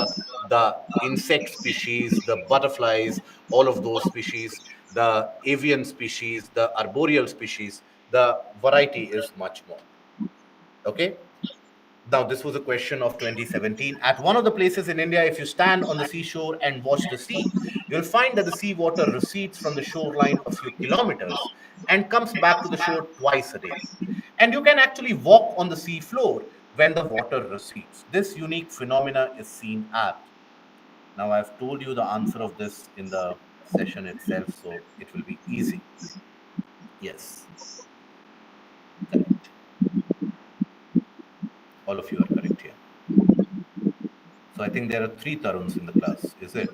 the insect species, the butterflies, all of those species, the avian species, the arboreal species, the variety is much more. Okay. Now, this was a question of 2017. At one of the places in India, if you stand on the seashore and watch the sea, you'll find that the seawater recedes from the shoreline a few kilometers and comes back to the shore twice a day. And you can actually walk on the sea floor when the water recedes. This unique phenomena is seen at. Now, I've told you the answer of this in the session itself, so it will be easy. Yes. Correct. All of you are correct here. So I think there are 3 Taruns in the class, is it?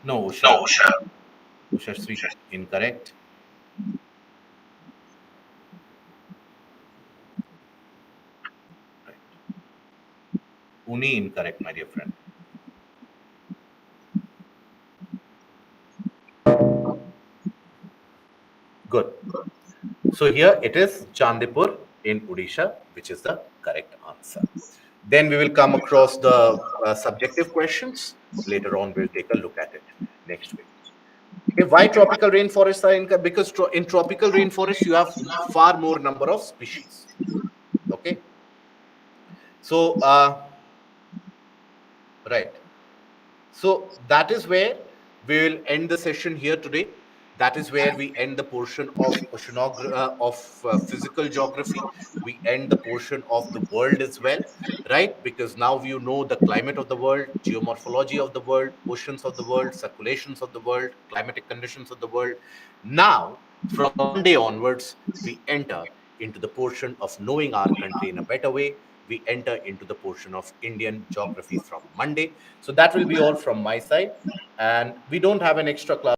No, Usha. Usha Sri, incorrect. Right. Uni, incorrect, my dear friend. Good. So here it is Chandipur in Odisha, which is the correct answer. Then we will come across the subjective questions. Later on, we'll take a look at it next week. Okay, why tropical rainforests are in? Because in tropical rainforests, you have far more number of species. Okay. So, right. So that is where we will end the session here today. That is where we end the portion of physical geography. We end the portion of the world as well, right? Because now you know the climate of the world, geomorphology of the world, oceans of the world, circulations of the world, climatic conditions of the world. Now, from Monday onwards, we enter into the portion of knowing our country in a better way. We enter into the portion of Indian geography from Monday. So that will be all from my side. And we don't have an extra class.